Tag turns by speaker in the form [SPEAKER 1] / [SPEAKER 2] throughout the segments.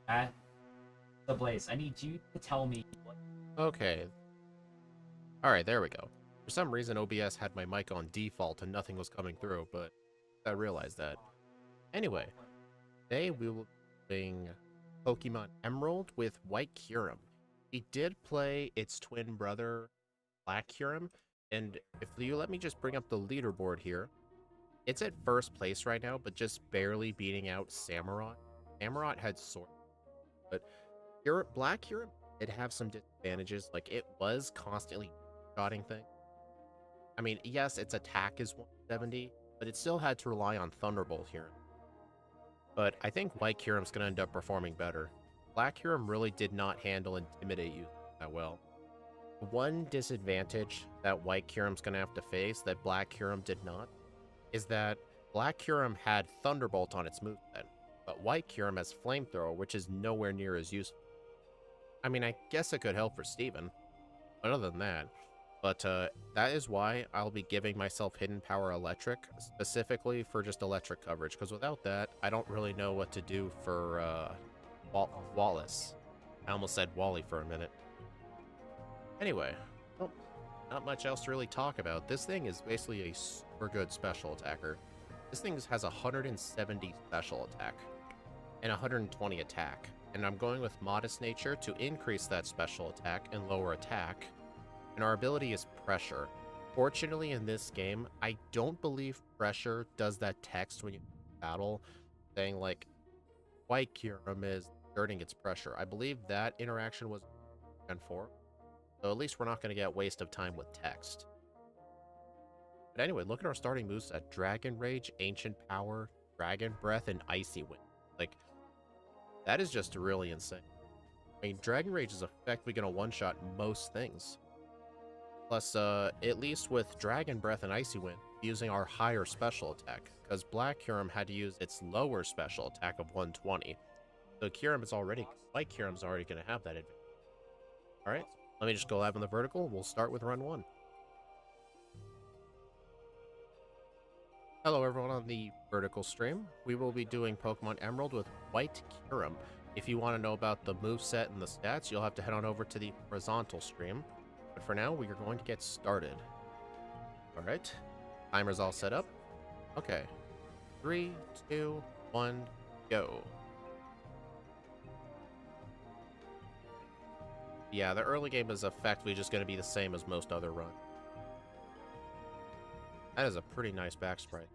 [SPEAKER 1] At the Blaze, I need you to tell me what.
[SPEAKER 2] Okay. Alright, there we go. For some reason, OBS had my mic on default and nothing was coming through, but I realized that. Anyway, today we will be playing Pokemon Emerald with White Kyurem. He did play its twin brother, Black Kyurem, and if you let me just bring up the leaderboard here, it's at first place right now, but just barely beating out Samurott. Samurott had Sword, but Black Kyurem did have some disadvantages, like it was constantly shotting things. I mean, yes, its attack is 170, but it still had to rely on Thunderbolt here. But I think White Kyurem's going to end up performing better. Black Kyurem really did not handle Intimidate you that well. One disadvantage that White Kyurem's going to have to face that Black Kyurem did not is that Black Kyurem had Thunderbolt on its moveset, but White Kyurem has Flamethrower, which is nowhere near as useful. I mean, I guess it could help for Steven, but other than that. But that is why I'll be giving myself Hidden Power Electric, specifically for just electric coverage, because without that, I don't really know what to do for Wallace. I almost said Wally for a minute. Anyway, well, not much else to really talk about. This thing is basically a super good special attacker. This thing has 170 special attack and 120 attack, and I'm going with Modest Nature to increase that special attack and lower attack. And our ability is Pressure. Fortunately, in this game, I don't believe Pressure does that text when you battle, saying like, White Kyurem is exerting its pressure. I believe that interaction was Gen 4. So at least we're not going to get waste of time with text. But anyway, look at our starting moveset. Dragon Rage, Ancient Power, Dragon Breath, and Icy Wind. Like, that is just really insane. I mean, Dragon Rage is effectively going to one-shot most things. Plus, at least with Dragon Breath and Icy Wind, using our higher special attack, because Black Kyurem had to use its lower special attack of 120. So White Kyurem's already going to have that advantage. Alright, let me just go live on the vertical. We'll start with run 1. Hello everyone on the vertical stream. We will be doing Pokemon Emerald with White Kyurem. If you want to know about the moveset and the stats, you'll have to head on over to the horizontal stream. But for now, we are going to get started. Alright. Timer's all set up. Okay. 3, 2, 1, go. Yeah, the early game is effectively just going to be the same as most other runs. That is a pretty nice back sprite.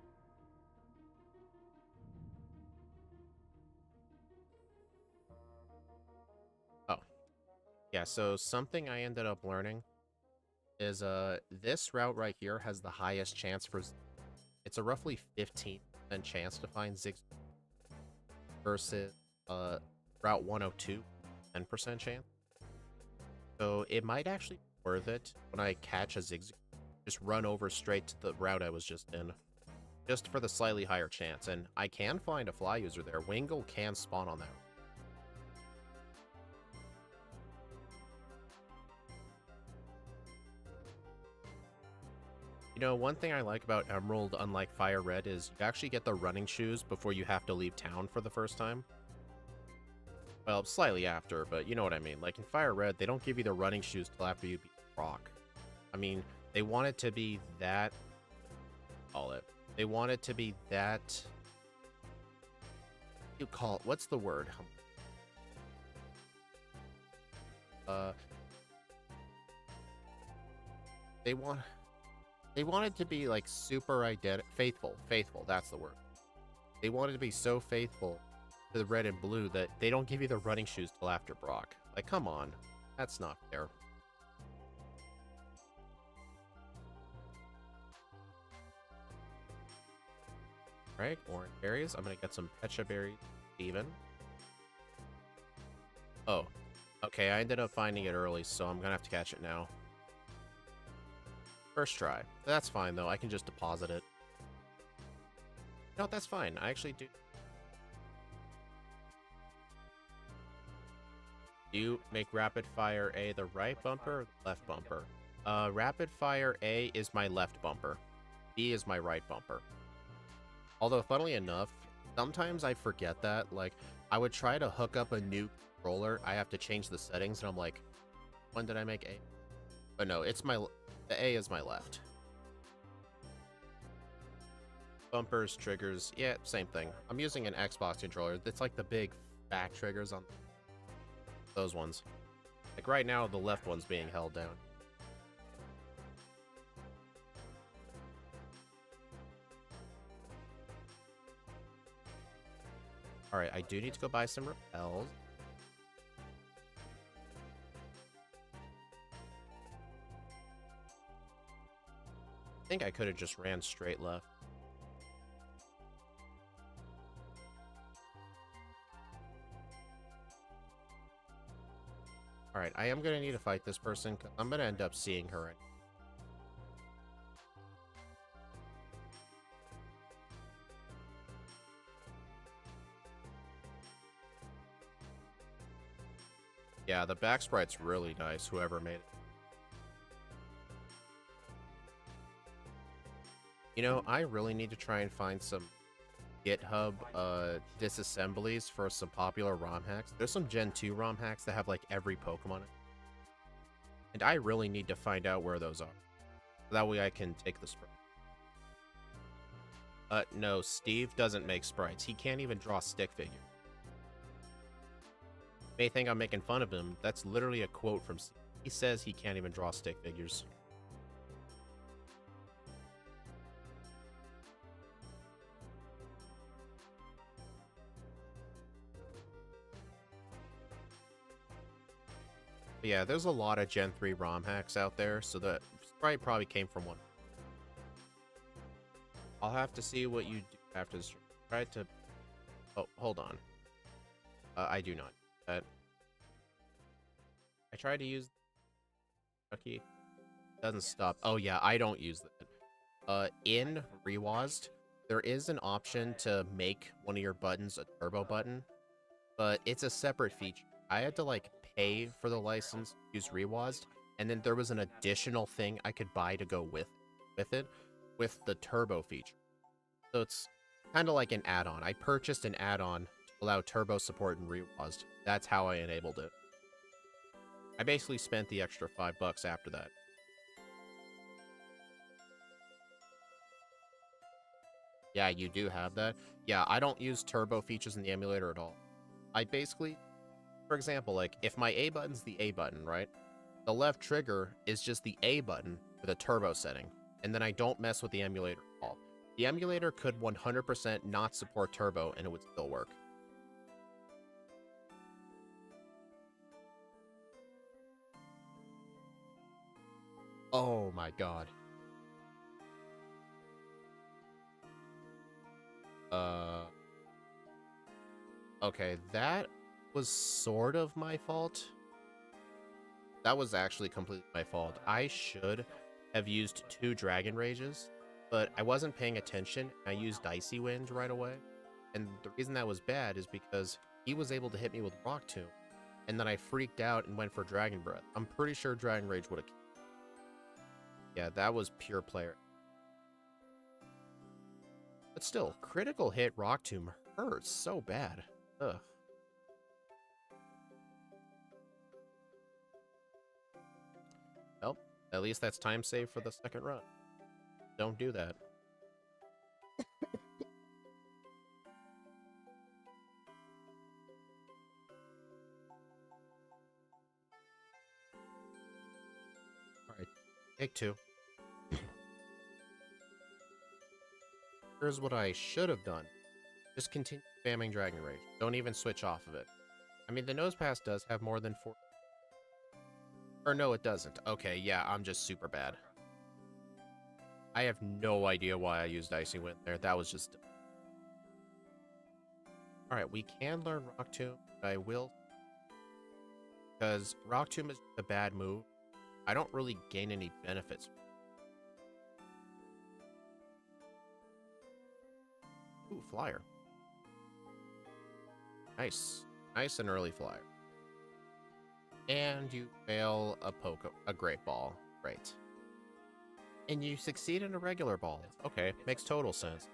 [SPEAKER 2] Oh. Yeah, so something I ended up learning is this route right here has the highest chance for... It's a roughly 15% chance to find Zigzagoon versus Route 102, 10% chance. So it might actually be worth it when I catch a Zigzagoon, just run over straight to the route I was just in, just for the slightly higher chance. And I can find a fly user there. Wingull can spawn on that. You know, one thing I like about Emerald, unlike Fire Red, is you actually get the running shoes before you have to leave town for the first time. Well, slightly after, but you know what I mean. Like in Fire Red, they don't give you the running shoes till after you beat Brock. I mean, they want it to be that... They want it to be that... You call it... What's the word? They want it to be like super faithful. Faithful, that's the word. They want it to be so faithful to the red and blue that they don't give you the running shoes till after Brock. Like, come on. That's not fair. Alright, orange berries. I'm gonna get some Pecha berries even. Oh. Okay, I ended up finding it early, so I'm gonna have to catch it now. First try. That's fine, though. I can just deposit it. No, that's fine. I actually do. Do you make Rapid Fire A the right bumper or the left bumper? Rapid Fire A is my left bumper. B is my right bumper. Although, funnily enough, sometimes I forget that. Like, I would try to hook up a new controller. I have to change the settings, and I'm like, when did I make A? But no, the A is my left. Bumpers, triggers, yeah, same thing. I'm using an Xbox controller. It's like the big back triggers on those ones. Like right now, the left one's being held down. Alright, I do need to go buy some repels. I think I could have just ran straight left. Alright, I am going to need to fight this person, because I'm going to end up seeing her. Yeah, the back sprite's really nice, whoever made it. You know, I really need to try and find some GitHub disassemblies for some popular ROM hacks. There's some Gen 2 ROM hacks that have like every Pokemon in it. And I really need to find out where those are. That way I can take the sprite. No, Steve doesn't make sprites. He can't even draw stick figures. You may think I'm making fun of him. That's literally a quote from Steve. He says he can't even draw stick figures. But yeah, there's a lot of Gen 3 ROM hacks out there, so the sprite probably came from one. I'll have to see what you do after this. Try to... Oh, hold on. I do not. I tried to use... Lucky. Doesn't stop. Oh yeah, I don't use that. In Rewazd, there is an option to make one of your buttons a turbo button, but it's a separate feature. I had to like pay for the license to use Rewazd, and then there was an additional thing I could buy to go with the turbo feature. So it's kind of like an add-on. I purchased an add-on to allow turbo support in Rewazd. That's how I enabled it. I basically spent the extra $5 after that. Yeah, you do have that. Yeah, I don't use turbo features in the emulator at all. I basically, for example, like if my A button's the A button, right? The left trigger is just the A button with a turbo setting, and then I don't mess with the emulator at all. The emulator could 100% not support turbo and it would still work. Oh my god. Okay, that was sort of my fault. That was actually completely my fault. I should have used 2 Dragon Rages, but I wasn't paying attention. I used Icy Wind right away. And the reason that was bad is because he was able to hit me with Rock Tomb, and then I freaked out and went for Dragon Breath. I'm pretty sure Dragon Rage would have killed me. Yeah, that was pure player. But still, critical hit Rock Tomb hurts so bad. Ugh. Well, at least that's time saved for the second run. Don't do that. Alright, take 2. Here's what I should have done. Just continue spamming Dragon Rage. Don't even switch off of it. I mean, the Nose Pass does have more than 4... Or no, it doesn't. Okay, yeah, I'm just super bad. I have no idea why I used Icy Wind there. That was just... Alright, we can learn Rock Tomb, but I will... Because Rock Tomb is a bad move. I don't really gain any benefits. Ooh, Flyer. Nice. Nice and early Flyer. And you fail a Great Ball. Great. And you succeed in a regular ball. Okay, makes total sense.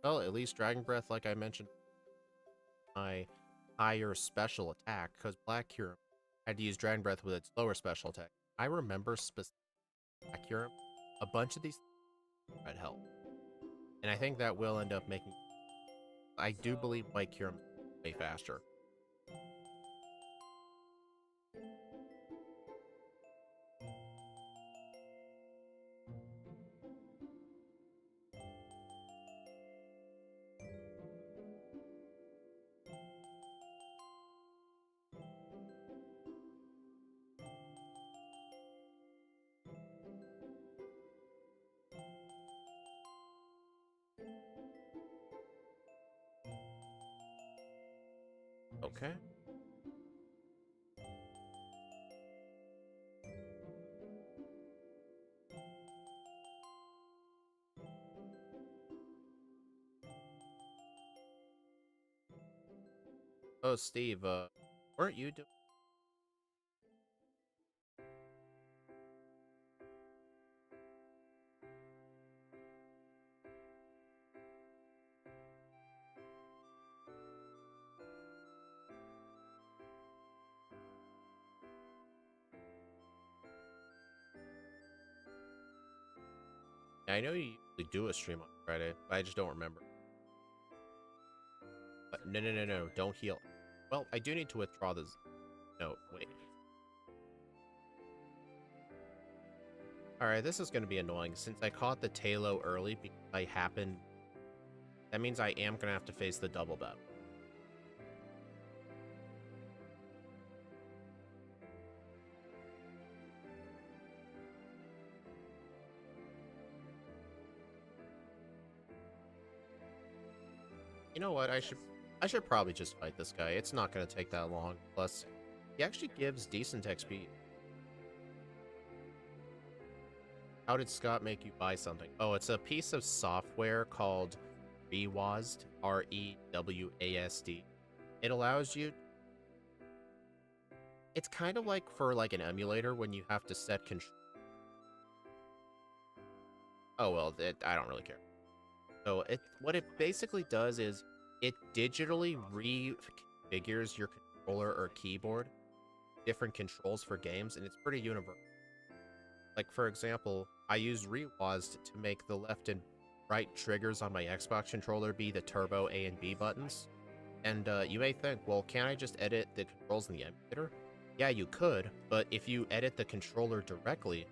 [SPEAKER 2] Well, at least Dragon Breath, like I mentioned, my higher special attack, because Black Kyurem had to use Dragon Breath with its lower special attack. I remember specifically Black Kyurem, a bunch of these things help. And I think that will end up making... I do believe White Kyurem is way faster. Okay. Oh, Steve, weren't you doing... I know you usually do a stream on Friday, but I just don't remember. But no, don't heal. Well, I do need to withdraw this. No, wait. Alright, this is going to be annoying. Since I caught the Talo early because I happened... That means I am going to have to face the double battle. You know what? I should probably just fight this guy. It's not going to take that long. Plus, he actually gives decent XP. How did Scott make you buy something? Oh, it's a piece of software called Rewasd, R-E-W-A-S-D. It allows you... It's kind of like for like an emulator when you have to set control. Oh, well, I don't really care. So what it basically does is it digitally reconfigures your controller or keyboard, different controls for games, and it's pretty universal. Like, for example, I use Rewasd to make the left and right triggers on my Xbox controller be the turbo A and B buttons. And you may think, well, can't I just edit the controls in the emulator? Yeah, you could, but if you edit the controller directly,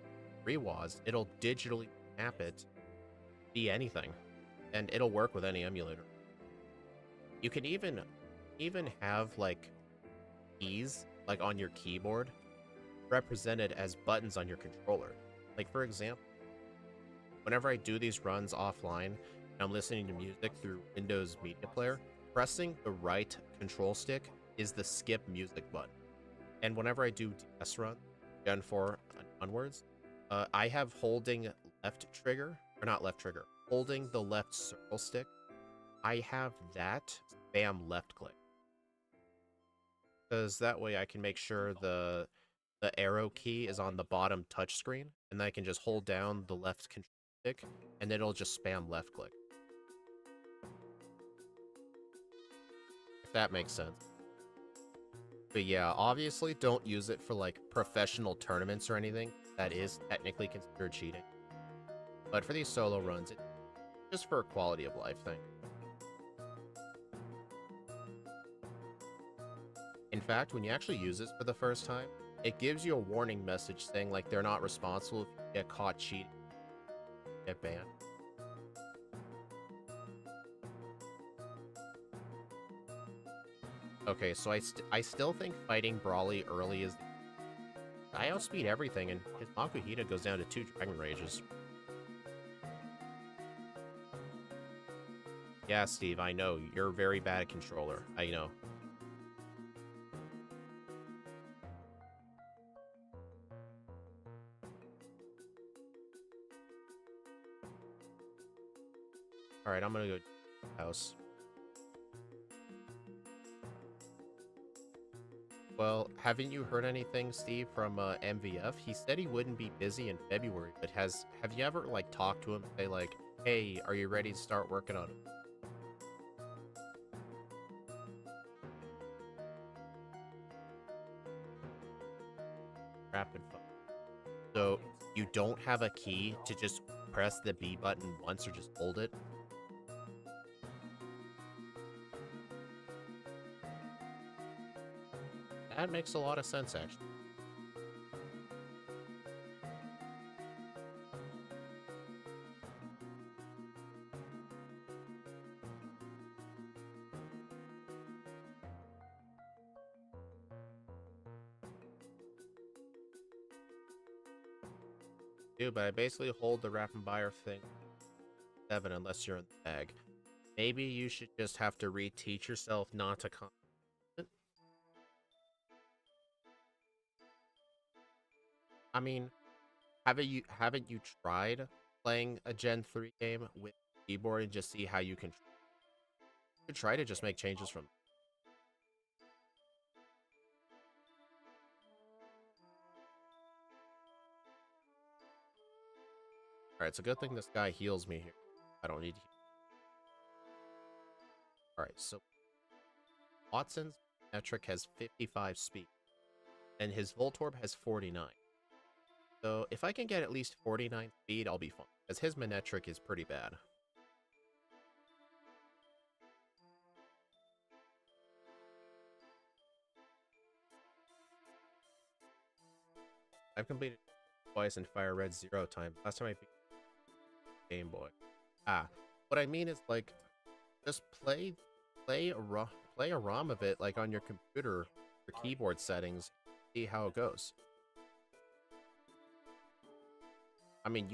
[SPEAKER 2] Rewasd, it'll digitally map it, be anything, and it'll work with any emulator. You can even have, like, keys, like, on your keyboard, represented as buttons on your controller. Like, for example, whenever I do these runs offline and I'm listening to music through Windows Media Player, pressing the right control stick is the skip music button. And whenever I do DS run, Gen 4 onwards, I have holding left trigger, or not left trigger, holding the left circle stick, I have that spam left click. Because that way I can make sure the arrow key is on the bottom touchscreen, and then I can just hold down the left control stick, and then it'll just spam left click. If that makes sense. But yeah, obviously don't use it for like professional tournaments or anything. That is technically considered cheating. But for these solo runs, it's just for a quality of life thing. In fact, when you actually use this for the first time, it gives you a warning message saying like they're not responsible if you get caught cheating, get banned. Okay, so I still think fighting Brawly early is... I outspeed everything, and his Makuhita goes down to 2 Dragon Rages. Yeah, Steve, I know. You're very bad at controller. I know. Alright, I'm gonna go to the house. Well, haven't you heard anything, Steve, from MVF? He said he wouldn't be busy in February, but have you ever, like, talked to him and say, like, hey, are you ready to start working on it? rapid fire. So you don't have a key to just press the B button once or just hold it. That makes a lot of sense, actually. Dude, but I basically hold the rapid fire thing 7 unless you're in the bag. Maybe you should just have to reteach yourself not to comment. I mean, haven't you tried playing a Gen 3 game with keyboard and just see how you can try to just make changes from. Alright, it's a good thing this guy heals me here. I don't need to heal. Alright, so Watson's metric has 55 speed, and his Voltorb has 49. So if I can get at least 49 speed, I'll be fine, because his Manectric is pretty bad. I've completed twice in Fire Red 0 time. Last time I beat Game Boy. What I mean is, like, just play a ROM of it, like, on your computer, your keyboard settings, see how it goes. I mean,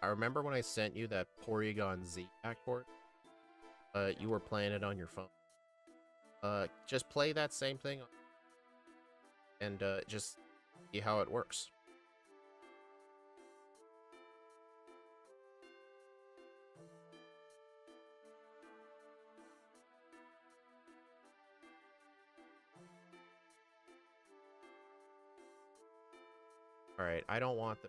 [SPEAKER 2] I remember when I sent you that Porygon Z backport. You were playing it on your phone. Just play that same thing and just see how it works. All right, I don't want the.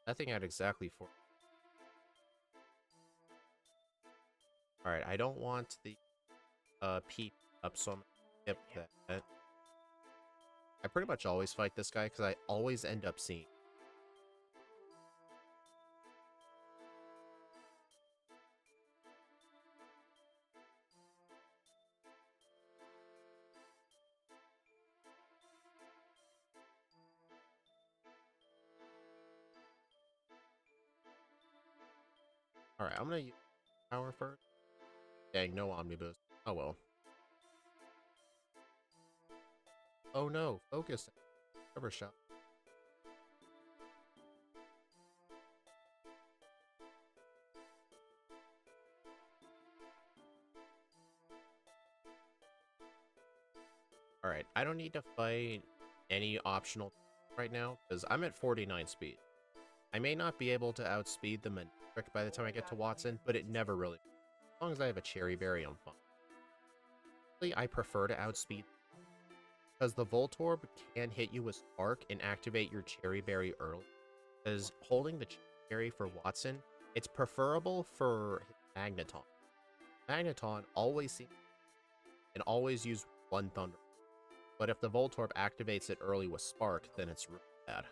[SPEAKER 2] That thing had exactly 4. All right, I don't want the peep up, so I'm gonna skip that. I pretty much always fight this guy because I always end up seeing. All right, I'm gonna use power first. Dang, no omnibus. Oh well. Oh no, focus. Cover shot. All right, I don't need to fight any optional right now because I'm at 49 speed. I may not be able to outspeed the Manectric by the time I get to Watson, but it never really. As long as I have a Cherry Berry, I'm fine. Really, I prefer to outspeed because the Voltorb can hit you with Spark and activate your Cherry Berry early. Because holding the Cherry Berry for Watson, it's preferable for Magneton. Magneton always seems and always use one Thunder. But if the Voltorb activates it early with Spark, then it's really bad.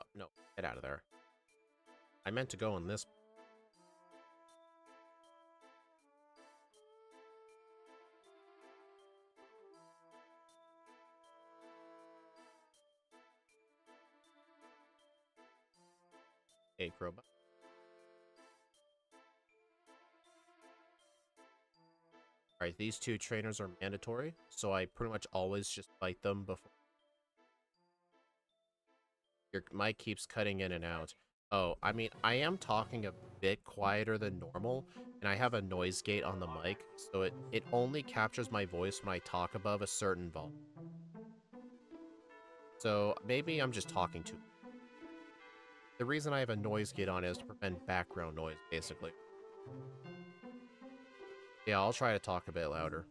[SPEAKER 2] Oh, no, get out of there. I meant to go on this. Hey, Crowbot. Alright, these 2 trainers are mandatory, so I pretty much always just fight them before. Your mic keeps cutting in and out. Oh, I mean, I am talking a bit quieter than normal, and I have a noise gate on the mic, so it only captures my voice when I talk above a certain volume. So maybe I'm just talking too. The reason I have a noise gate on is to prevent background noise, basically. Yeah, I'll try to talk a bit louder.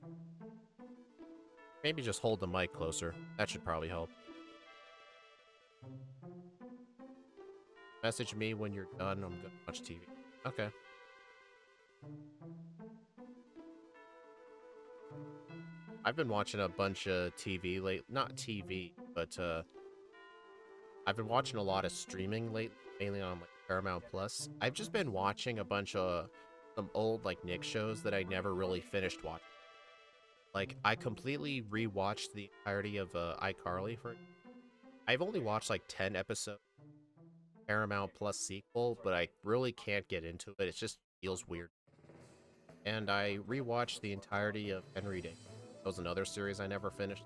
[SPEAKER 2] Maybe just hold the mic closer. That should probably help. Message me when you're done. I'm gonna watch TV. Okay. I've been watching a bunch of TV late. Not TV, but I've been watching a lot of streaming late, mainly on like Paramount Plus. I've just been watching a bunch of some old like Nick shows that I never really finished watching. Like I completely rewatched the entirety of iCarly for. I've only watched like 10 episodes Paramount Plus sequel, but I really can't get into it. It just feels weird. And I rewatched the entirety of Henry Day. That was another series I never finished.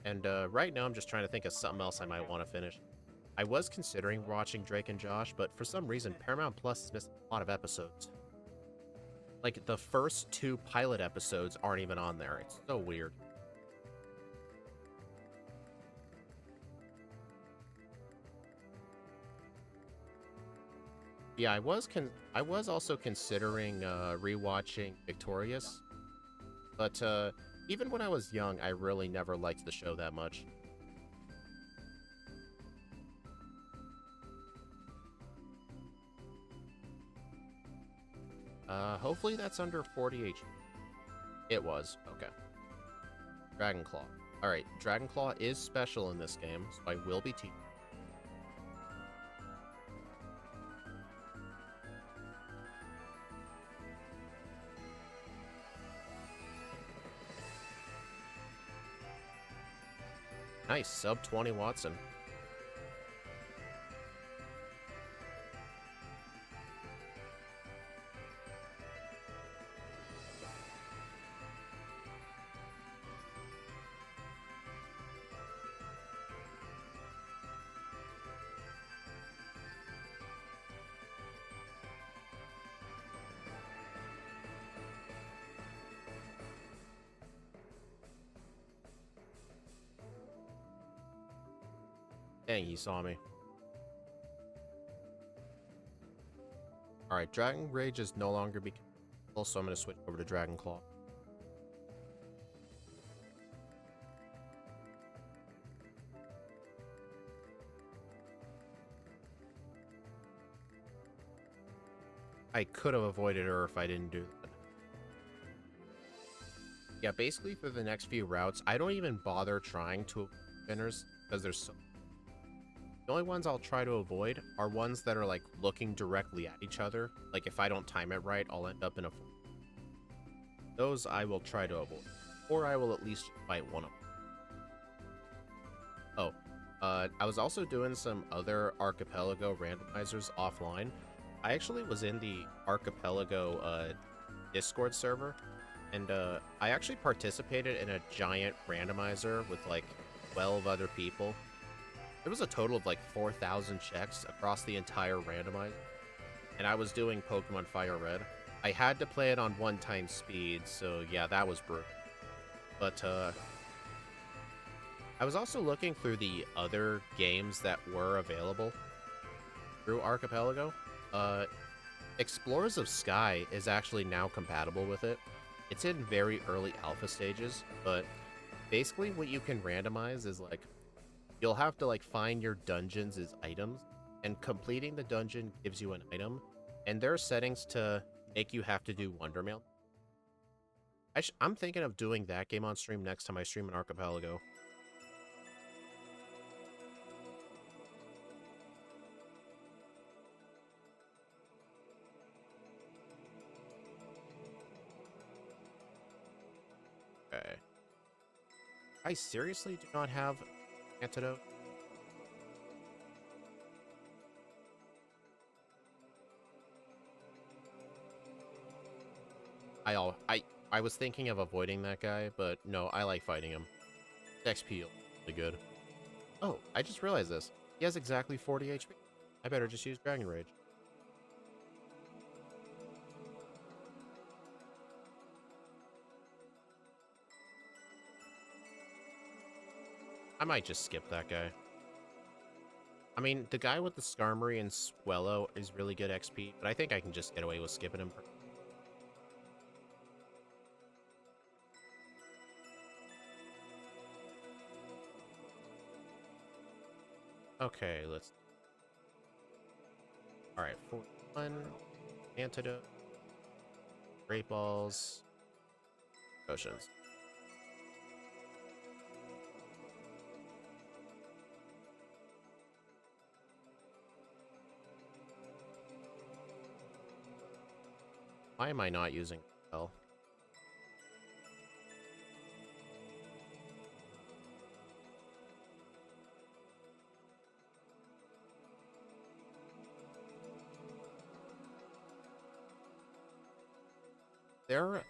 [SPEAKER 2] And right now I'm just trying to think of something else I might want to finish. I was considering watching Drake and Josh, but for some reason Paramount Plus is missing a lot of episodes. Like the first 2 pilot episodes aren't even on there. It's so weird. Yeah, I was also considering rewatching Victorious, but even when I was young, I really never liked the show that much. Hopefully that's under 40 HP. It was. Okay. Dragonclaw. Alright, Dragonclaw is special in this game, so I will be teaching. Nice, sub 20 Watson. Dang, he saw me. Alright, Dragon Rage is no longer becoming, so I'm going to switch over to Dragonclaw. I could have avoided her if I didn't do that. Yeah, basically for the next few routes, I don't even bother trying to spinners because there's so. The only ones I'll try to avoid are ones that are like looking directly at each other. Like if I don't time it right, I'll end up in a. Those I will try to avoid, or I will at least fight one of them. Oh, I was also doing some other Archipelago randomizers offline. I actually was in the Archipelago Discord server, and I actually participated in a giant randomizer with like 12 other people. There was a total of like 4,000 checks across the entire randomizer, and I was doing Pokemon Fire Red. I had to play it on 1x speed, so yeah, that was brutal. But I was also looking through the other games that were available through Archipelago. Explorers of Sky is actually now compatible with it. It's in very early alpha stages, but basically what you can randomize is like you'll have to like find your dungeons as items, and completing the dungeon gives you an item, and there are settings to make you have to do Wondermail. I'm thinking of doing that game on stream next time I stream an Archipelago. Okay. I seriously do not have antidote. I was thinking of avoiding that guy, but no, I like fighting him. XP is really good. Oh, I just realized this. He has exactly 40 HP. I better just use Dragon Rage. I might just skip that guy. I mean, the guy with the Skarmory and Swellow is really good XP, but I think I can just get away with skipping him. Okay, let's. All right, 41 antidote, great balls, potions. Why am I not using spell? There,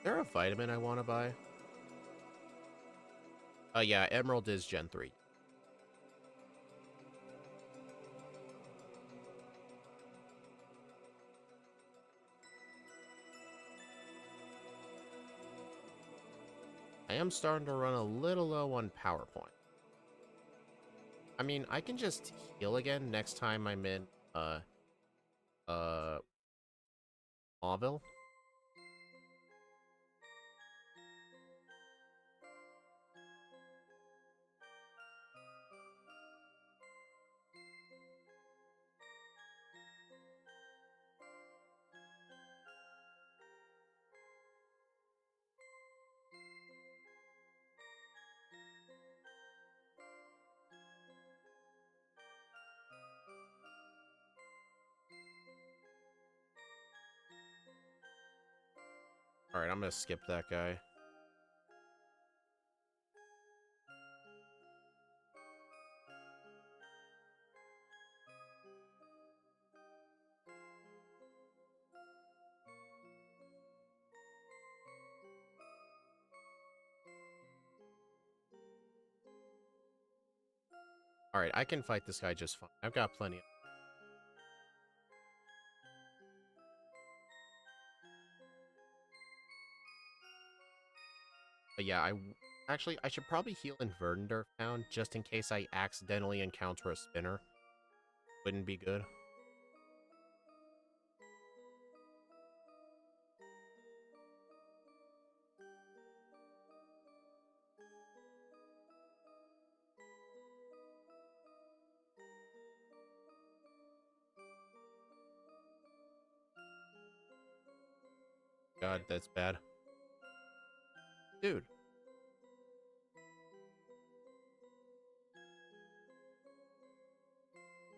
[SPEAKER 2] there a vitamin I want to buy? Yeah, Emerald is Gen 3. I am starting to run a little low on PowerPoint. I mean, I can just heal again next time I'm in, uh, Mauville. Alright, I'm gonna skip that guy. Alright, I can fight this guy just fine. I've got plenty of... But yeah, actually, I should probably heal in Verdandurf Town just in case I accidentally encounter a spinner. Wouldn't be good. God, that's bad. Dude.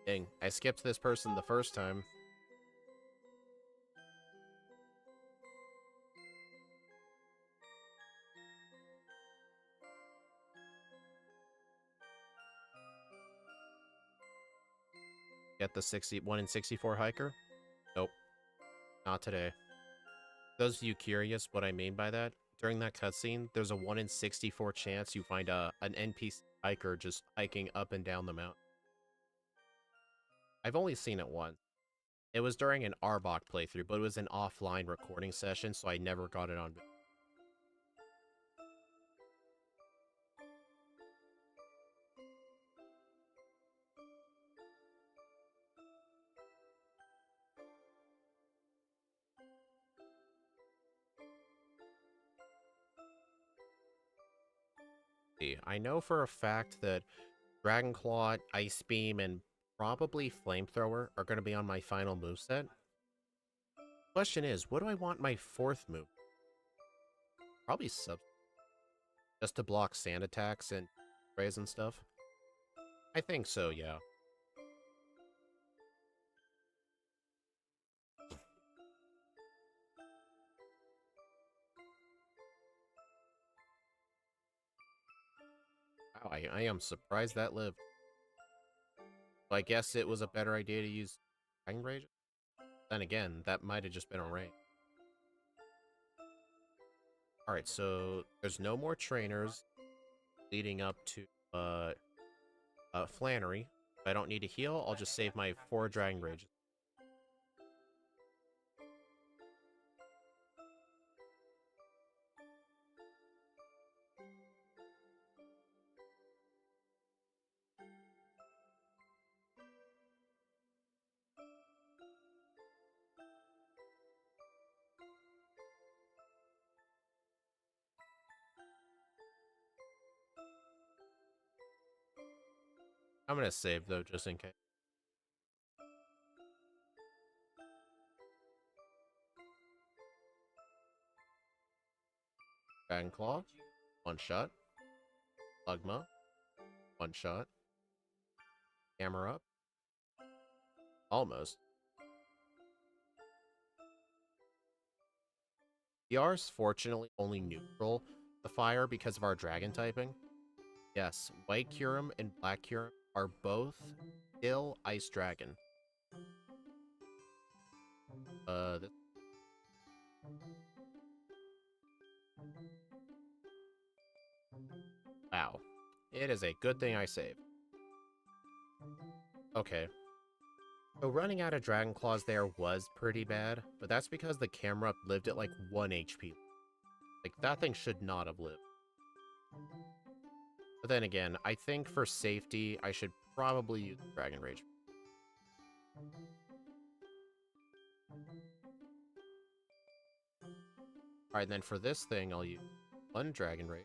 [SPEAKER 2] Dang, I skipped this person the first time. Get the 1 in 64 hiker? Nope, not today. Those of you curious what I mean by that, during that cutscene, there's a 1 in 64 chance you find an NPC hiker just hiking up and down the mountain. I've only seen it once. It was during an Arbok playthrough, but it was an offline recording session, so I never got it on video. I know for a fact that Dragon Claw, Ice Beam, and probably Flamethrower are going to be on my final moveset. Question is, what do I want my fourth move? Probably Sub. Just to block sand attacks and sprays and stuff? I think so, yeah. Wow, I am surprised that lived. I guess it was a better idea to use Dragon Rage. Then again, that might have just been a rain. Alright, so there's no more trainers leading up to Flannery. If I don't need to heal, I'll just save my 4 Dragon Rages. I'm gonna save though, just in case. Dragon Claw, one shot. Lugma, one shot. Hammer up, almost. BR's fortunately only neutral the fire because of our dragon typing. Yes, white Kyurem and black Kyurem are both still ice dragon. This wow. It is a good thing I saved. Okay. So running out of Dragon Claws there was pretty bad, but that's because the camera up lived at like 1 HP. Like, that thing should not have lived. But then again, I think for safety, I should probably use Dragon Rage. Alright, then for this thing, I'll use one Dragon Rage.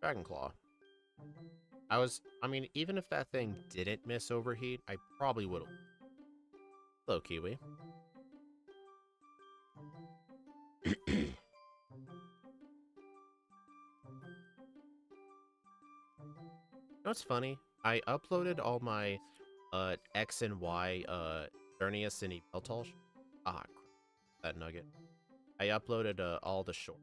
[SPEAKER 2] Dragon Claw. I mean, even if that thing didn't miss Overheat, I probably would've. Hello, Kiwi. You know what's funny? I uploaded all my X and Y Xerneas and Ebeltosh. Ah, that nugget. I uploaded all the shorts.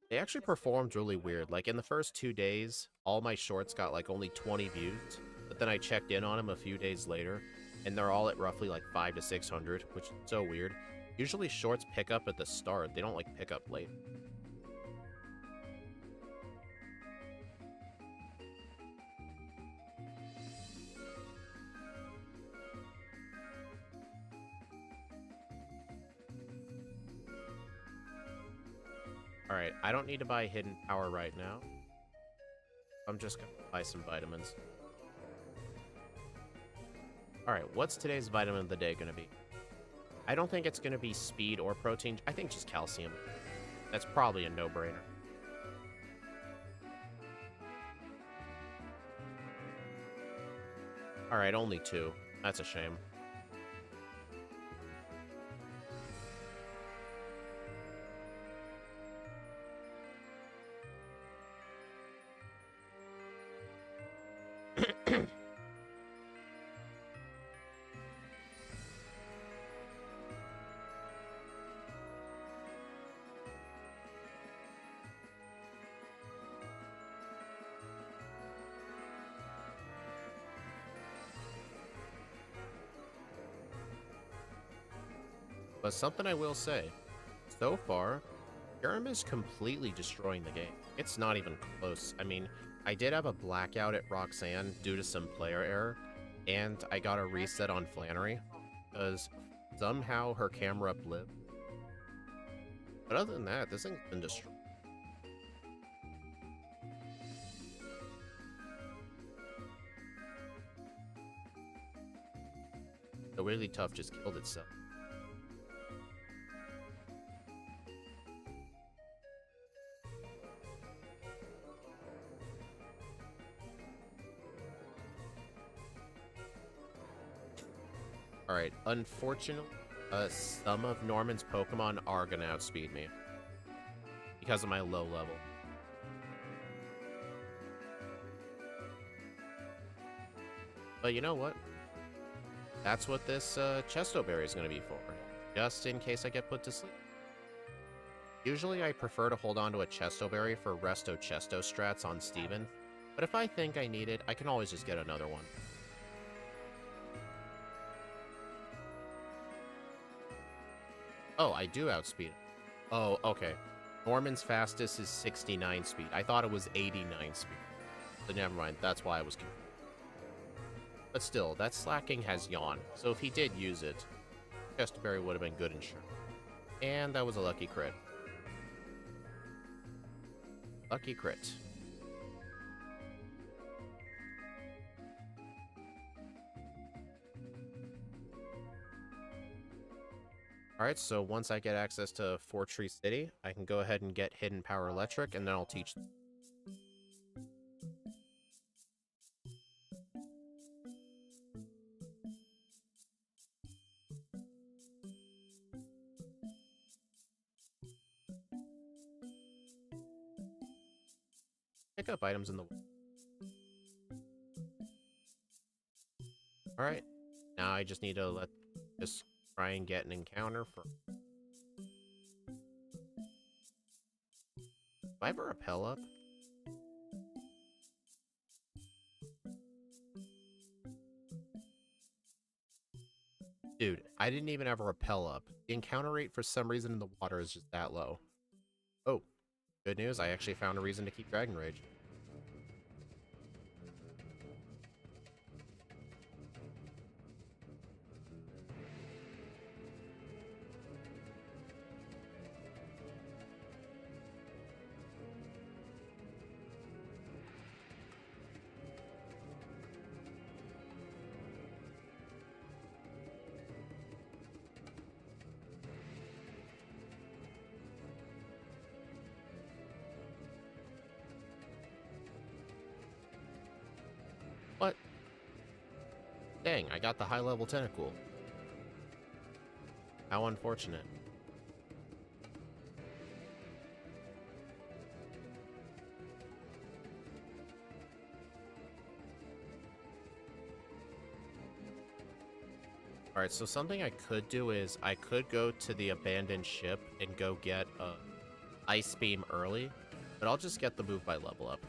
[SPEAKER 2] They actually performed really weird. Like, in the first 2 days, all my shorts got like only 20 views. But then I checked in on them a few days later, and they're all at roughly like 500 to 600, which is so weird. Usually shorts pick up at the start. They don't like pick up late. Alright, I don't need to buy Hidden Power right now. I'm just gonna buy some vitamins. Alright, what's today's vitamin of the day gonna be? I don't think it's gonna be speed or protein. I think just calcium. That's probably a no-brainer. Alright, only 2. That's a shame. But something I will say, so far, Kyurem is completely destroying the game. It's not even close. I mean, I did have a blackout at Roxanne due to some player error, and I got a reset on Flannery, because somehow her camera blipped. But other than that, this thing's been destroyed. The Really Tough just killed itself. Alright, unfortunately, some of Norman's Pokemon are gonna outspeed me. Because of my low level. But you know what? That's what this Chesto Berry is gonna be for. Just in case I get put to sleep. Usually I prefer to hold on to a Chesto Berry for Resto Chesto strats on Steven. But if I think I need it, I can always just get another one. Oh, I do outspeed it. Oh, okay. Norman's fastest is 69 speed. I thought it was 89 speed. But never mind, that's why I was confused. But still, that slacking has yawn, so if he did use it, Chesterberry would have been good and sure. And that was a lucky crit. Lucky crit. Alright, so once I get access to Fortree City, I can go ahead and get Hidden Power Electric, and then I'll teach them. pick up items in the... Alright. Now I just need to just try and get an encounter for... Do I have a repel up? Dude, I didn't even have a repel up. The encounter rate for some reason in the water is just that low. Oh, good news, I actually found a reason to keep Dragon Rage. What? Dang, I got the high level tentacle. How unfortunate. Alright, so something I could do is I could go to the abandoned ship and go get a ice beam early, but I'll just get the move by level up.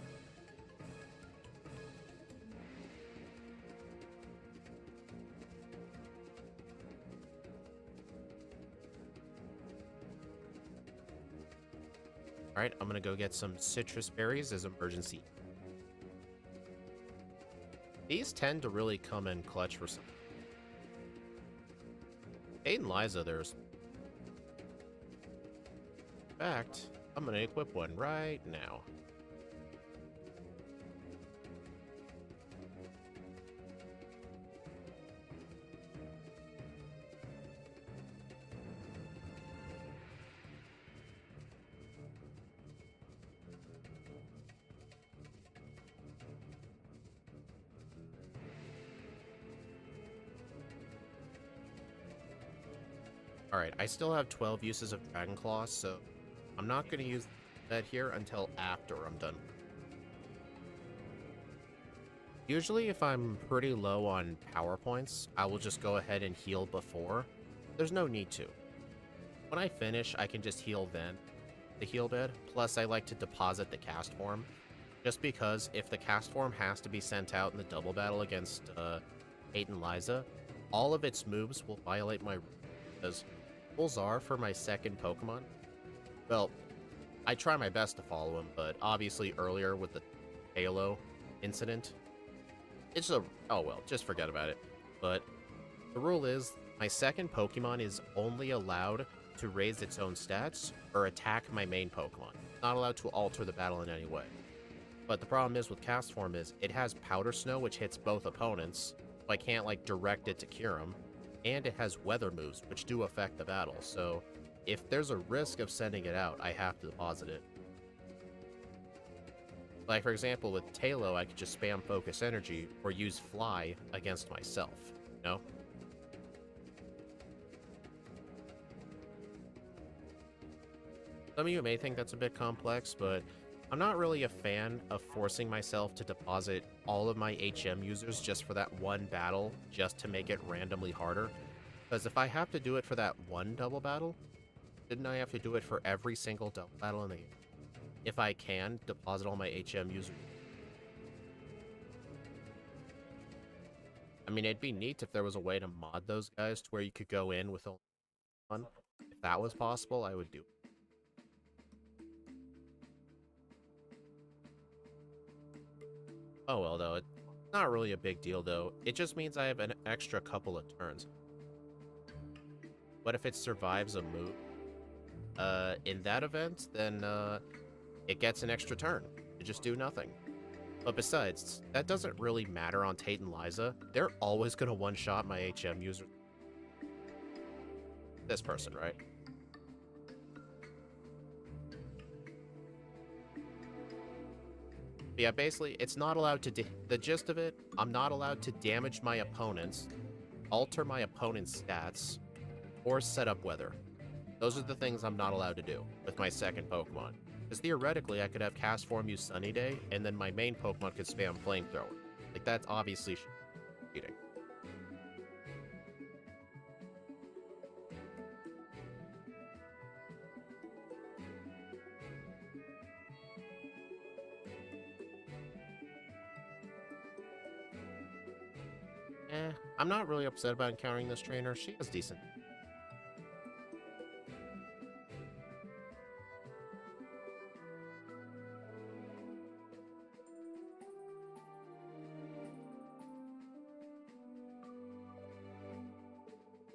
[SPEAKER 2] Alright, I'm gonna go get some citrus berries as emergency. These tend to really come in clutch for some. Kate and Liza, there's... In fact, I'm gonna equip one right now. Alright, I still have 12 uses of Dragon Claw, so I'm not going to use that here until after I'm done. Usually if I'm pretty low on power points, I will just go ahead and heal before. There's no need to. When I finish, I can just heal then, the heal bed. Plus, I like to deposit the cast form, just because if the cast form has to be sent out in the double battle against Kate and Liza, all of its moves will violate my rules. Because rules are for my second Pokemon. Well, I try my best to follow him, but obviously earlier with the Halo incident, it's a... oh well, just forget about it. But the rule is, my second Pokemon is only allowed to raise its own stats or attack my main Pokemon. Not allowed to alter the battle in any way. But the problem is with Cast Form is, it has Powder Snow, which hits both opponents, so I can't, like, direct it to Kyurem. And it has weather moves, which do affect the battle, so if there's a risk of sending it out, I have to deposit it. Like, for example, with Tailo, I could just spam Focus Energy or use Fly against myself, you know? Some of you may think that's a bit complex, but I'm not really a fan of forcing myself to deposit all of my HM users just for that one battle, just to make it randomly harder. Because if I have to do it for that one double battle, shouldn't I have to do it for every single double battle in the game? If I can, deposit all my HM users. I mean, it'd be neat if there was a way to mod those guys to where you could go in with only one. If that was possible, I would do it. Oh well, though, it's not really a big deal, though. It just means I have an extra couple of turns. What if it survives a move? In that event, then, it gets an extra turn to just do nothing. But besides, that doesn't really matter on Tate and Liza. They're always gonna one-shot my HM user. This person, right? But yeah, basically, it's not allowed to... the gist of it, I'm not allowed to damage my opponents, alter my opponent's stats, or set up weather. Those are the things I'm not allowed to do with my second Pokemon. Because theoretically, I could have Cast Form use Sunny Day, and then my main Pokemon could spam Flamethrower. Like, that's obviously cheating. I'm not really upset about encountering this trainer. She is decent.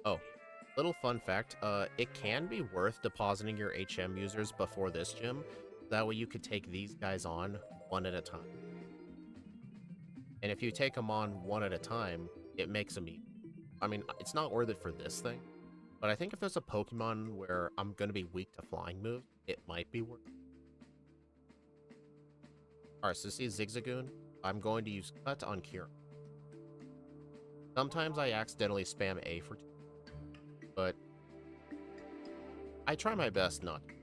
[SPEAKER 2] Oh, little fun fact, it can be worth depositing your HM users before this gym. That way you could take these guys on one at a time. And if you take them on one at a time, it makes them eat. I mean, it's not worth it for this thing, but I think if there's a Pokemon where I'm going to be weak to flying moves, it might be worth it. Alright, so see Zigzagoon? I'm going to use Cut on Kyurem. Sometimes I accidentally spam A for 2, but I try my best not to.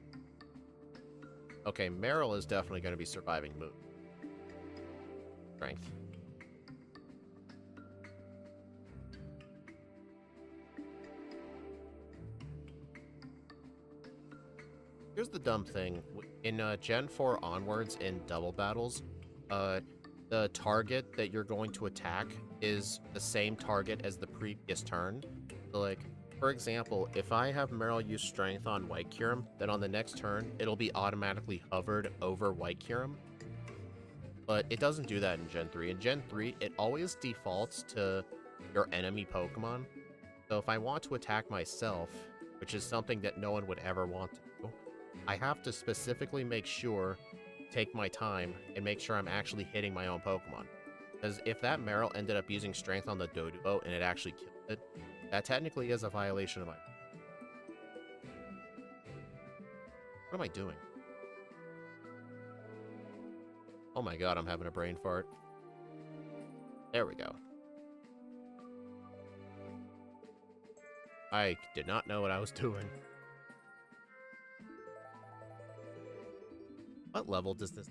[SPEAKER 2] Okay, Meryl is definitely going to be surviving move. Strength. Here's the dumb thing. In Gen 4 onwards in double battles, the target that you're going to attack is the same target as the previous turn. So, like, for example, if I have Meryl use Strength on White Kyurem, then on the next turn, it'll be automatically hovered over White Kyurem. But it doesn't do that in Gen 3. In Gen 3, it always defaults to your enemy Pokemon. So if I want to attack myself, which is something that no one would ever want to do, I have to specifically make sure, take my time, and make sure I'm actually hitting my own Pokemon. Because if that Meryl ended up using Strength on the Doduo and it actually killed it, that technically is a violation of my... What am I doing? Oh my god, I'm having a brain fart. There we go. I did not know what I was doing. What level does this...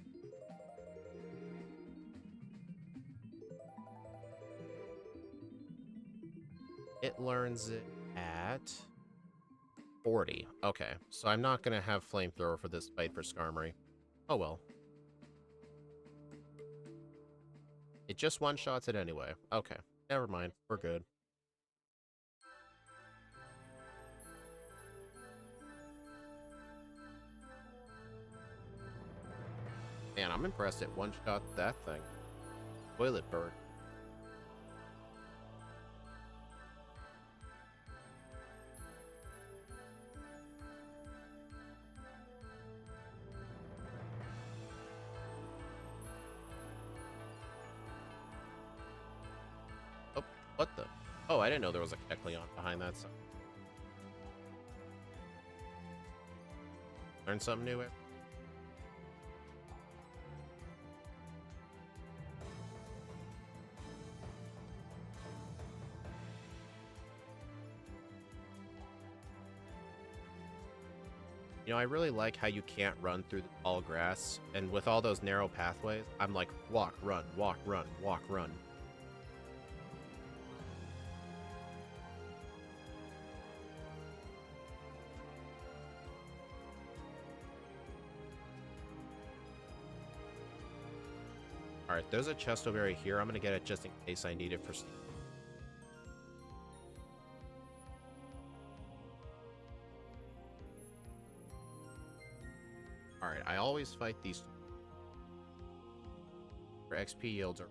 [SPEAKER 2] It learns it at 40. Okay, so I'm not going to have Flamethrower for this fight for Skarmory. Oh well. It just one-shots it anyway. Okay, never mind. We're good. Man, I'm impressed it one-shot that thing. Toilet bird. Oh, what the? Oh, I didn't know there was a Kecleon behind that side. Learn something new. You know, I really like how you can't run through the tall grass, and with all those narrow pathways, I'm like, walk, run, walk, run, walk, run. Alright, there's a Chestoberry here. I'm gonna get it just in case I need it for... Alright, I always fight these for XP yields are...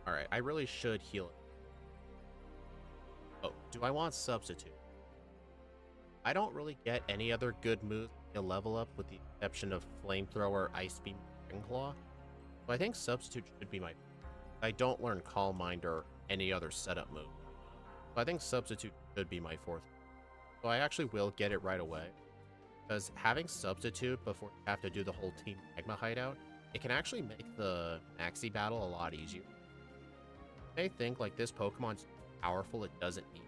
[SPEAKER 2] Alright, I really should heal it. Oh, do I want Substitute? I don't really get any other good moves to level up with the exception of Flamethrower, Ice Beam, Ring Claw. So I think Substitute should be my... I don't learn Calm Mind or any other setup move. So I think Substitute should be my fourth. So I actually will get it right away. Because having Substitute before you have to do the whole Team Magma hideout, it can actually make the Maxi battle a lot easier. You may think like this Pokemon's powerful, it doesn't need.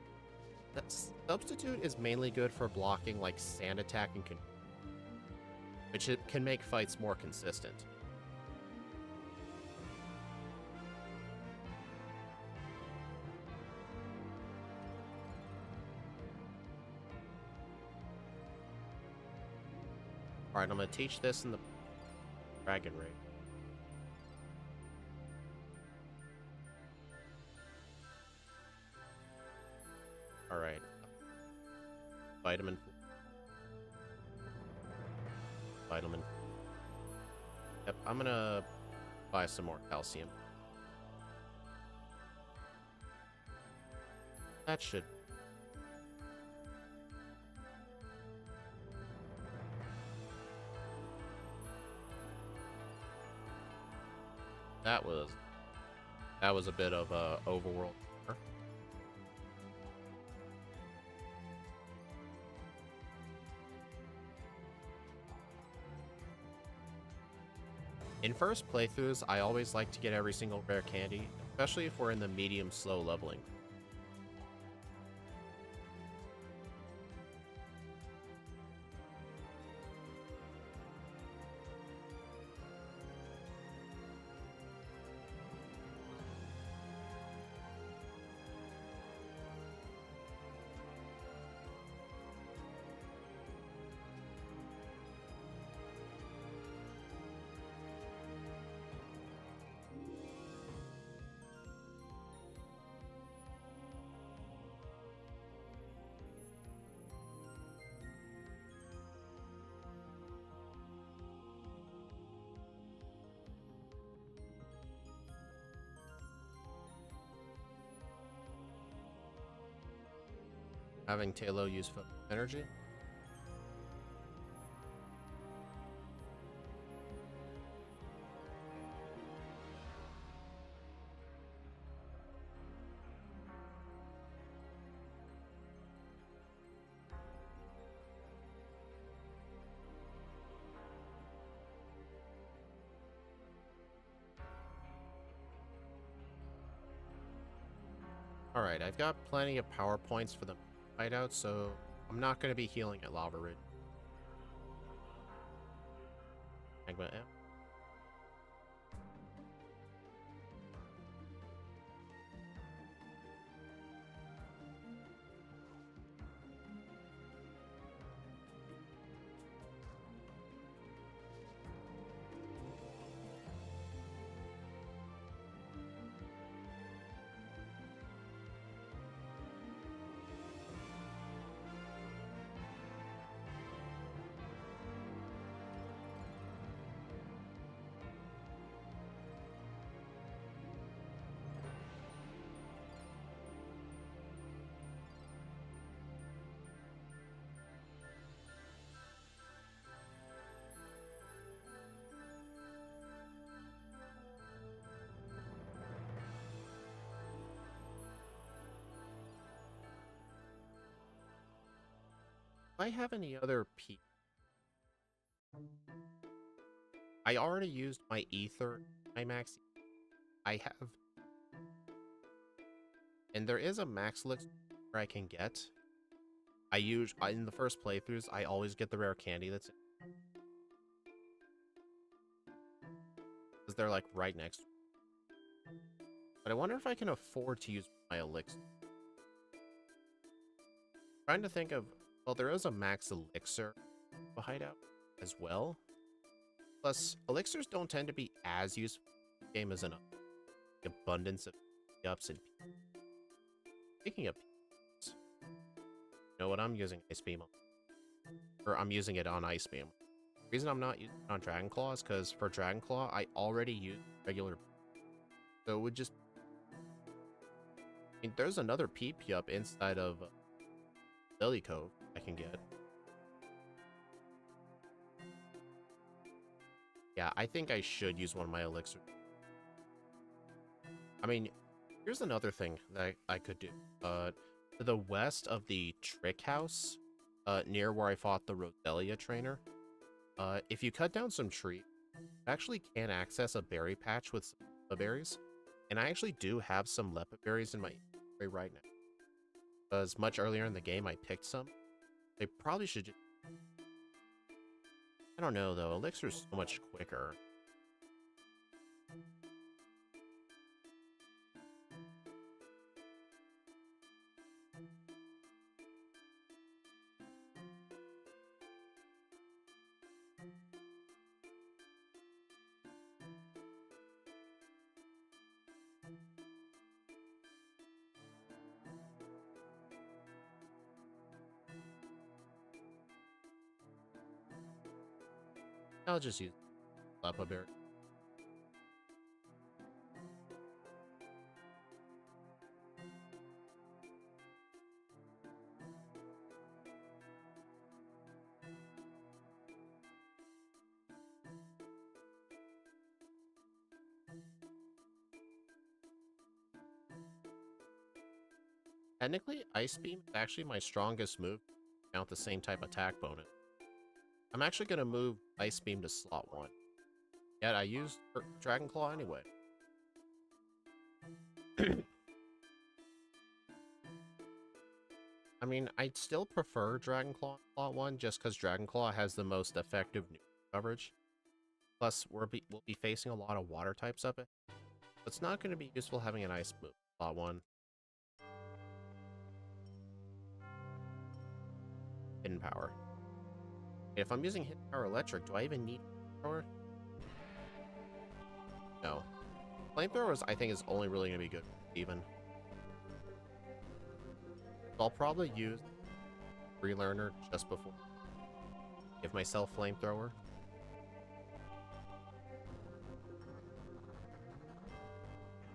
[SPEAKER 2] That Substitute is mainly good for blocking like Sand Attack and which it can make fights more consistent. Alright, I'm going to teach this in the Dragon Raid. Alright. Vitamin. Yep, I'm going to buy some more calcium. That should... That was a bit of a overworld. In first playthroughs, I always like to get every single rare candy, especially if we're in the medium slow leveling. Having Talo use energy. Alright, I've got plenty of power points for the hideout, so I'm not going to be healing at Lava Ridge. Magma M. Do I have any other P? I already used my Ether, my max. I have. And there is a max elixir I can get. In the first playthroughs, I always get the rare candy that's in. Because they're like right next to me. But I wonder if I can afford to use my elixir. Trying to think of, well, there is a max elixir hideout as well. Plus, elixirs don't tend to be as useful in the game as an abundance of ups and P. Speaking of P, you know what? I'm using Ice Beam on. Or I'm using it on Ice Beam. The reason I'm not using it on Dragon Claw is because for Dragon Claw, I already use regular. So it would just. I mean, there's another PP up inside of Lily Cove I can get. Yeah, I think I should use one of my elixirs. I mean, Here's another thing that I could do. To the west of the Trick House, near where I fought the Roselia trainer, if you cut down some trees, you actually can access a berry patch with some leppa berries. And I actually do have some leppa berries in my inventory right now. Because much earlier in the game, I picked some. They probably should just... I don't know, though. Elixir's so much quicker. I'll just use leppa berry. Technically, Ice Beam is actually my strongest move. Count the same type attack bonus. I'm actually going to move Ice Beam to slot 1. Yet I used Dragon Claw anyway. I mean, I'd still prefer Dragon Claw slot 1 just because Dragon Claw has the most effective coverage. Plus, we'll be facing a lot of water types up it. It's not going to be useful having an Ice move slot 1. Hidden Power. If I'm using Hidden Power Electric, do I even need Flamethrower? No. Flamethrowers, I think, is only really going to be good even. So I'll probably use Relearner just before. Give myself Flamethrower.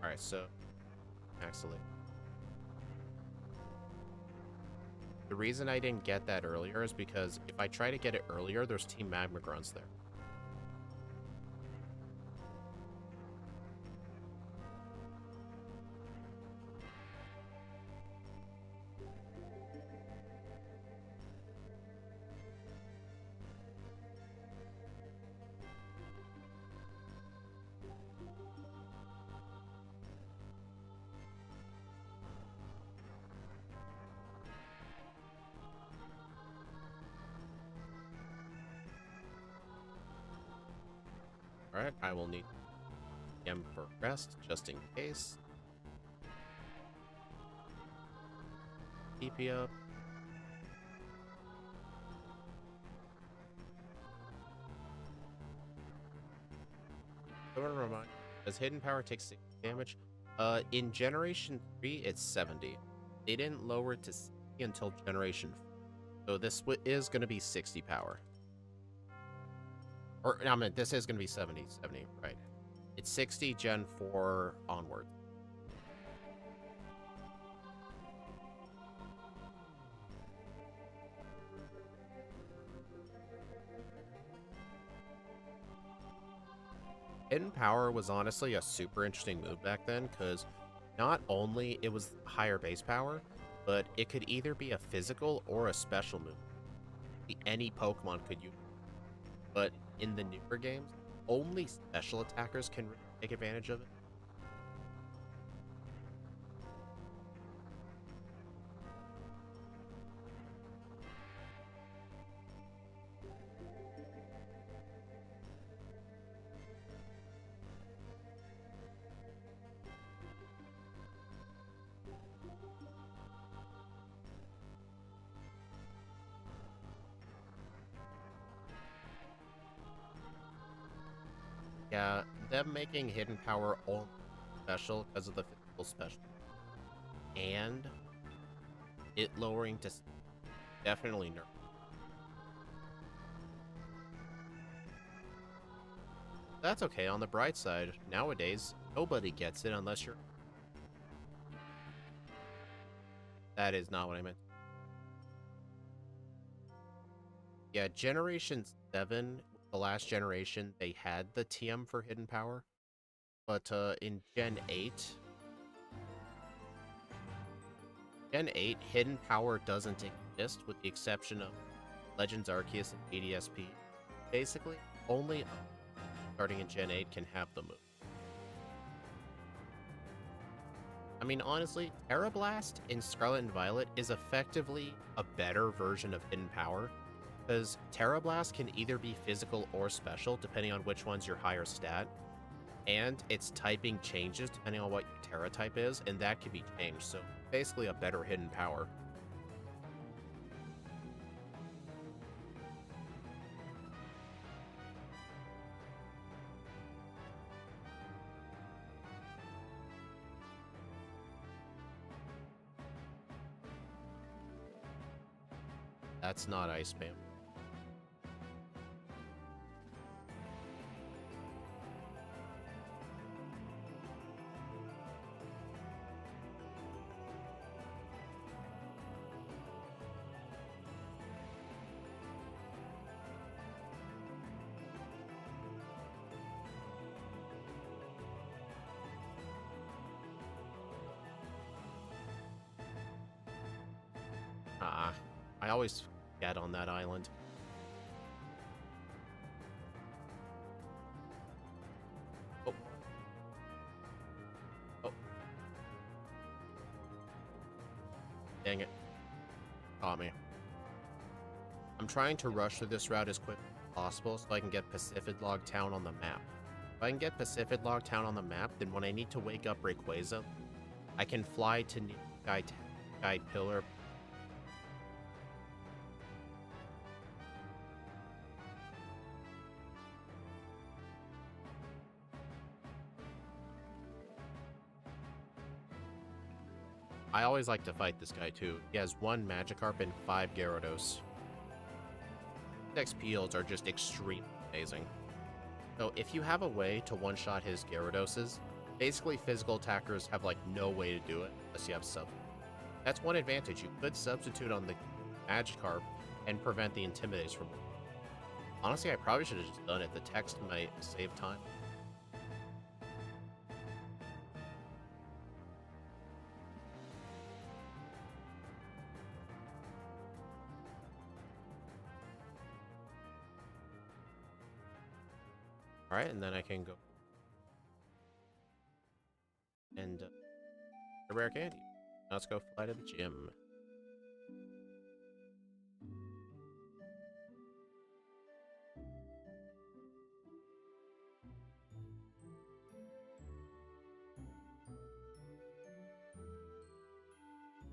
[SPEAKER 2] Alright, so... Excellent. The reason I didn't get that earlier is because if I try to get it earlier, there's Team Magma Grunts there. Alright, I will need M for rest, just in case. TP up. I want to remind you, does Hidden Power take 60 damage? In Generation 3, it's 70. They didn't lower it to 60 until Generation 4. So this is going to be 60 power. Or, I mean, this is going to be 70, right. It's 60 Gen 4 onward. Hidden Power was honestly a super interesting move back then, because not only it was higher base power, but it could either be a physical or a special move. Any Pokemon could use it. But in the newer games, only special attackers can take advantage of it. Yeah, them making Hidden Power only special because of the physical special. And it lowering to definitely nerf. That's okay, on the bright side, nowadays, nobody gets it unless you're... That is not what I meant. Yeah, Generation 7, the last generation, they had the TM for Hidden Power. But in Gen 8, Gen 8, hidden power doesn't exist with the exception of Legends Arceus and ADSP. Basically, only starting in Gen 8 can have the move. I mean, honestly, Terra Blast in Scarlet and Violet is effectively a better version of hidden power, because Terra Blast can either be physical or special, depending on which one's your higher stat, and its typing changes depending on what your Terra type is, and that can be changed, so basically a better hidden power. That's not Ice Spam. I always get on that island. Oh. Oh. Dang it. Caught me. I'm trying to rush through this route as quick as possible so I can get Pacific Log Town on the map. If I can get Pacific Log Town on the map, then when I need to wake up Rayquaza, I can fly to Sky Pillar. I always like to fight this guy too. He has 1 Magikarp and 5 Gyarados. His XP yields are just extremely amazing. So if you have a way to one-shot his Gyaradoses, basically physical attackers have like no way to do it unless you have sub. That's one advantage. You could substitute on the Magikarp and prevent the Intimidates from. Honestly, I probably should have just done it. The text might save time. Alright, and then I can go and a rare candy. Now let's go fly to the gym.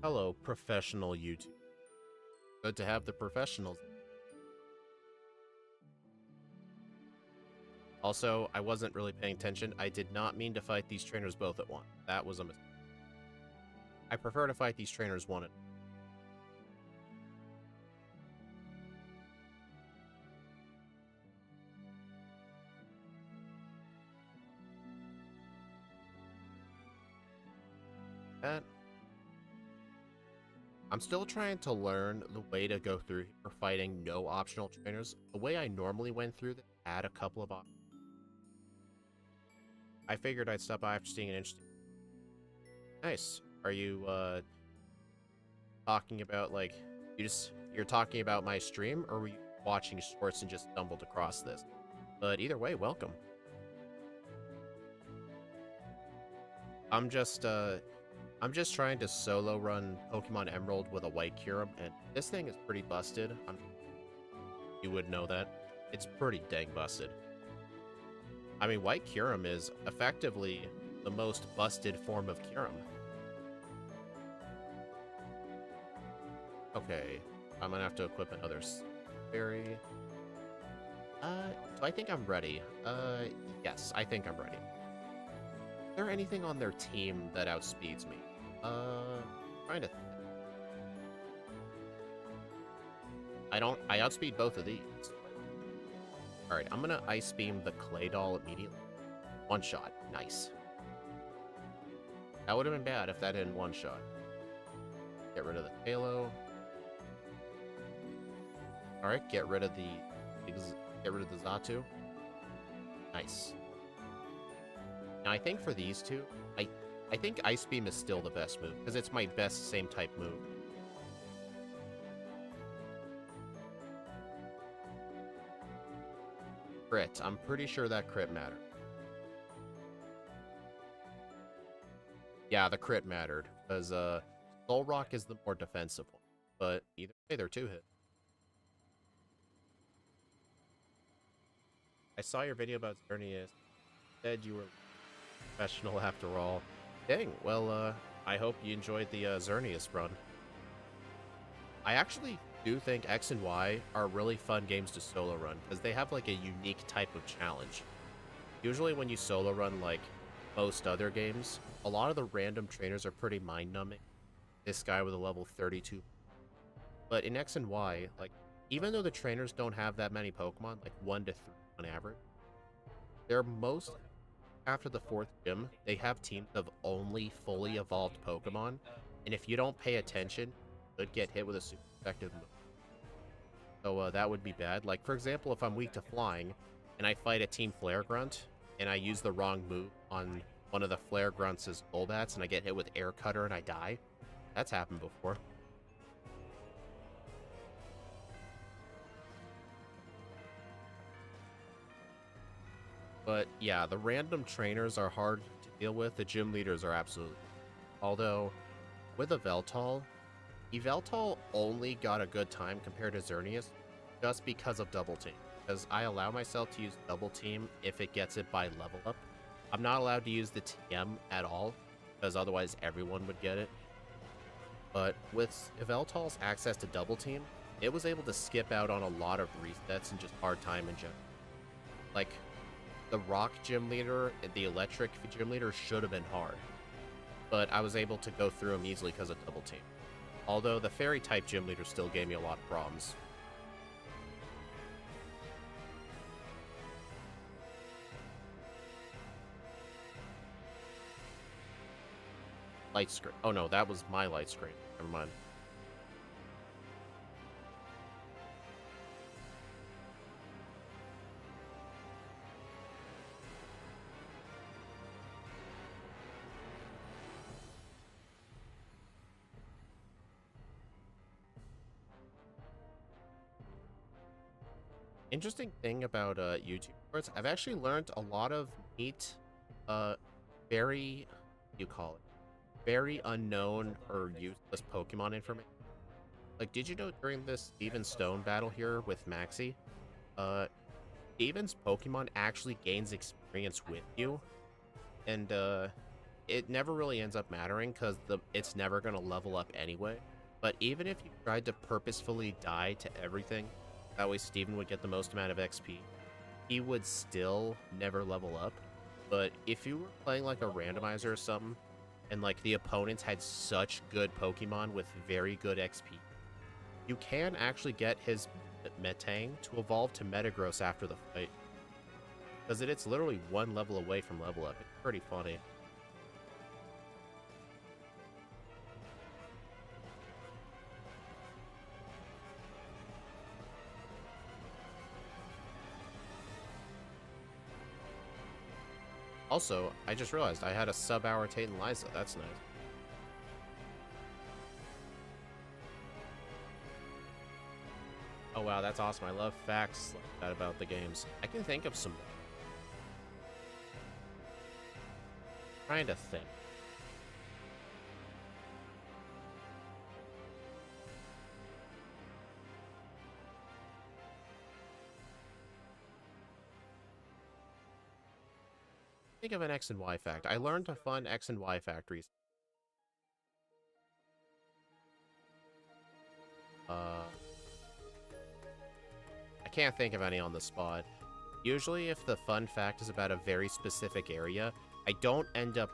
[SPEAKER 2] Hello, professional YouTube. Good to have the professionals. Also, I wasn't really paying attention. I did not mean to fight these trainers both at once. That was a mistake. I prefer to fight these trainers one at that. I'm still trying to learn the way to go through here fighting no optional trainers. The way I normally went through this, add a couple of options. I figured I'd stop by after seeing an interesting. Nice. Are you talking about like you're talking about my stream, or were you watching shorts and just stumbled across this? But either way, welcome. I'm just trying to solo run Pokemon Emerald with a white Kyurem, and this thing is pretty busted. You would know that. It's pretty dang busted. I mean, white Kyurem is effectively the most busted form of Kyurem. Okay, I'm gonna have to equip another berry. So I think I'm ready. Yes, I think I'm ready. Is there anything on their team that outspeeds me? Trying to. I outspeed both of these. Alright, I'm gonna Ice Beam the Clay Doll immediately. One shot. Nice. That would have been bad if that didn't one shot. Get rid of the Halo. Alright, get rid of the Zatu. Nice. Now I think for these two, I think Ice Beam is still the best move, because it's my best same type move. Crit. I'm pretty sure that crit mattered. Yeah, the crit mattered, because Soul Rock is the more defensive one. But either way, they're 2-hit. I saw your video about Xerneas. Said you were professional after all. Dang, well, I hope you enjoyed the Xerneas run. I actually do think X and Y are really fun games to solo run, because they have like a unique type of challenge. Usually when you solo run like most other games, a lot of the random trainers are pretty mind-numbing. This guy with a level 32. But in X and Y, like, even though the trainers don't have that many Pokemon, like 1 to 3 on average, they're most, after the 4th gym, they have teams of only fully evolved Pokemon, and if you don't pay attention, you could get hit with a super effective move. So that would be bad. Like, for example, if I'm weak to flying, and I fight a Team Flare Grunt, and I use the wrong move on one of the Flare Grunts' Golbats, and I get hit with Air Cutter and I die. That's happened before. But yeah, the random trainers are hard to deal with. The gym leaders are absolutely. Although, with Yveltal, Yveltal only got a good time compared to Xerneas just because of Double Team. Because I allow myself to use Double Team if it gets it by level up. I'm not allowed to use the TM at all, because otherwise everyone would get it. But with Yveltal's access to Double Team, it was able to skip out on a lot of resets and just hard time in general. Like, the Rock Gym Leader and the Electric Gym Leader should have been hard, but I was able to go through them easily because of Double Team. Although the Fairy type Gym Leader still gave me a lot of problems. Light screen. Oh no, that was my light screen. Never mind. Interesting thing about YouTube Shorts, I've actually learned a lot of neat, very, what do you call it, very unknown or useless Pokemon information. Like, did you know during this Steven Stone battle here with Maxie, Steven's Pokemon actually gains experience with you, and it never really ends up mattering because it's never gonna level up anyway. But even if you tried to purposefully die to everything, that way Steven would get the most amount of XP, he would still never level up. But if you were playing like a randomizer or something, and like the opponents had such good Pokemon with very good XP, you can actually get his Metang to evolve to Metagross after the fight. Because it's literally 1 level away from level up. It's pretty funny. Also, I just realized I had a sub-hour Tate and Liza. That's nice. Oh wow, that's awesome. I love facts like that about the games. I can think of some. Trying to think. Think of an X and Y fact. I learned a fun X and Y fact recently. I can't think of any on the spot. Usually if the fun fact is about a very specific area, I don't end up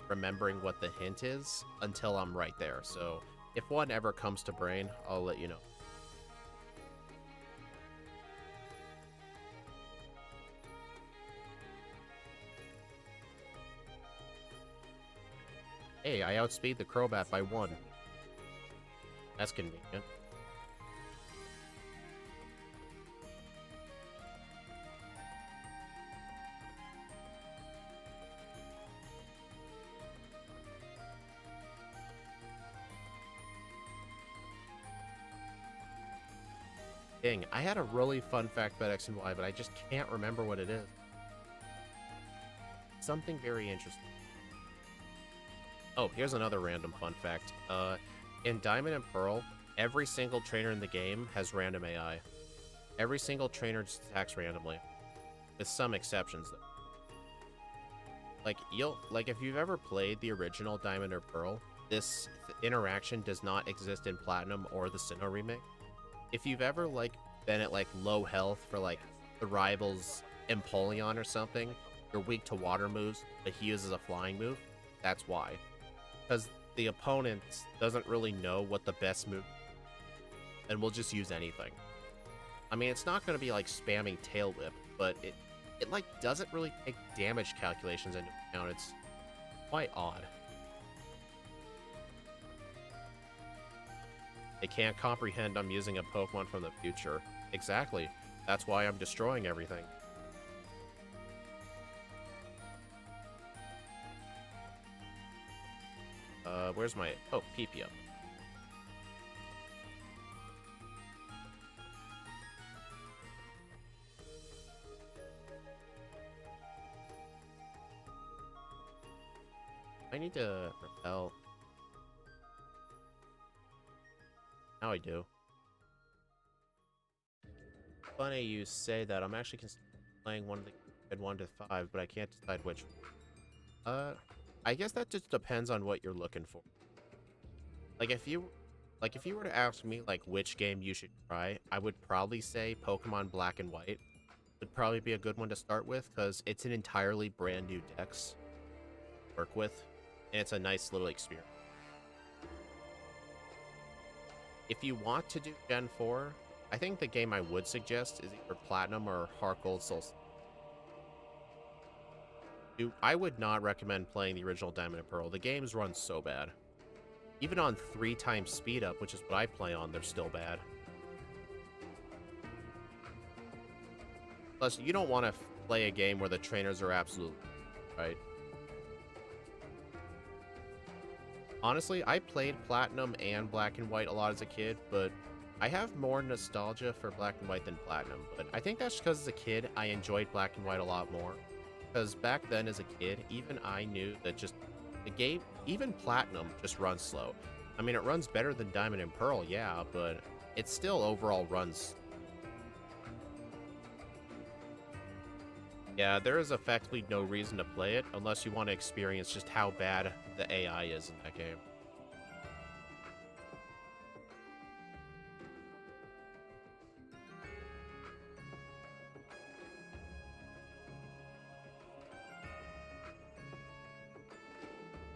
[SPEAKER 2] remembering what the hint is until I'm right there. So if one ever comes to brain, I'll let you know. Hey, I outspeed the Crobat by 1. That's convenient. Dang, I had a really fun fact about X and Y, but I just can't remember what it is. Something very interesting. Oh, here's another random fun fact. In Diamond and Pearl, every single trainer in the game has random AI. Every single trainer just attacks randomly, with some exceptions though. Like if you've ever played the original Diamond or Pearl, this interaction does not exist in Platinum or the Sinnoh remake. If you've ever been at low health for the rival's Empoleon or something, you're weak to water moves, but he uses a flying move. That's why, because the opponent doesn't really know what the best move, and will just use anything. I mean, it's not going to be spamming Tail Whip, but it doesn't really take damage calculations into account. It's quite odd. They can't comprehend I'm using a Pokemon from the future. Exactly. That's why I'm destroying everything. Where's my... Oh, Pipio. I need to repel. Now I do. Funny you say that. I'm actually playing one of the 1 to 5, but I can't decide which. I guess that just depends on what you're looking for. If you were to ask me which game you should try, I would probably say Pokemon Black and White would probably be a good one to start with, because it's an entirely brand new dex to work with, and it's a nice little experience. If you want to do Gen 4, I think the game I would suggest is either Platinum or Heart Gold Soul. Dude, I would not recommend playing the original Diamond and Pearl. The games run so bad. Even on 3 times speed up, which is what I play on, they're still bad. Plus, you don't want to play a game where the trainers are absolute, right? Honestly, I played Platinum and Black and White a lot as a kid, but I have more nostalgia for Black and White than Platinum. But I think that's because as a kid, I enjoyed Black and White a lot more. Because back then as a kid, even I knew that just the game, even Platinum, just runs slow. I mean, it runs better than Diamond and Pearl, yeah, but it still overall runs. Yeah, there is effectively no reason to play it unless you want to experience just how bad the AI is in that game.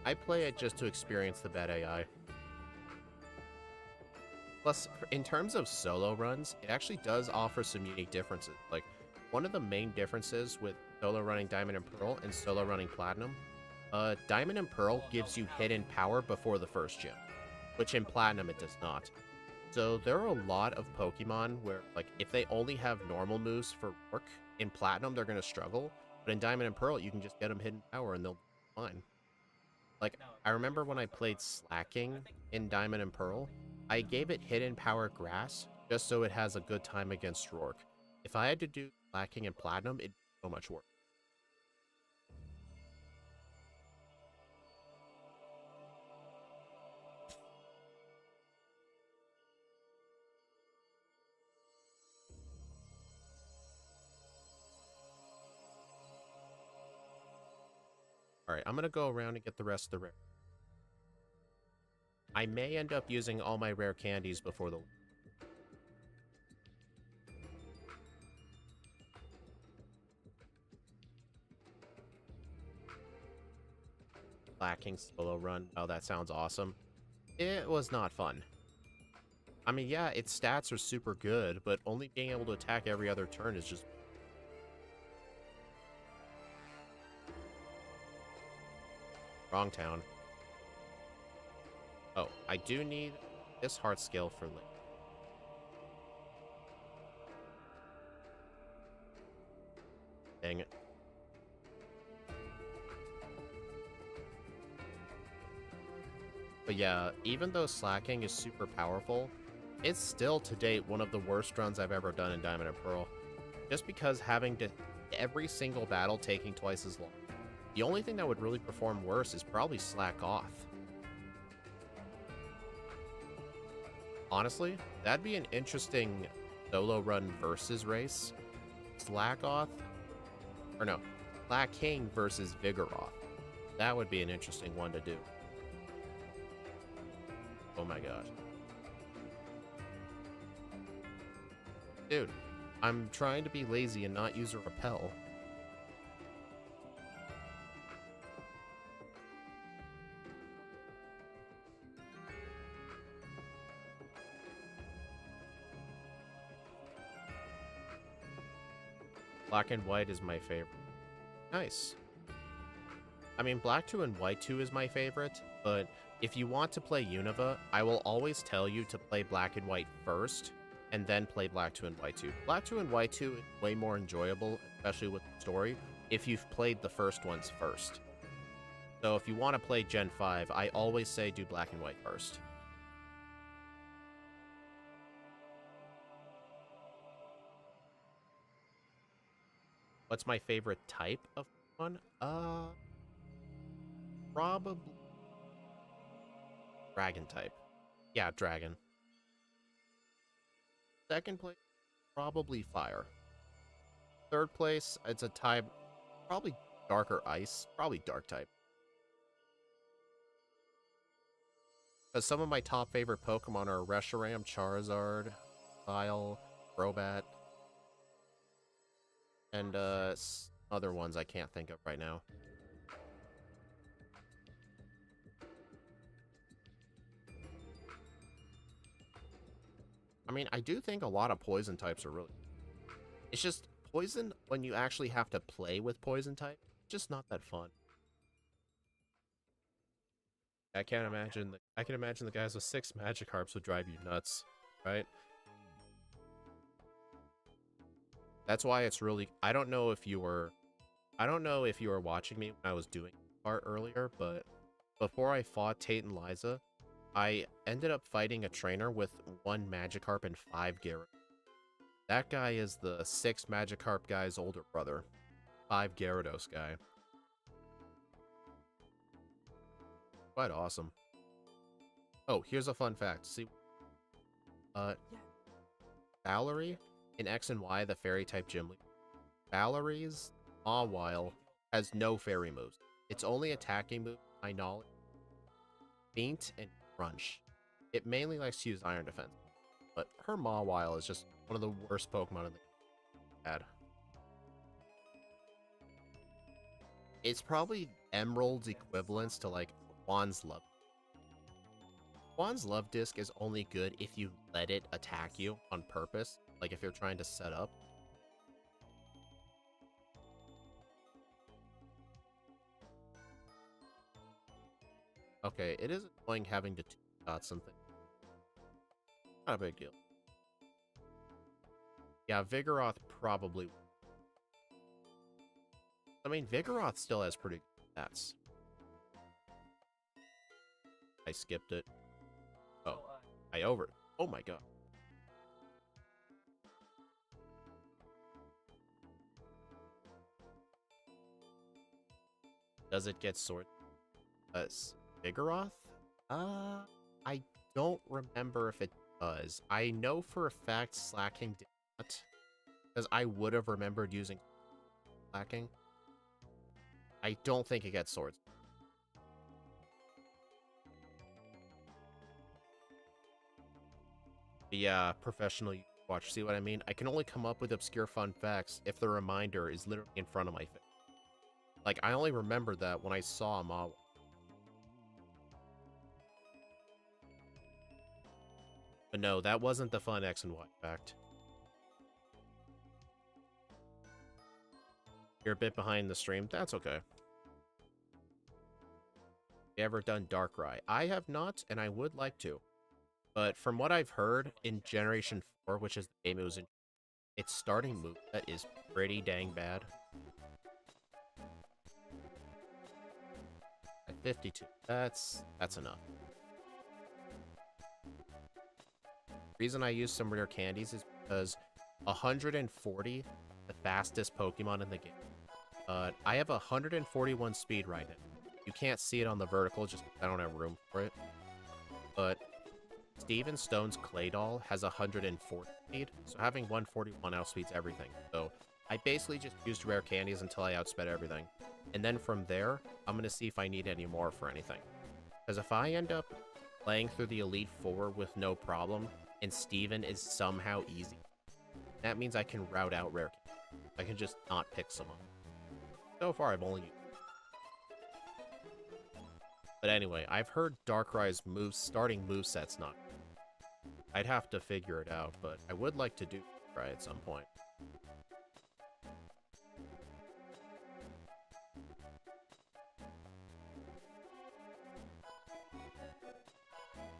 [SPEAKER 2] I play it just to experience the bad AI. Plus, in terms of solo runs, it actually does offer some unique differences. One of the main differences with solo running Diamond and Pearl and solo running Platinum, Diamond and Pearl gives you hidden power before the first gym, which in Platinum it does not. So there are a lot of Pokemon where, if they only have normal moves for work, in Platinum they're going to struggle, but in Diamond and Pearl you can just get them hidden power and they'll be fine. I remember when I played Slacking in Diamond and Pearl, I gave it Hidden Power Grass just so it has a good time against Rourke. If I had to do Slacking in Platinum, it'd be so much work. Alright, I'm gonna go around and get the rest of the rare. I may end up using all my rare candies before the... Slacking solo run. Oh, that sounds awesome. It was not fun. I mean, yeah, its stats are super good, but only being able to attack every other turn is just... Wrong town. Oh, I do need this heart skill for Link. Dang it. But yeah, even though Slacking is super powerful, it's still to date one of the worst runs I've ever done in Diamond and Pearl. Just because having to every single battle taking twice as long. The only thing that would really perform worse is probably Slack Off. Honestly, that'd be an interesting solo run versus race. Slack Off, or no, Slack King versus Vigoroth. That would be an interesting one to do. Oh my gosh. Dude, I'm trying to be lazy and not use a repel. Black and White is my favorite. Nice. I mean, Black 2 and White 2 is my favorite, but if you want to play Unova, I will always tell you to play Black and White first, and then play Black 2 and White 2. Black 2 and White 2 is way more enjoyable, especially with the story, if you've played the first ones first. So if you want to play Gen 5, I always say do Black and White first. What's my favorite type of one? Probably Dragon type. Yeah, Dragon. Second place, probably Fire. Third place, it's a type, probably Dark or Ice. Probably Dark type. Because some of my top favorite Pokemon are Reshiram, Charizard, Vile, Crobat, and other ones I can't think of right now. I mean, I do think a lot of poison types are really... It's just, poison, when you actually have to play with poison type, just not that fun. I can imagine the guys with 6 Magikarps would drive you nuts, right? That's why it's really... I don't know if you were watching me when I was doing the part earlier, but before I fought Tate and Liza, I ended up fighting a trainer with 1 Magikarp and 5 Gyarados. That guy is the 6 Magikarp guy's older brother. 5 Gyarados guy. Quite awesome. Oh, here's a fun fact. See, Valerie in X and Y, the fairy type gym leader. Valerie's Mawile has no fairy moves. Its only attacking move, my knowledge, Feint and Crunch. It mainly likes to use Iron Defense, but her Mawile is just one of the worst Pokemon in the had. It's probably Emerald's equivalence to like Juan's Love. Juan's Love Disc is only good if you let it attack you on purpose, like if you're trying to set up. Okay, it is annoying having to two-shot something. Not a big deal. Yeah, Vigoroth probably... I mean, Vigoroth still has pretty good stats. I skipped it. Oh, I over it. Oh my god. Does it get sword? Vigoroth? I don't remember if it does. I know for a fact Slacking did not, because I would have remembered using Slacking. I don't think it gets swords. Yeah, professional watch. See what I mean? I can only come up with obscure fun facts if the reminder is literally in front of my face. Like, I only remember that when I saw Mawile. But no, that wasn't the fun X and Y fact. You're a bit behind the stream. That's okay. You ever done Darkrai? I have not, and I would like to. But from what I've heard, in Generation 4, which is the game it was in, its starting move that is pretty dang bad. At 52. That's enough. reason I use some rare candies is because 140, the fastest Pokemon in the game. I have 141 speed right now. You can't see it on the vertical, just I don't have room for it. But Steven Stone's Claydol has 140 speed, so having 141 outspeeds everything. So I basically just used rare candies until I outsped everything. And then from there, I'm going to see if I need any more for anything. Because if I end up playing through the Elite Four with no problem, and Steven is somehow easy, that means I can route out rare candies. I can just not pick some up. So far, I've only used. But anyway, I've heard Darkrai's starting moveset's not. I'd have to figure it out, but I would like to do Darkrai at some point.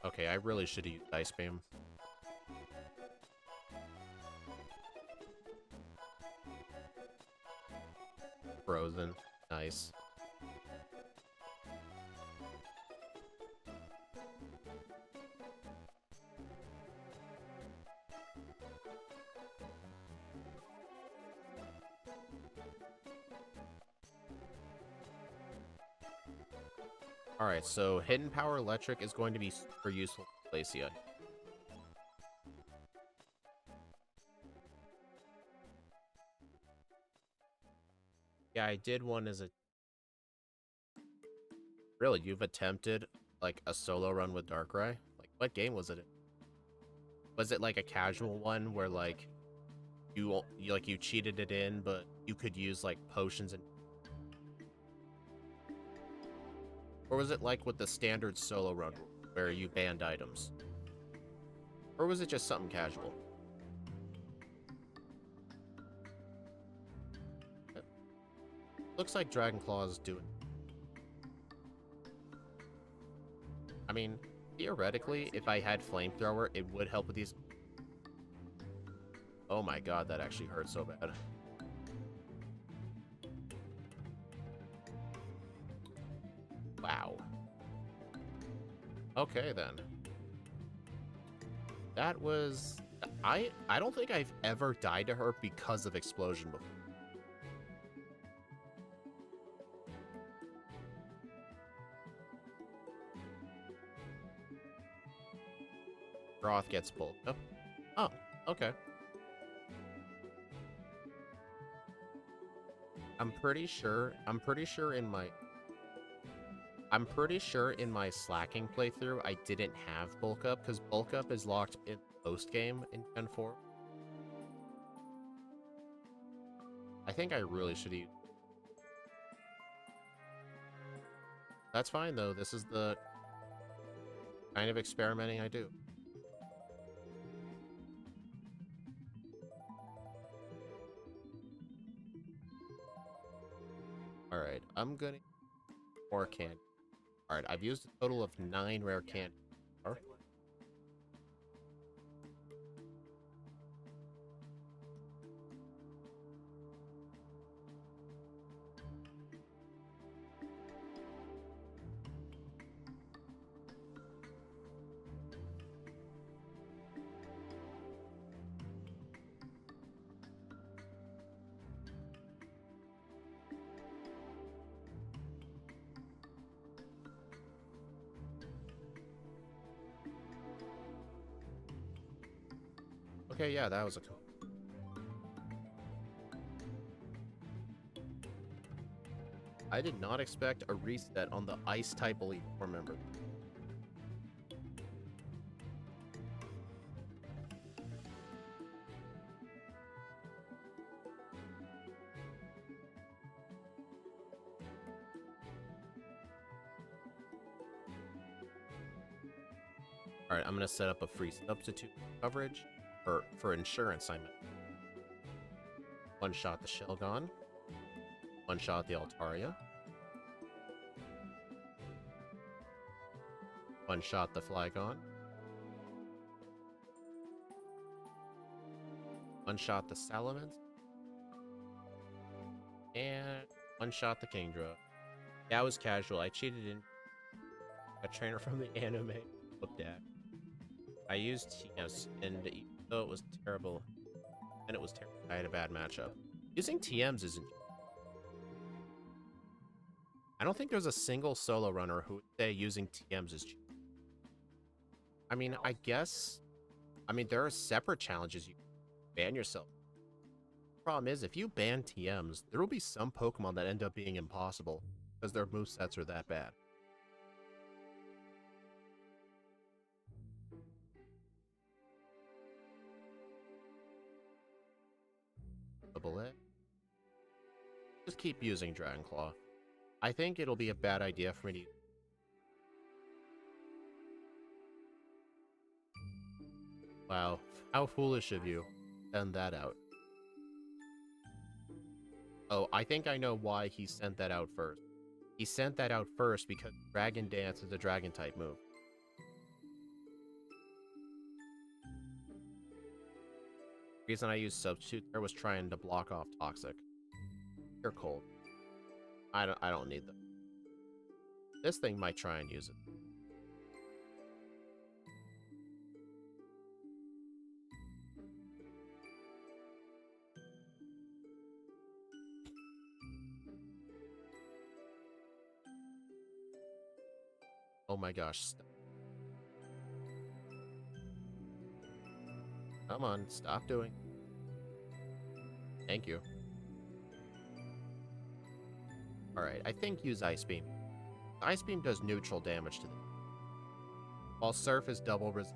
[SPEAKER 2] Okay, I really should have used Ice Beam. Frozen. Nice. Alright, so Hidden Power Electric is going to be super useful for Glacia. Yeah, I did one as a... Really, you've attempted, like, a solo run with Darkrai? Like, what game was it in? Was it, like, a casual one where, like, you cheated it in, but you could use, like, potions and... Or was it, like, with the standard solo run, where you banned items? Or was it just something casual? Looks like Dragon Claw is doing... I mean, theoretically, if I had Flamethrower, it would help with these... Oh my god, that actually hurt so bad. Wow. Okay, then. That was... I don't think I've ever died to her because of Explosion before. Broth gets bulked up. Oh, okay. I'm pretty sure in my slacking playthrough I didn't have bulk up because bulk up is locked in post game in Gen 4. I think I really should eat. That's fine though. This is the kind of experimenting I do. Alright, I'm gonna more candy. Alright, I've used a total of 9 rare candy. Okay, yeah, that was a... I did not expect a reset on the Ice-type Elite Four member. Alright, I'm gonna set up a free substitute coverage. For insurance, I meant. One shot the Shelgon. One shot the Altaria. One shot the Flygon. One shot the Salamence. And one shot the Kingdra. That was casual. I cheated in a trainer from the anime looked at. I used TMs, and even though it was terrible, and it was terrible, I had a bad matchup. Using TMs isn't... I don't think there's a single solo runner who would say using TMs is cheap. I mean, I guess... I mean, there are separate challenges you can ban yourself. The problem is, if you ban TMs, there will be some Pokemon that end up being impossible, because their movesets are that bad. Double it. Just keep using Dragon Claw. I think it'll be a bad idea for me to... Wow, how foolish of you. Send that out. Oh, I think I know why he sent that out first. He sent that out first because Dragon Dance is a Dragon-type move. The reason I used Substitute there was trying to block off Toxic. You're cold. I don't need them. This thing might try and use it. Oh my gosh. Come on, stop doing. Thank you. Alright, I think use Ice Beam. Ice Beam does neutral damage to them. While Surf is double resist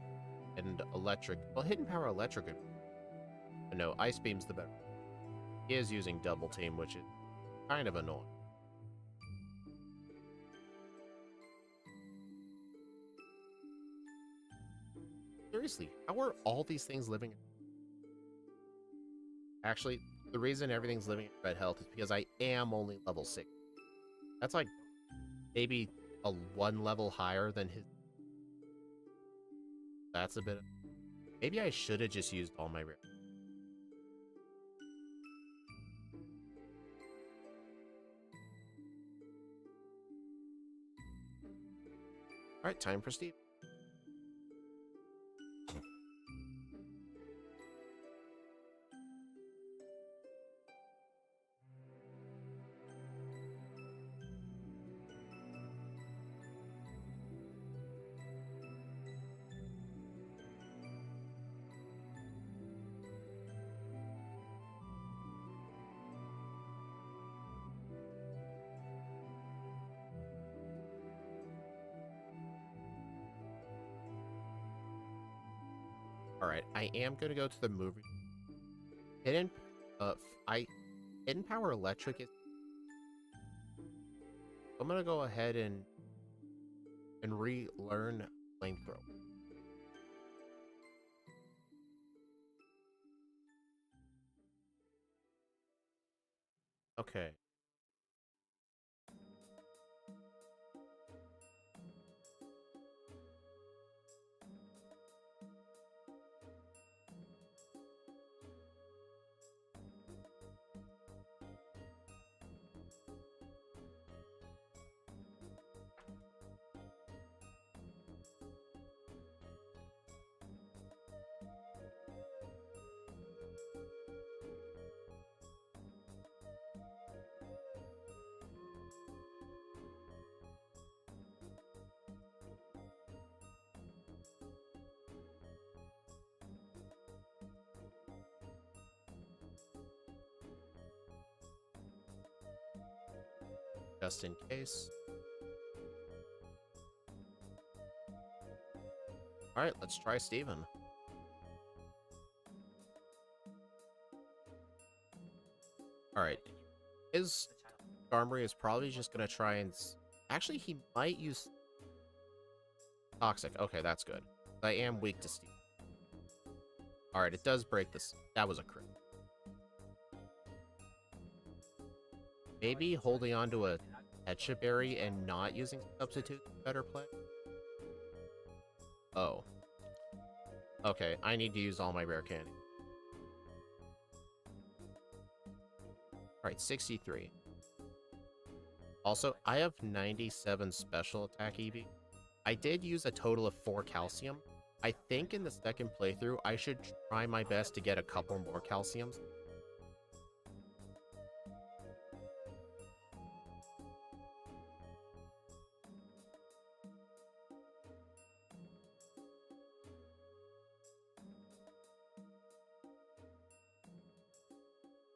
[SPEAKER 2] and Electric. Well, Hidden Power Electric. But no, Ice Beam's the better. He is using Double Team, which is kind of annoying. Seriously, how are all these things living? Actually, the reason everything's living at red health is because I am only level 6. That's like maybe a 1 level higher than his. That's a bit. Maybe I should have just used all my rare. Alright, time for Steve. Alright, I am gonna go to the movie. Hidden Power Electric is... I'm gonna go ahead and relearn Flamethrower. Okay. Just in case. Alright, let's try Steven. Alright. His Charmery is probably just gonna try and... Actually, he might use... Toxic. Okay, that's good. I am weak to Steven. Alright, it does break this. That was a crit. Maybe holding on to a Etcha Berry and not using Substitute is a better play? Oh. Okay, I need to use all my rare candy. Alright, 63. Also, I have 97 special attack EV. I did use a total of 4 calcium, I think in the second playthrough, I should try my best to get a couple more calciums.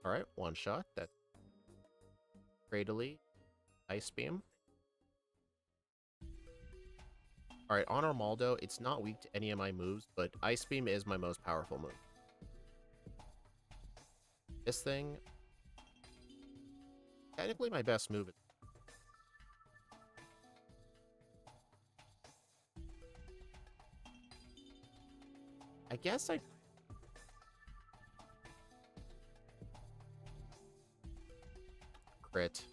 [SPEAKER 2] Alright, one shot. That's Cradily. Ice Beam. Alright, on Armaldo, it's not weak to any of my moves, but Ice Beam is my most powerful move. This thing... technically my best move. I guess I... Crit.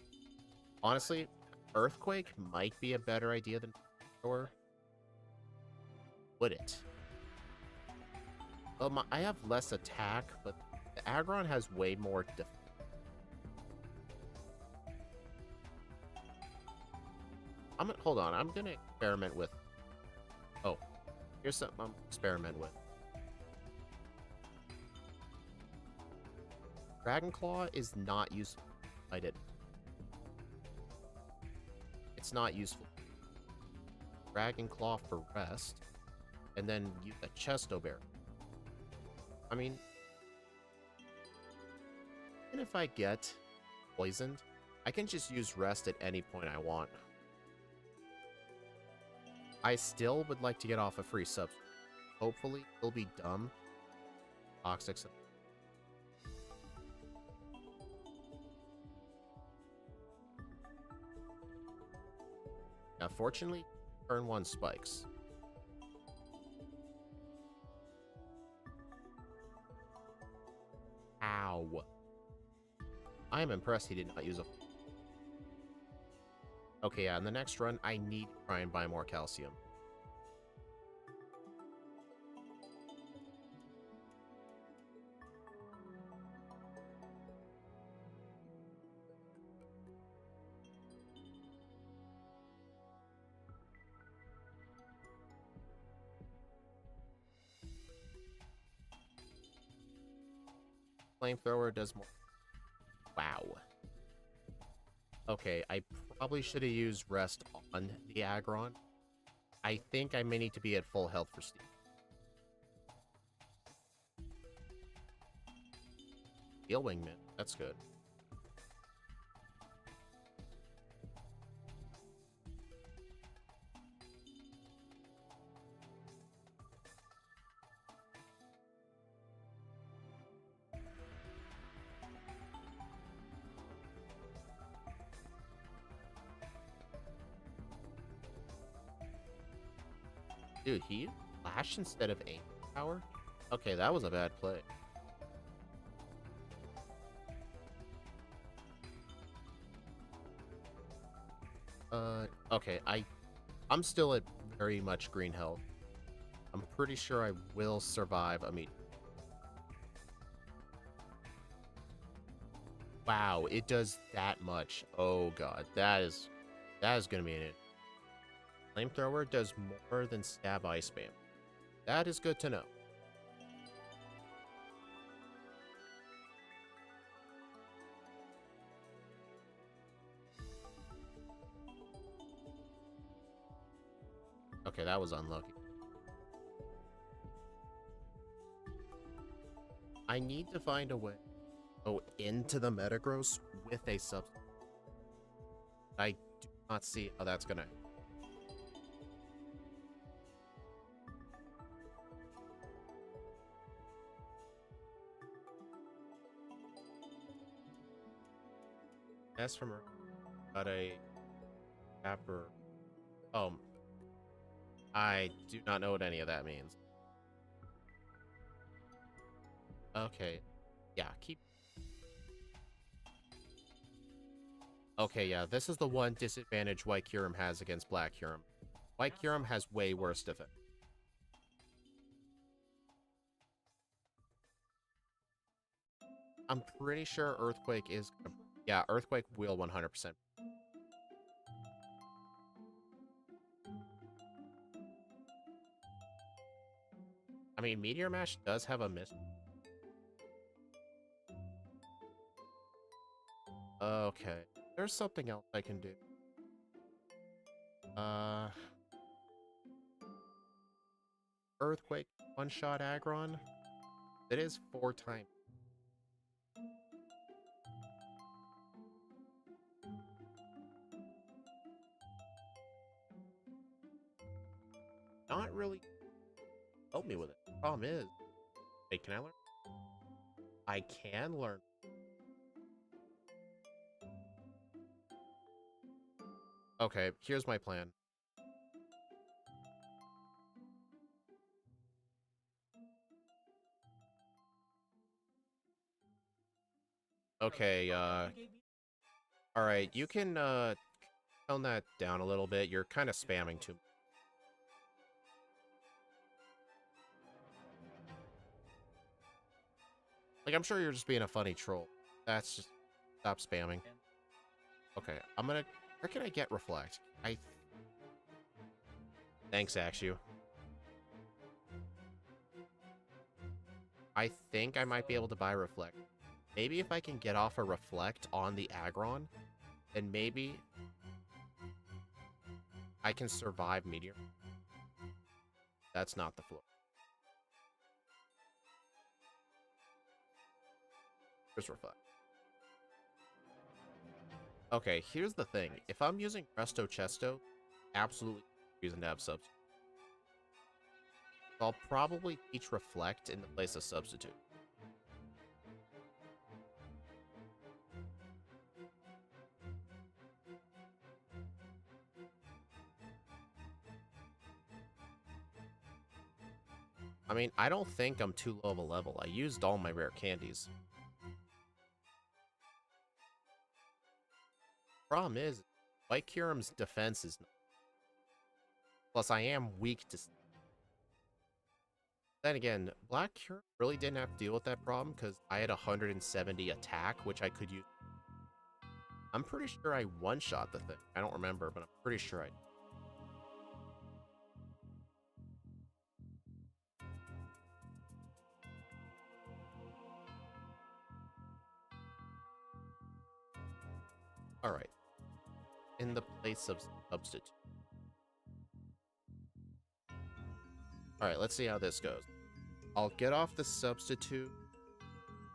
[SPEAKER 2] Honestly, Earthquake might be a better idea than... Or... would it? Well, I have less attack, but the Aggron has way more defense. Hold on, I'm gonna experiment with... Oh, here's something I'm experimenting with. Dragon Claw is not useful. I did. It's not useful. Dragon Claw for rest, and then use a Chesto Bear. I mean, even if I get poisoned, I can just use rest at any point I want. I still would like to get off a free sub. Hopefully, it'll be dumb. Toxic. Now, fortunately, turn 1 spikes. Ow. I am impressed he did not use a... Okay, yeah, in the next run, I need to try and buy more calcium. Flamethrower does more. Wow. Okay, I probably should have used rest on the Aggron. I think I may need to be at full health for Steve. Steel Wingman, that's good. Dude, he flash instead of aim power? Okay, that was a bad play. Okay, I'm still at very much green health. I'm pretty sure I will survive a meet. Wow, it does that much. Oh god, that is gonna be it. Flamethrower does more than stab ice spam. That is good to know. Okay, that was unlucky. I need to find a way to go into the Metagross with a substance. I do not see how that's gonna... As from her, got a Capper. Oh, I do not know what any of that means. Okay, yeah, keep... Okay, yeah, this is the one disadvantage White Kyurem has against Black Kyurem. White Kyurem has way worse defense. I'm pretty sure Earthquake is... Yeah, Earthquake will 100%. I mean, Meteor Mash does have a miss. Okay. There's something else I can do. Earthquake, one-shot Aggron. It is 4 times. Not really help me with it. Problem is, wait, can I learn? I can learn. Okay, here's my plan. Okay, alright, you can, tone that down a little bit. You're kind of spamming too. Like, I'm sure you're just being a funny troll. That's just... Stop spamming. Okay, I'm gonna... Where can I get Reflect? Thanks, Axu. I think I might be able to buy Reflect. Maybe if I can get off a Reflect on the Aggron, then maybe I can survive Meteor. That's not the floor. Here's Reflect. Okay, here's the thing. If I'm using Presto Chesto, absolutely reason to have substitute. I'll probably teach Reflect in the place of substitute. I mean, I don't think I'm too low of a level. I used all my rare candies. Problem is, White Kyurem's defense is... Plus, I am weak to... Then again, Black Kyurem really didn't have to deal with that problem because I had 170 attack, which I could use. I'm pretty sure I one-shot the thing. I don't remember, but I'm pretty sure I... Alright. In the place of substitute. Alright, let's see how this goes. I'll get off the substitute.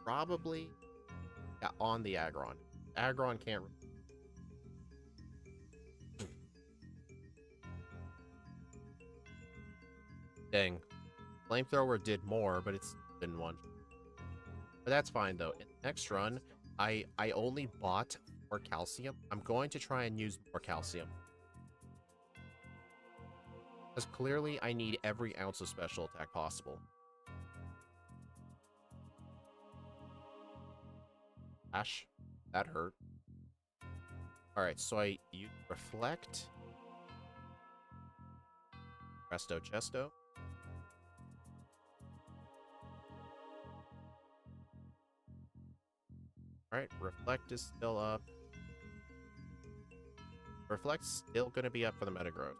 [SPEAKER 2] Probably on the Aggron. Aggron can't... Dang. Flamethrower did more, but it's been one. But that's fine, though. In the next run, I only bought more calcium. I'm going to try and use more calcium. Because clearly, I need every ounce of special attack possible. Ash, that hurt. Alright, so I use Reflect. Presto Chesto. Alright, Reflect is still up. Reflect's still going to be up for the Metagross.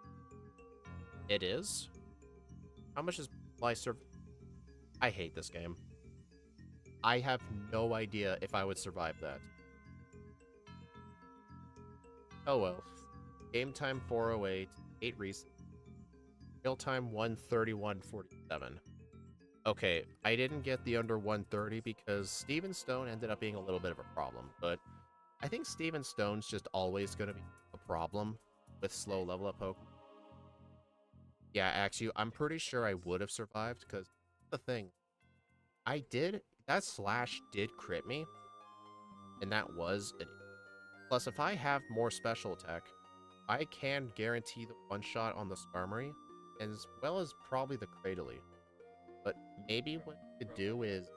[SPEAKER 2] It is? How much is Lyser? I hate this game. I have no idea if I would survive that. Oh well. Game time 408, 8 resets. Real time 131.47. Okay, I didn't get the under 130 because Steven Stone ended up being a little bit of a problem, but I think Steven Stone's just always going to be a problem with slow level up Pokemon. Yeah, actually, I'm pretty sure I would have survived because the thing, that slash did crit me, and that was an... Plus, if I have more special attack, I can guarantee the one-shot on the Skarmory, as well as probably the Cradily. But maybe what I could do is...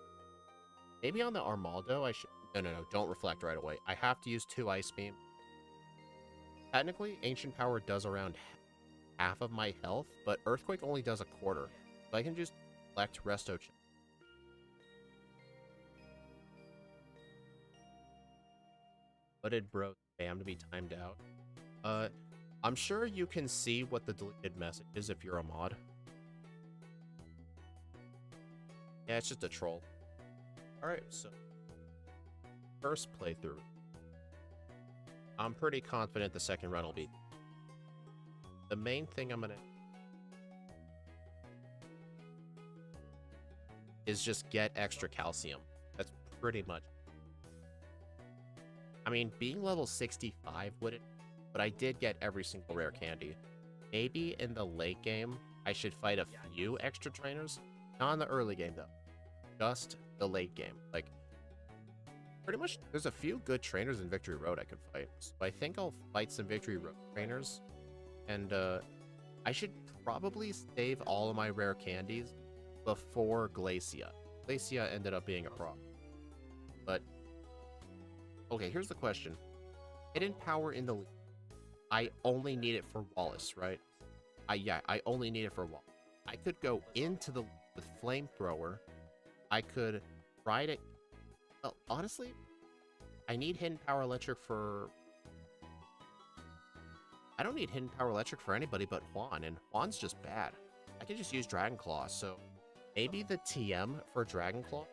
[SPEAKER 2] Maybe on the Armaldo, I should... No, don't Reflect right away. I have to use 2 Ice Beam. Technically, Ancient Power does around half of my health, but Earthquake only does a quarter. So I can just Reflect Resto. What did bro spam to be timed out? I'm sure you can see what the deleted message is if you're a mod. Yeah, it's just a troll. Alright, so first playthrough. I'm pretty confident the second run will be. The main thing I'm gonna is just get extra calcium. That's pretty much. I mean, being level 65 wouldn't, but I did get every single rare candy. Maybe in the late game, I should fight a few extra trainers. Not in the early game, though. Just the late game. Like, pretty much, there's a few good trainers in Victory Road I could fight. So I think I'll fight some Victory Road trainers. And, I should probably save all of my rare candies before Glacia. Glacia ended up being a problem. But, okay, here's the question. Hidden power in the league. I only need it for Wallace, right? I only need it for Wallace. I could go into the with Flamethrower. I could try to... Well, honestly, I need Hidden Power Electric for... I don't need Hidden Power Electric for anybody but Juan, and Juan's just bad. I could just use Dragon Claw, so maybe the TM for Dragon Claw,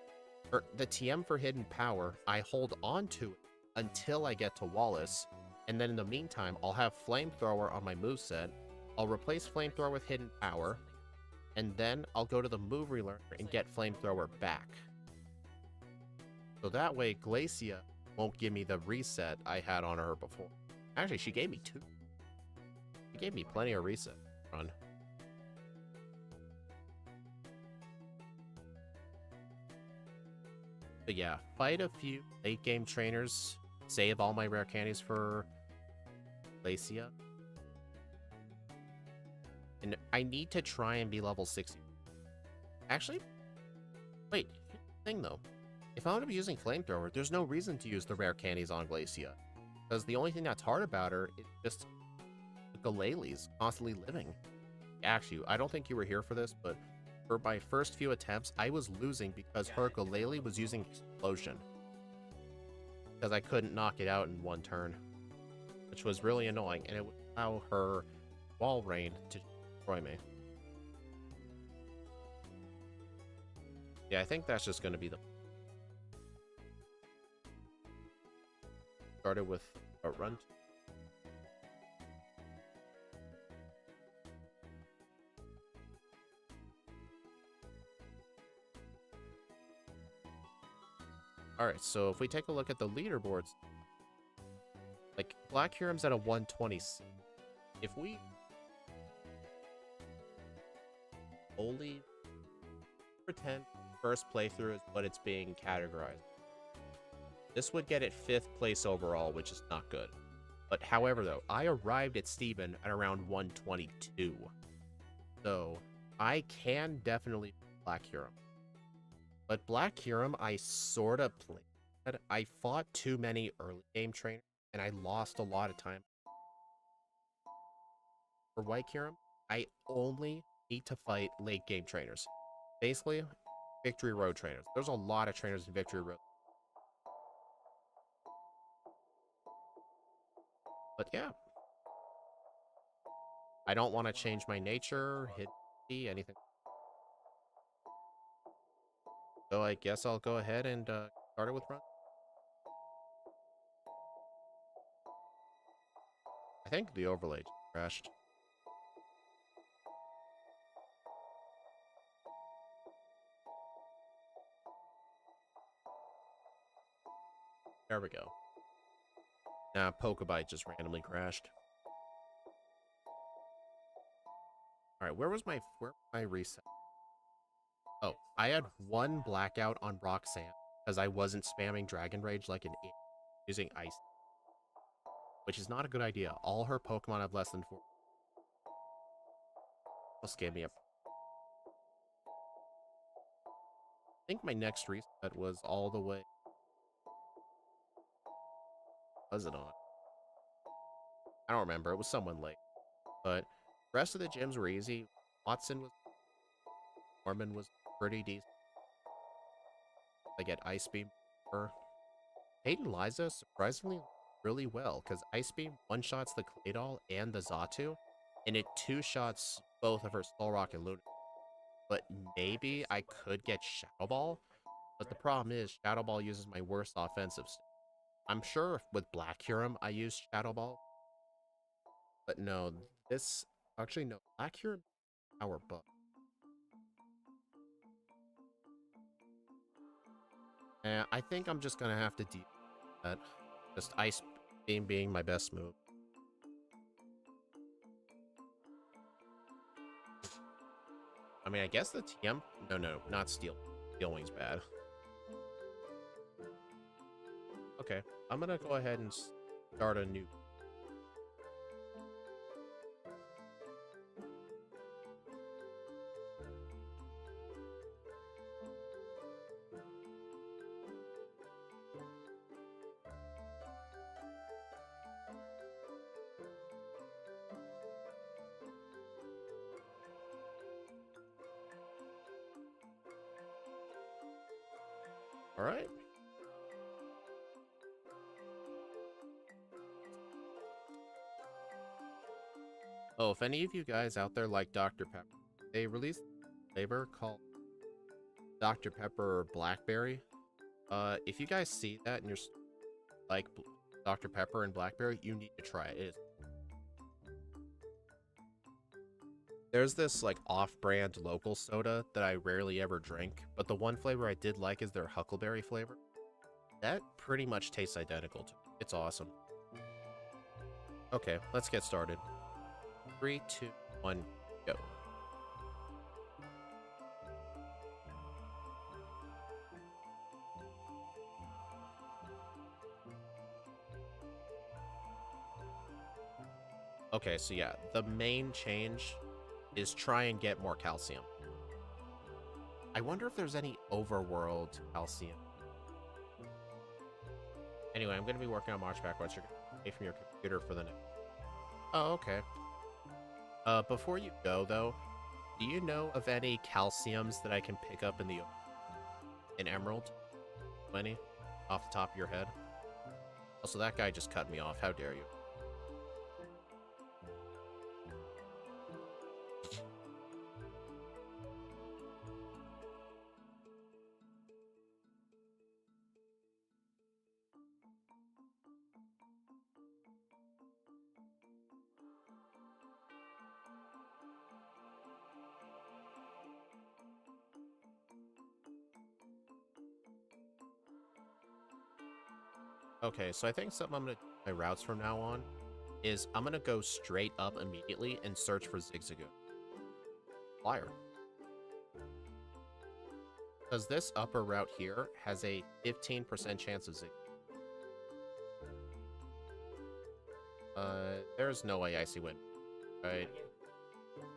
[SPEAKER 2] or the TM for Hidden Power, I hold on to it until I get to Wallace, and then in the meantime, I'll have Flamethrower on my moveset, I'll replace Flamethrower with Hidden Power, and then I'll go to the move relearner and get Flamethrower back. So that way, Glacia won't give me the reset I had on her before. Actually, she gave me 2. She gave me plenty of reset run. But yeah, fight a few late game trainers, save all my rare candies for Glacia. And I need to try and be level 60. Actually, wait, here's the thing though. If I'm going to be using Flamethrower, there's no reason to use the rare candies on Glacia. Because the only thing that's hard about her is just the Galele's constantly living. Actually, I don't think you were here for this, but for my first few attempts, I was losing because her Galele was using Explosion. Because I couldn't knock it out in one turn. Which was really annoying, and it would allow her Wall Rain to destroy me. Yeah, I think that's just going to be the... Started with a run. Alright, so if we take a look at the leaderboards, like, Black Kyurem's at a 126. If we only pretend first playthrough is what it's being categorized, this would get it 5th place overall, which is not good. But however, though, I arrived at Steven at around 122. So I can definitely Black Kyurem. But Black Kyurem, I sort of played. I fought too many early game trainers, and I lost a lot of time. For White Kyurem, I only need to fight late game trainers. Basically, Victory Road trainers. There's a lot of trainers in Victory Road. But yeah. I don't want to change my nature, hit anything. So I guess I'll go ahead and start it with run. I think the overlay just crashed. There we go. Nah, Pokebite just randomly crashed. Alright, where was my reset? Oh, I had one blackout on Roxanne because I wasn't spamming Dragon Rage like an idiot using Ice. Which is not a good idea. All her Pokemon have less than 4. Almost gave me a... I think my next reset was all the way... Was it on? I don't remember. It was someone late. But the rest of the gyms were easy. Watson was... Norman was pretty decent. I get Ice Beam. Hayden Liza surprisingly really well, because Ice Beam one-shots the Claydol and the Xatu, and it two-shots both of her Solrock and Luna. but maybe I could get Shadow Ball. But the problem is, Shadow Ball uses my worst offensive stat. I'm sure with Black Kyurem I used Shadow Ball, but no, this actually no. Black Kyurem power buff. And I think I'm just gonna have to deal with that. Just Ice Beam being my best move. I mean, I guess the TM. No, not Steel. Steel Wing's bad. Okay, I'm gonna go ahead and start a new. All right. Oh, if any of you guys out there like Dr. Pepper, they released a flavor called Dr. Pepper Blackberry. If you guys see that and you're like Dr. Pepper and Blackberry, you need to try it. There's this like off-brand local soda that I rarely ever drink, but the one flavor I did like is their Huckleberry flavor. That pretty much tastes identical to it. It's awesome. Okay, let's get started. 3, 2, 1, go. Okay, so yeah, the main change is try and get more calcium. I wonder if there's any overworld calcium. Anyway, I'm going to be working on March backwards. You're going to pay from your computer for the next. Oh, okay. Before you go, though, do you know of any calciums that I can pick up in Emerald? Any? Off the top of your head? Also, that guy just cut me off. How dare you? Okay, so I think something I'm going to do my routes from now on is I'm going to go straight up immediately and search for Zigzagoon. Flyer. Because this upper route here has a 15% chance of Zig. There's no way Icy win, right?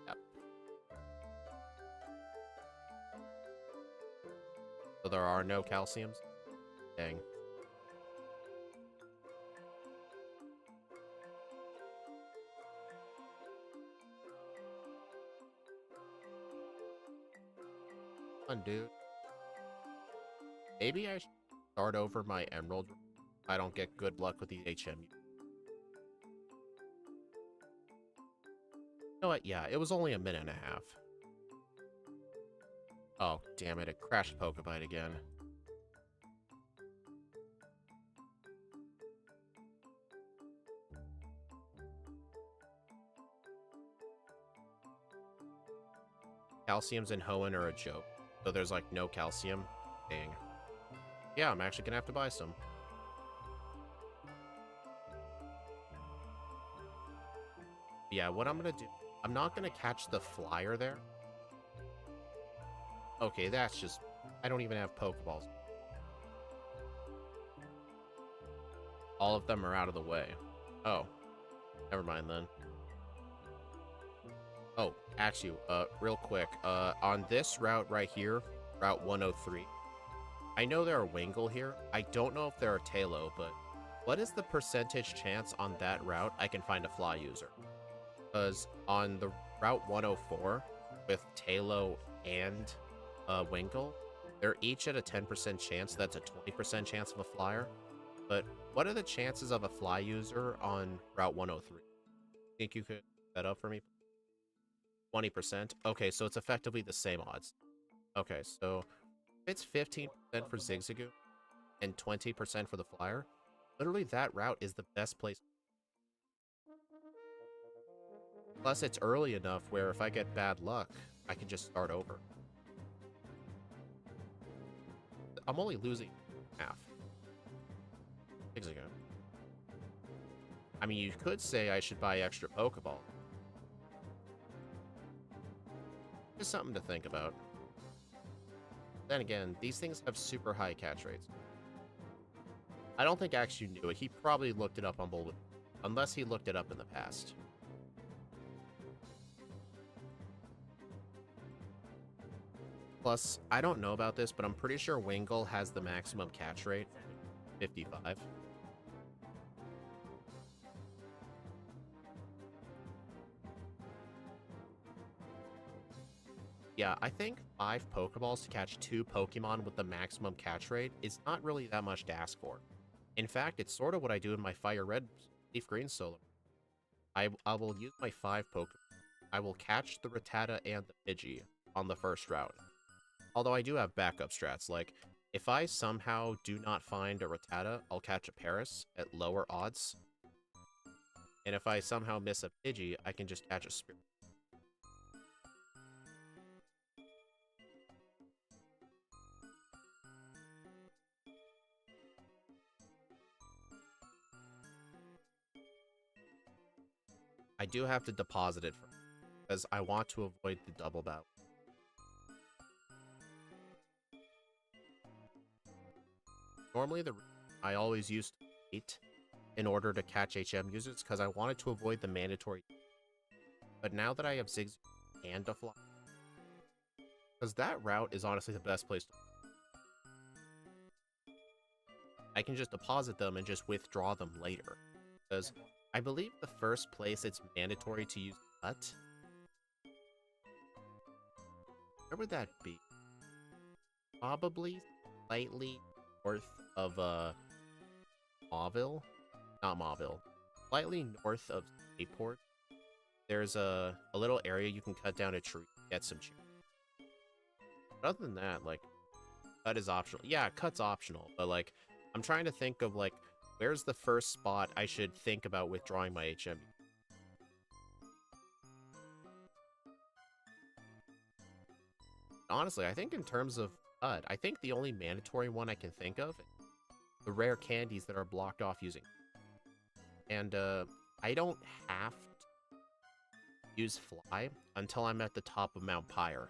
[SPEAKER 2] Yep. So there are no calciums? Dang. Come on, dude. Maybe I should start over my Emerald if I don't get good luck with the HMU. You know what? Yeah, it was only a minute and a half. Oh, damn it. It crashed Pokebite again. Calciums in Hoenn are a joke. So there's like no calcium. Dang. Yeah, I'm actually gonna have to buy some. Yeah, what I'm gonna do, I'm not gonna catch the flyer there. Okay, that's just, I don't even have Pokeballs. All of them are out of the way. Oh, never mind then. Oh, actually, real quick, on this route right here, Route 103, I know there are Wingull here. I don't know if there are Tailo, but what is the percentage chance on that route I can find a fly user? Because on the Route 104 with Tailo and Wingull, they're each at a 10% chance. That's a 20% chance of a flyer. But what are the chances of a fly user on Route 103? Think you could set up for me? 20%. Okay, so it's effectively the same odds. Okay, so if it's 15% for Zigzagoon and 20% for the Flyer, literally that route is the best place. Plus, it's early enough where if I get bad luck, I can just start over. I'm only losing half. Zigzagoon. I mean, you could say I should buy extra Pokeball. Just something to think about. Then again, these things have super high catch rates. I don't think Axe knew it. He probably looked it up on Bullet, unless he looked it up in the past. Plus, I don't know about this, but I'm pretty sure Wingull has the maximum catch rate, 55. Yeah, I think 5 Pokeballs to catch 2 Pokemon with the maximum catch rate is not really that much to ask for. In fact, it's sort of what I do in my Fire Red Leaf Green solo. I will use my 5 Pokemon. I will catch the Rattata and the Pidgey on the first route. Although I do have backup strats, like, if I somehow do not find a Rattata, I'll catch a Paris at lower odds. And if I somehow miss a Pidgey, I can just catch a Spirit. I do have to deposit it because I want to avoid the double battle. Normally, I always used 8 in order to catch HM users because I wanted to avoid the mandatory. But now that I have Zigzag and a Fly, because that route is honestly the best place to. I can just deposit them and just withdraw them later. Because I believe the first place it's mandatory to use Cut. Where would that be? Probably slightly north of Mauville. Not Mauville. Slightly north of Backport. There's a little area you can cut down a tree to get some cherries. But other than that, like, cut is optional. Yeah, cut's optional, but like, I'm trying to think of like, where's the first spot I should think about withdrawing my HM? Honestly, I think in terms of cut, I think the only mandatory one I can think of is the rare candies that are blocked off using. And I don't have to use Fly until I'm at the top of Mount Pyre.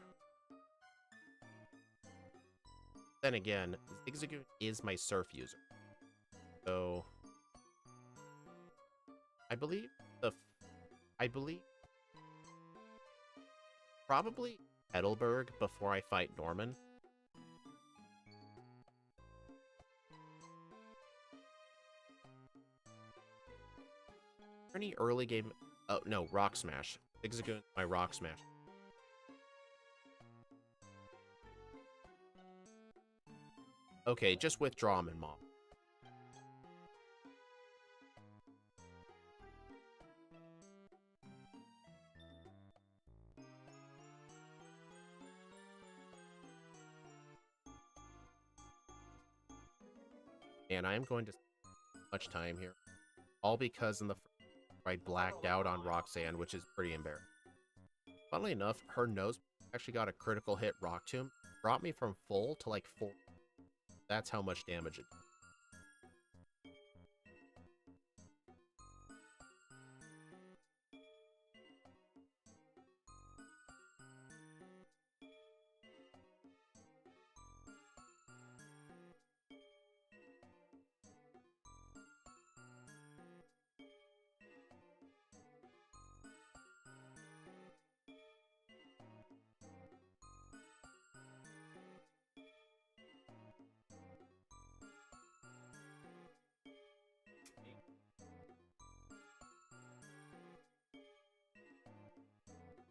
[SPEAKER 2] Then again, Zigzagoon is my Surf user. So I believe probably Heidelberg before I fight Norman. Any early game? Oh no, Rock Smash. Zigzagoon, my Rock Smash. Okay, just withdraw him and Mom. And I am going to spend much time here. All because in the first I blacked out on Roxanne, which is pretty embarrassing. Funnily enough, her nose actually got a critical hit Rock Tomb. Brought me from full to like 4. That's how much damage it did.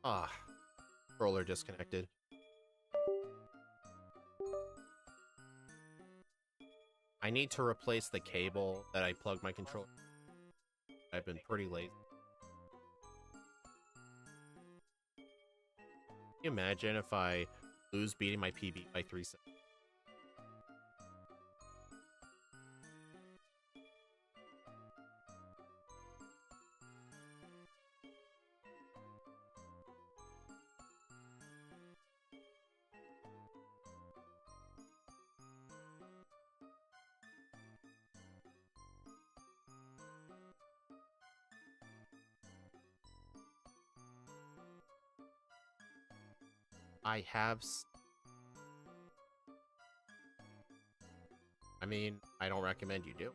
[SPEAKER 2] Ah, controller disconnected. I need to replace the cable that I plugged my controller. I've been pretty lazy. you imagine if I lose beating my PB by 3 seconds? I have. I mean, I don't recommend you do.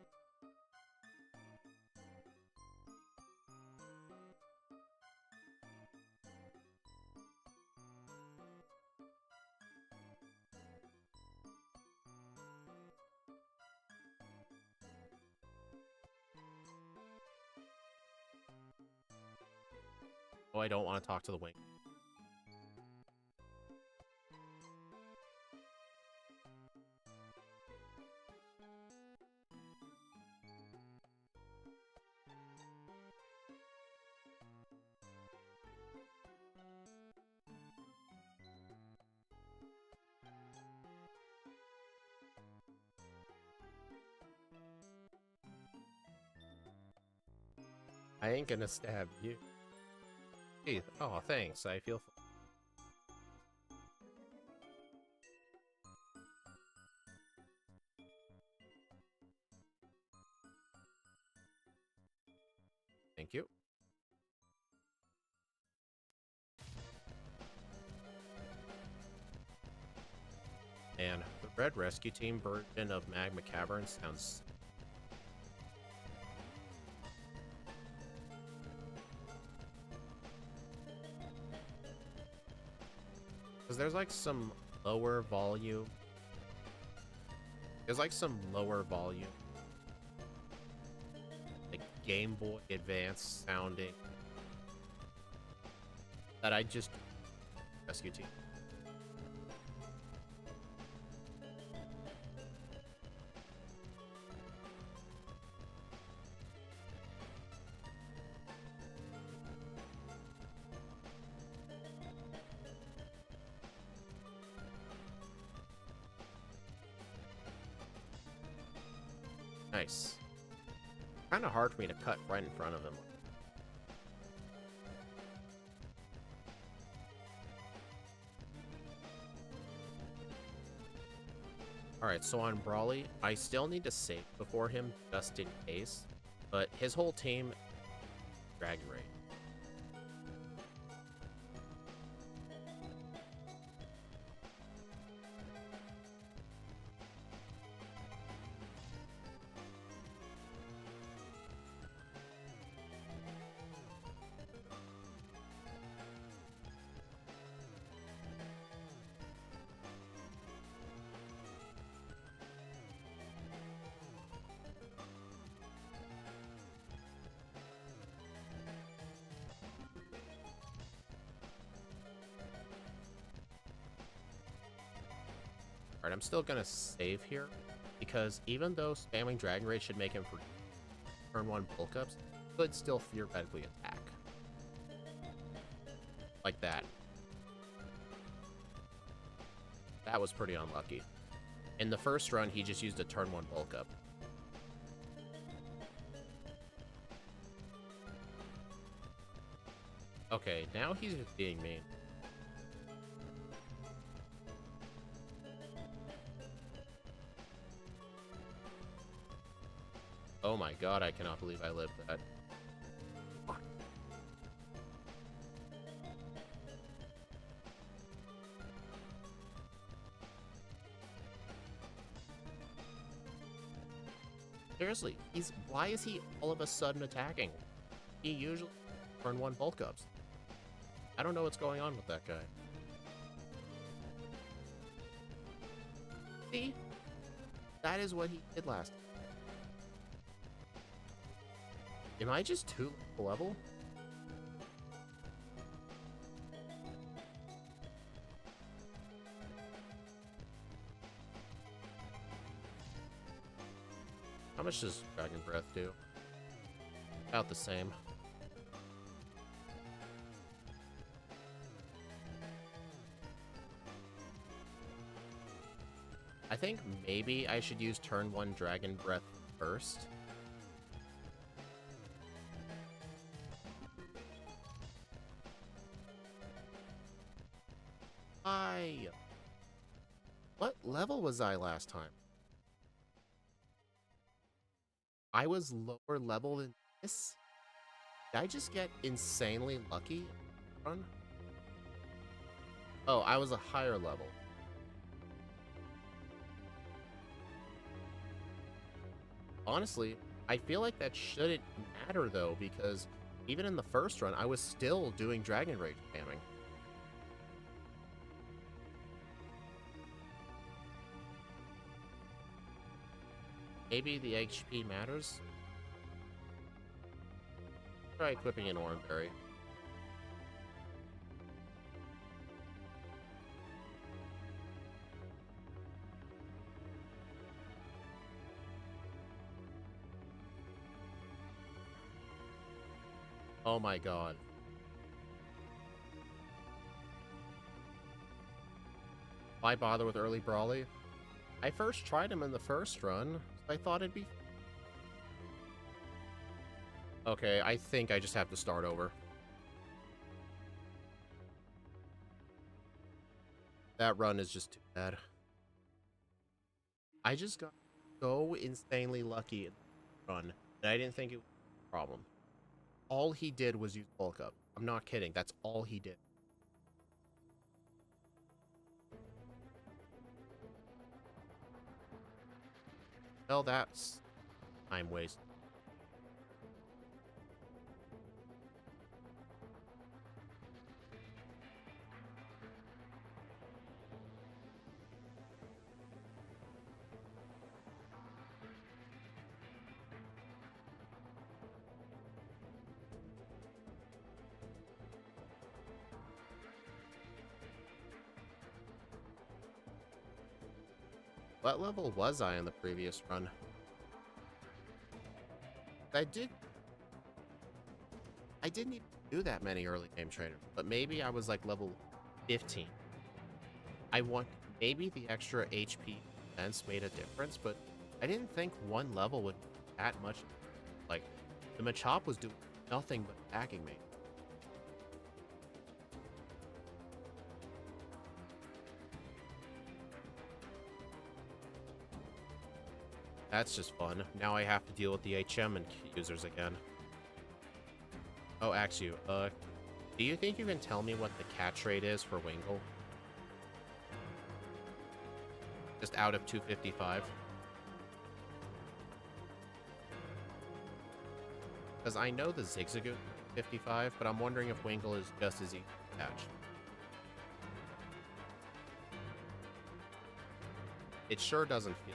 [SPEAKER 2] Oh, I don't want to talk to the wing. I ain't gonna stab you. Hey, oh, thanks. I feel. Thank you. And the Red Rescue Team version of Magma Cavern sounds. Because there's like some lower volume. There's like some lower volume. Like Game Boy Advance sounding. That I just. Rescue Team. Nice. Kind of hard for me to cut right in front of him. Alright, so on Brawly, I still need to save before him just in case, but his whole team Dragon Raid. Alright, I'm still gonna save here, because even though spamming Dragon Raid should make him for turn 1 bulk ups, could still theoretically attack. Like that. That was pretty unlucky. In the first run, he just used a turn 1 bulk up. Okay, now he's just being mean. Oh my god, I cannot believe I lived that. Seriously, why is he all of a sudden attacking? He usually turn 1 bulk ups. I don't know what's going on with that guy. See? That is what he did last time. Am I just too low level? How much does Dragon Breath do? About the same. I think maybe I should use turn 1 Dragon Breath first. What level was I last time? I was lower level than this? Did I just get insanely lucky? Run? Oh, I was a higher level. Honestly, I feel like that shouldn't matter though, because even in the first run, I was still doing Dragon Rage spamming. Maybe the HP matters? Try equipping an Oranberry. Oh my god. Why bother with early Brawly? I first tried him in the first run, so I thought it'd be... Okay, I think I just have to start over. That run is just too bad. I just got so insanely lucky in the run that I didn't think it was a problem. All he did was use bulk up. I'm not kidding, that's all he did. Well, that's time waste. What level was I in the previous run? I didn't even do that many early game trainers, but maybe I was like level 15. Maybe the extra HP defense made a difference, but I didn't think one level would be that much. Like, the Machop was doing nothing but attacking me. That's just fun. Now I have to deal with the HM and users again. Oh, Axu, do you think you can tell me what the catch rate is for Wingull? Just out of 255. Because I know the Zigzagoon 55, but I'm wondering if Wingull is just as easy to catch. It sure doesn't feel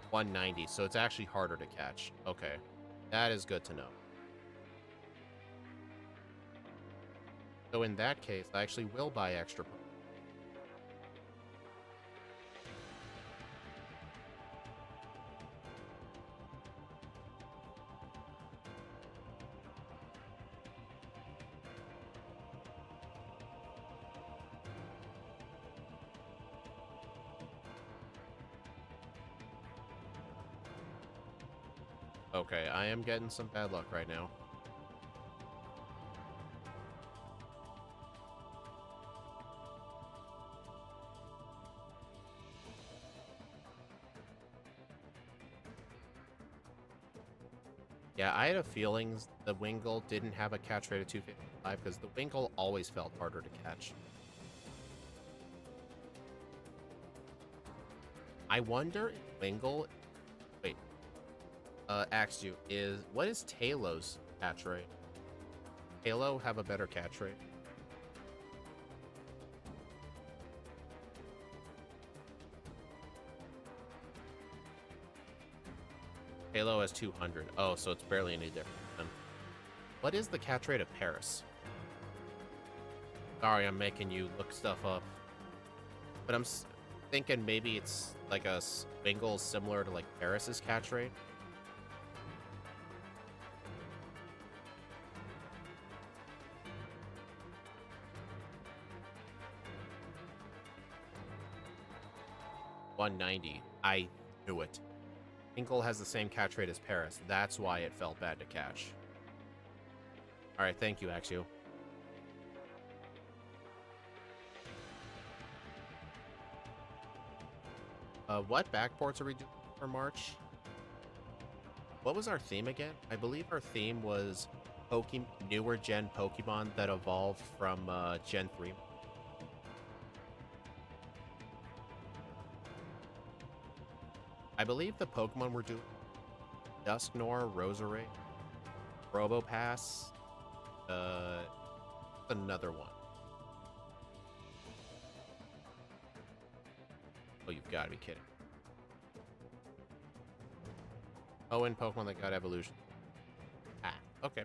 [SPEAKER 2] 190, so it's actually harder to catch. Okay, that is good to know. So in that case, I actually will buy extra. Okay, I am getting some bad luck right now. Yeah, I had a feeling the Wingull didn't have a catch rate of 255 because the Wingull always felt harder to catch. I wonder if Wingull... Wait. Asked you, what is Tailow's catch rate? Taillow have a better catch rate? Halo has 200. Oh, so it's barely any different then. What is the catch rate of Paris? Sorry, I'm making you look stuff up. But I'm thinking maybe it's like a Wingull similar to like Paris's catch rate. 190. I knew it. Inkle has the same catch rate as Paris. That's why it felt bad to catch. Alright, thank you, Axio. What backports are we doing for March? What was our theme again? I believe our theme was newer gen Pokemon that evolved from Gen 3. I believe the Pokemon we're doing Dusknoir, Roserade, Robopass, another one. Oh, you've got to be kidding. Oh, and Pokemon that got evolution. Ah, okay.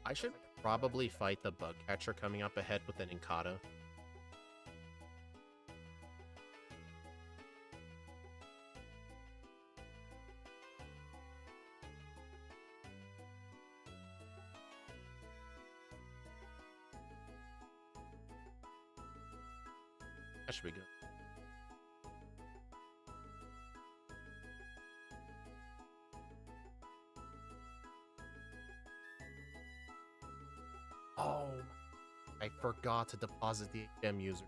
[SPEAKER 2] I should probably fight the bug catcher coming up ahead with an Inkata. That should be good. Oh, I forgot to deposit the HM user.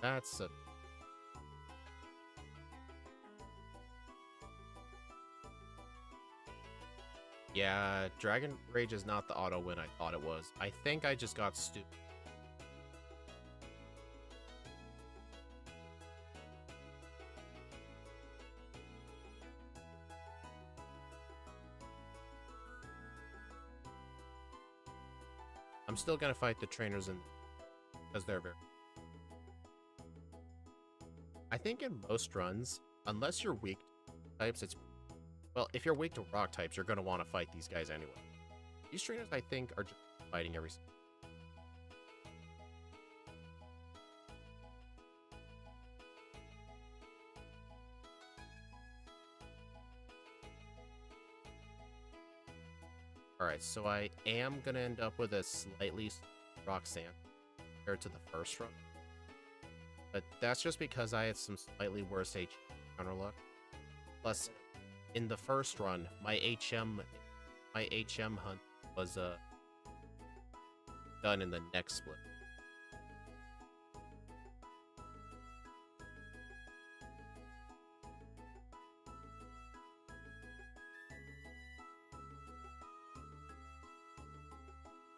[SPEAKER 2] That's a... Yeah, Dragon Rage is not the auto win I thought it was. I think I just got stupid. I'm still gonna fight the trainers because they're very... I think in most runs, unless you're weak to types, it's... Well, if you're weak to rock types, you're gonna want to fight these guys anyway. These trainers, I think, are just fighting every... Alright, so I am gonna end up with a slightly rock sand compared to the first run. But that's just because I had some slightly worse counter luck. Plus, in the first run, my HM hunt was done in the next split.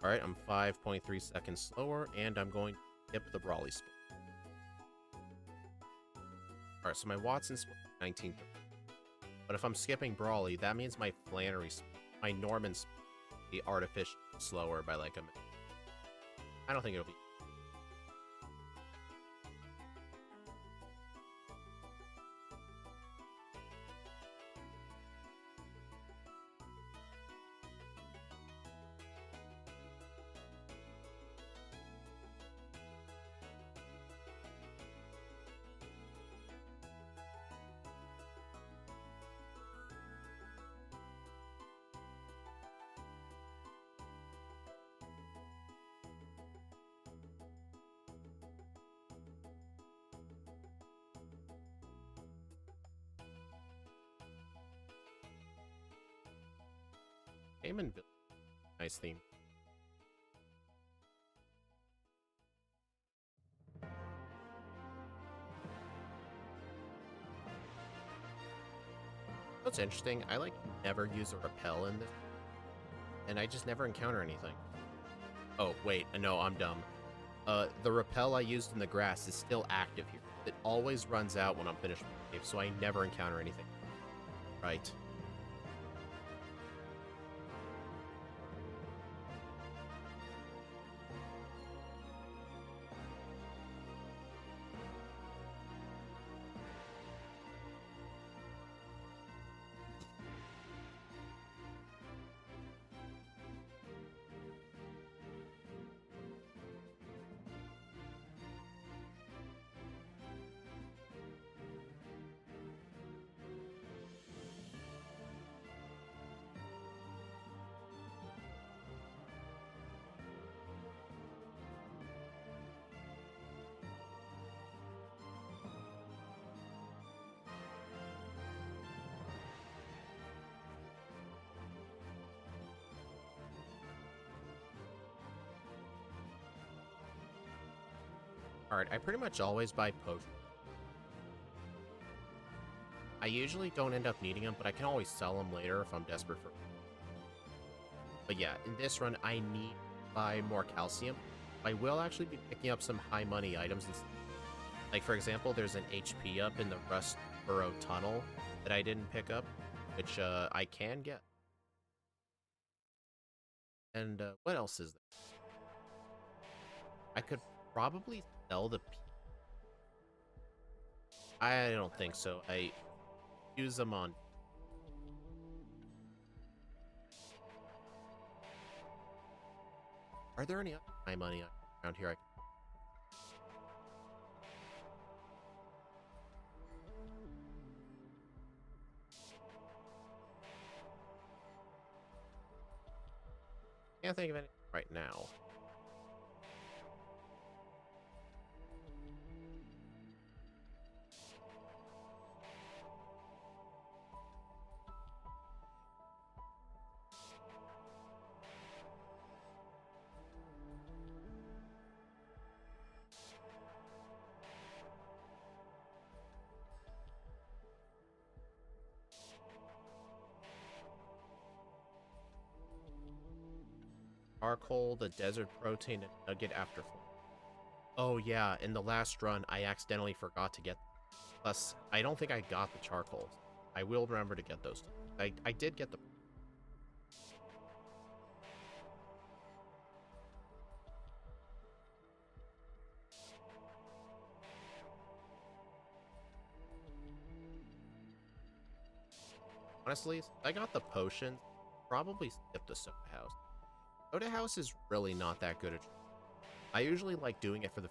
[SPEAKER 2] Alright, I'm 5.3 seconds slower, and I'm going to skip the Brawly split. Alright, so my Watson split 1930. But if I'm skipping Brawly, that means my Flannery split, my Norman split will be artificially slower by like a minute. I don't think it'll be... Damon Bill. Nice theme. What's interesting, I like never use a repel in this, and I just never encounter anything. Oh, wait, no, I'm dumb. The repel I used in the grass is still active here. It always runs out when I'm finished with the cave, so I never encounter anything. Right. Alright, I pretty much always buy potions. I usually don't end up needing them, but I can always sell them later if I'm desperate for. But yeah, in this run, I need to buy more calcium. I will actually be picking up some high money items. Like, for example, there's an HP up in the Rust Burrow Tunnel that I didn't pick up, which I can get. And what else is there? I could probably sell the... I don't think so. I use them on... Are there any other high money around here? Can't think of any right now. Charcoal, the desert protein, and nugget after. Oh yeah, in the last run, I accidentally forgot to get. Plus, I don't think I got the charcoal. I will remember to get those. I did get the. Honestly, I got the potions. Probably skip the soda house. Soda house is really not that good at. I usually like doing it for the.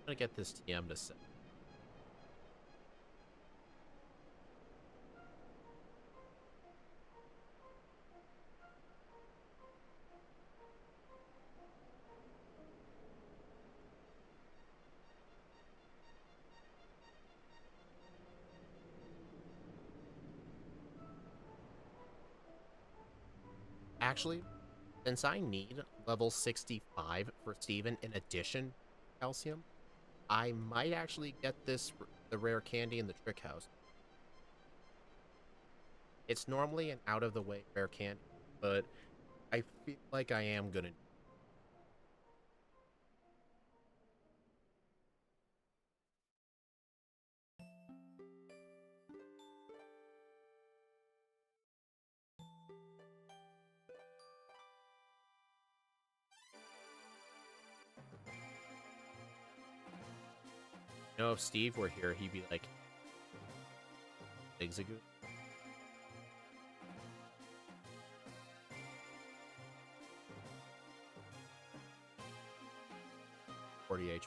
[SPEAKER 2] I'm gonna get this TM to set. Actually, since I need level 65 for Steven in addition to calcium, I might actually get the rare candy in the trick house. It's normally an out-of-the-way rare candy, but I feel like I am gonna. You know, if Steve were here, he'd be like, Zigzagoo. 40 HP.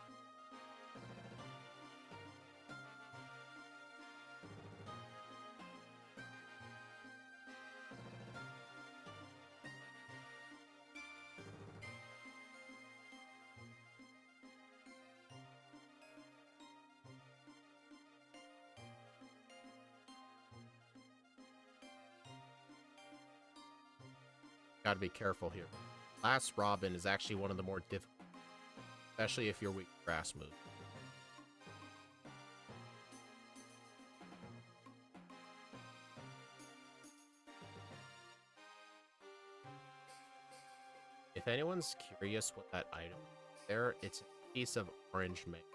[SPEAKER 2] Gotta be careful here. Last Robin is actually one of the more difficult, especially if you're weak to grass move. If anyone's curious what that item is there, it's a piece of orange mango.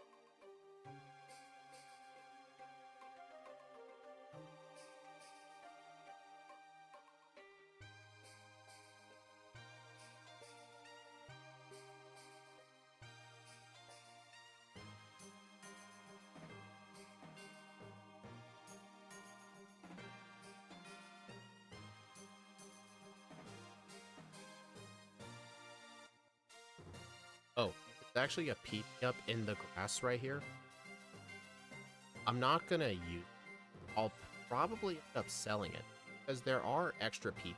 [SPEAKER 2] There's actually a peep up in the grass right here. I'm not gonna use. I'll probably end up selling it because there are extra peep.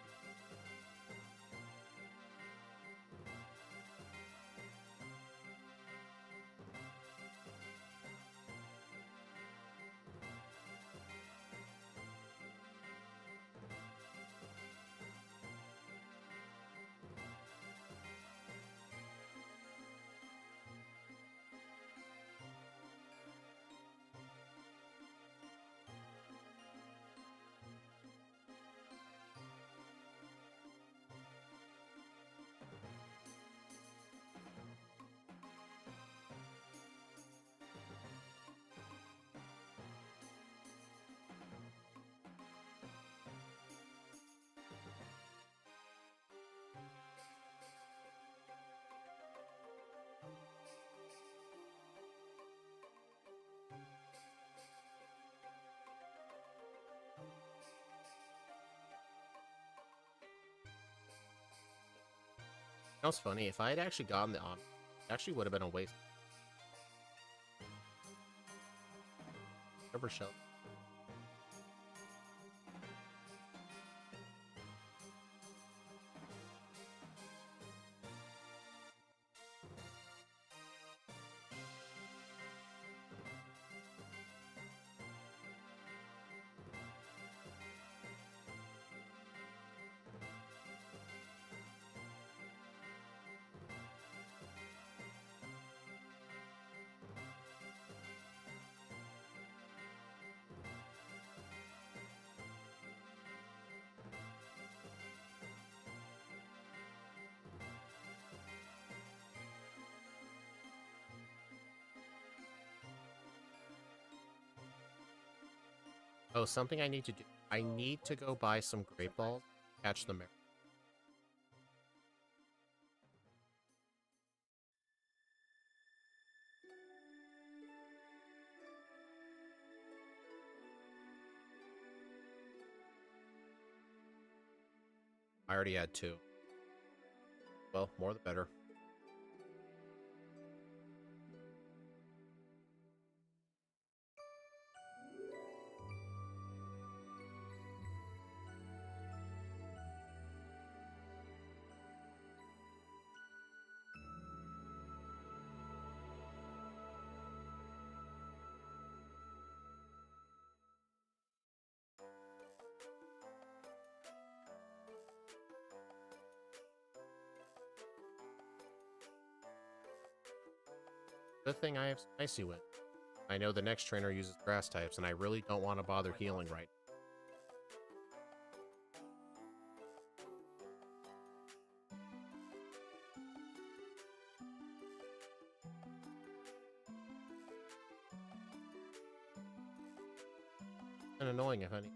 [SPEAKER 2] That was funny. If I had actually gotten the it actually would have been a waste. Rubber shell. Oh, something I need to do. I need to go buy some great balls, catch them. I already had 2. Well, more the better. Good thing I have Icy Wind. I know the next trainer uses grass types, and I really don't want to bother healing right. And annoying, honey.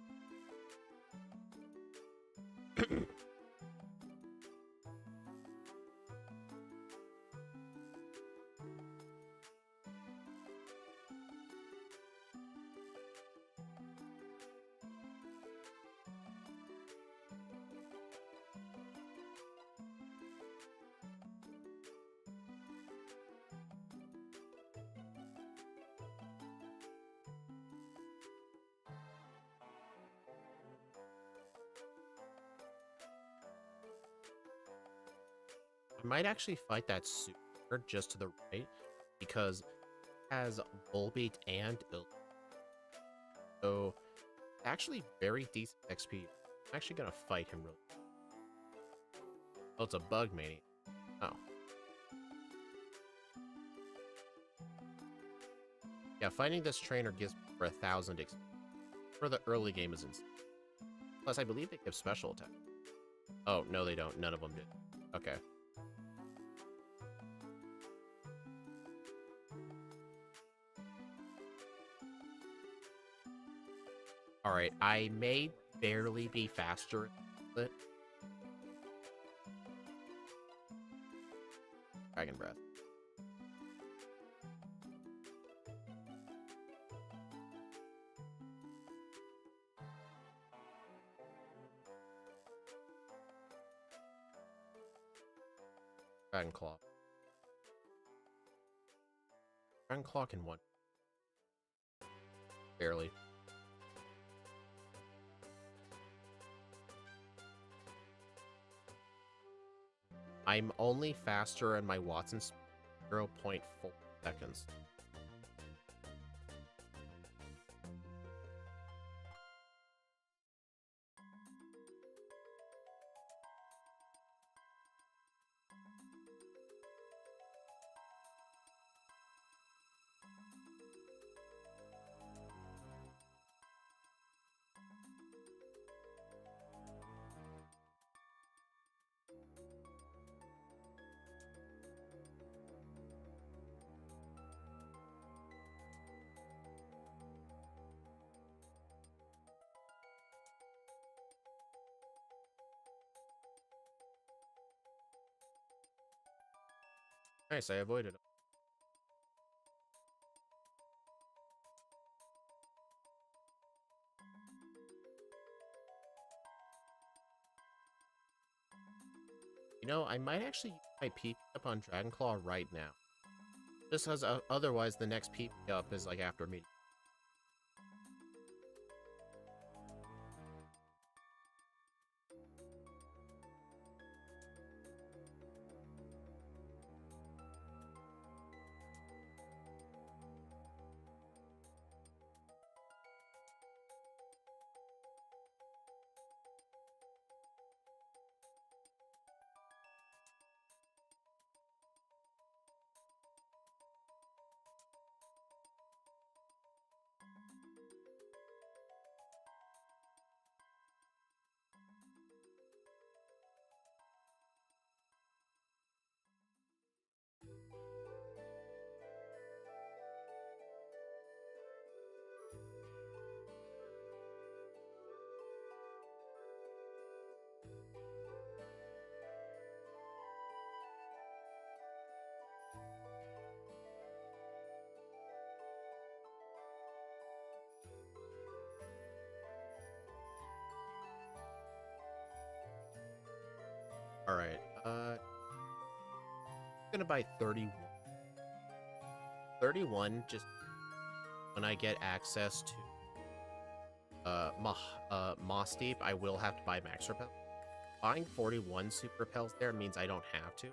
[SPEAKER 2] I might actually fight that super just to the right because it has Volbeat and Ill. So, actually very decent XP. I'm actually gonna fight him real. Oh, it's a bug mania. Oh. Yeah, fighting this trainer gives me for 1,000 XP. For the early game is insane. Plus, I believe they give special attack. Oh, no they don't. None of them did. Okay. Alright, I may barely be faster than it. Dragon Breath. Dragon Claw. Dragon Claw can one. Barely. I'm only faster in my Watson's 0.4 seconds. Nice, I avoided him. You know, I might actually use my PP up on Dragon Claw right now. Just because otherwise the next PP up is like after me. Alright, gonna buy 31. 31 just when I get access to Moss Deep, I will have to buy Max Repel. Buying 41 Super Repels there means I don't have to,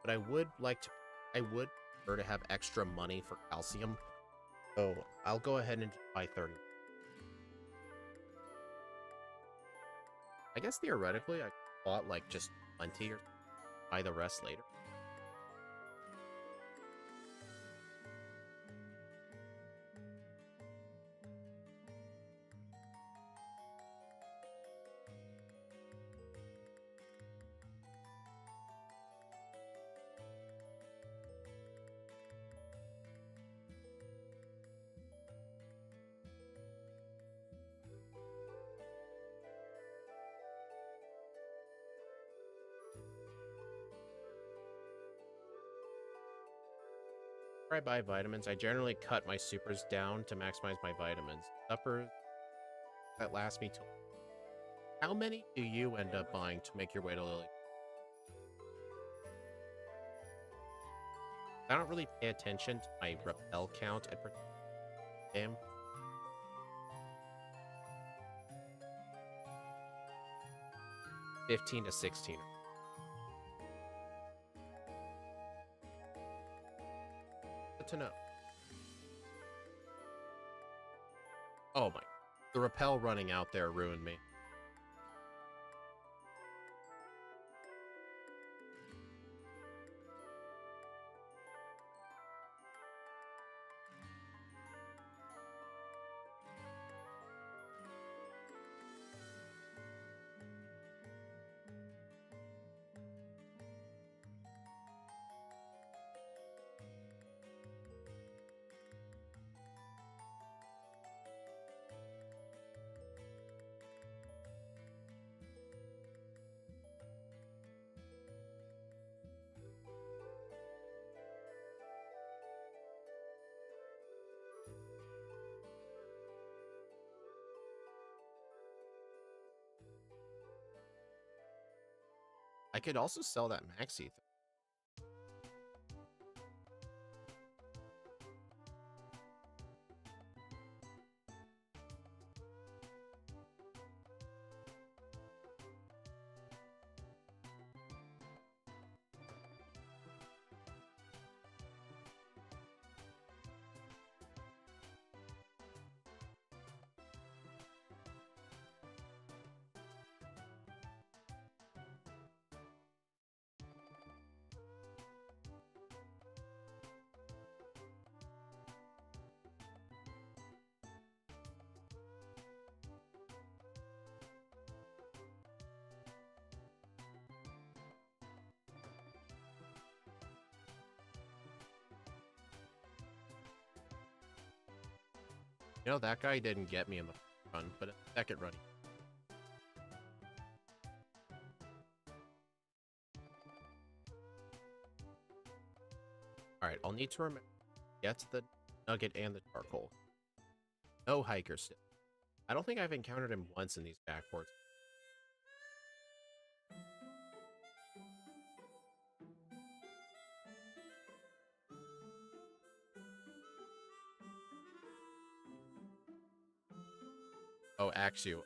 [SPEAKER 2] but I would prefer to have extra money for calcium, so I'll go ahead and just buy 30. I guess theoretically I bought like just 20 or buy the rest later. I buy vitamins, I generally cut my supers down to maximize my vitamins. Suppers that last me till... How many do you end up buying to make your way to Lily? I don't really pay attention to my repel count at game. $15 to $16. Good to know. Oh my. The repel running out there ruined me. I could also sell that Max Ether. You know, that guy didn't get me in the run, but in the second run. Alright, I'll need to remember. Get the nugget and the charcoal. No hiker stick. I don't think I've encountered him once in these backports. Oh, Axu.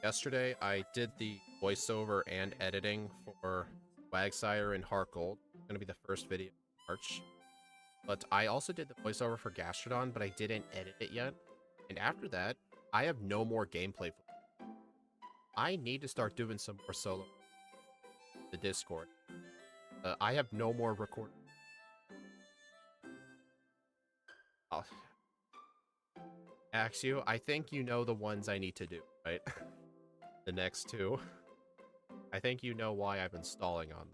[SPEAKER 2] Yesterday I did the voiceover and editing for Wagsire and Heart Gold. It's gonna be the first video in March. But I also did the voiceover for Gastrodon, but I didn't edit it yet. And after that, I have no more gameplay. I need to start doing some more solo. The Discord. I have no more record. Oh. Axu, I think you know the ones I need to do, right? The next two. I think you know why I've been stalling on them.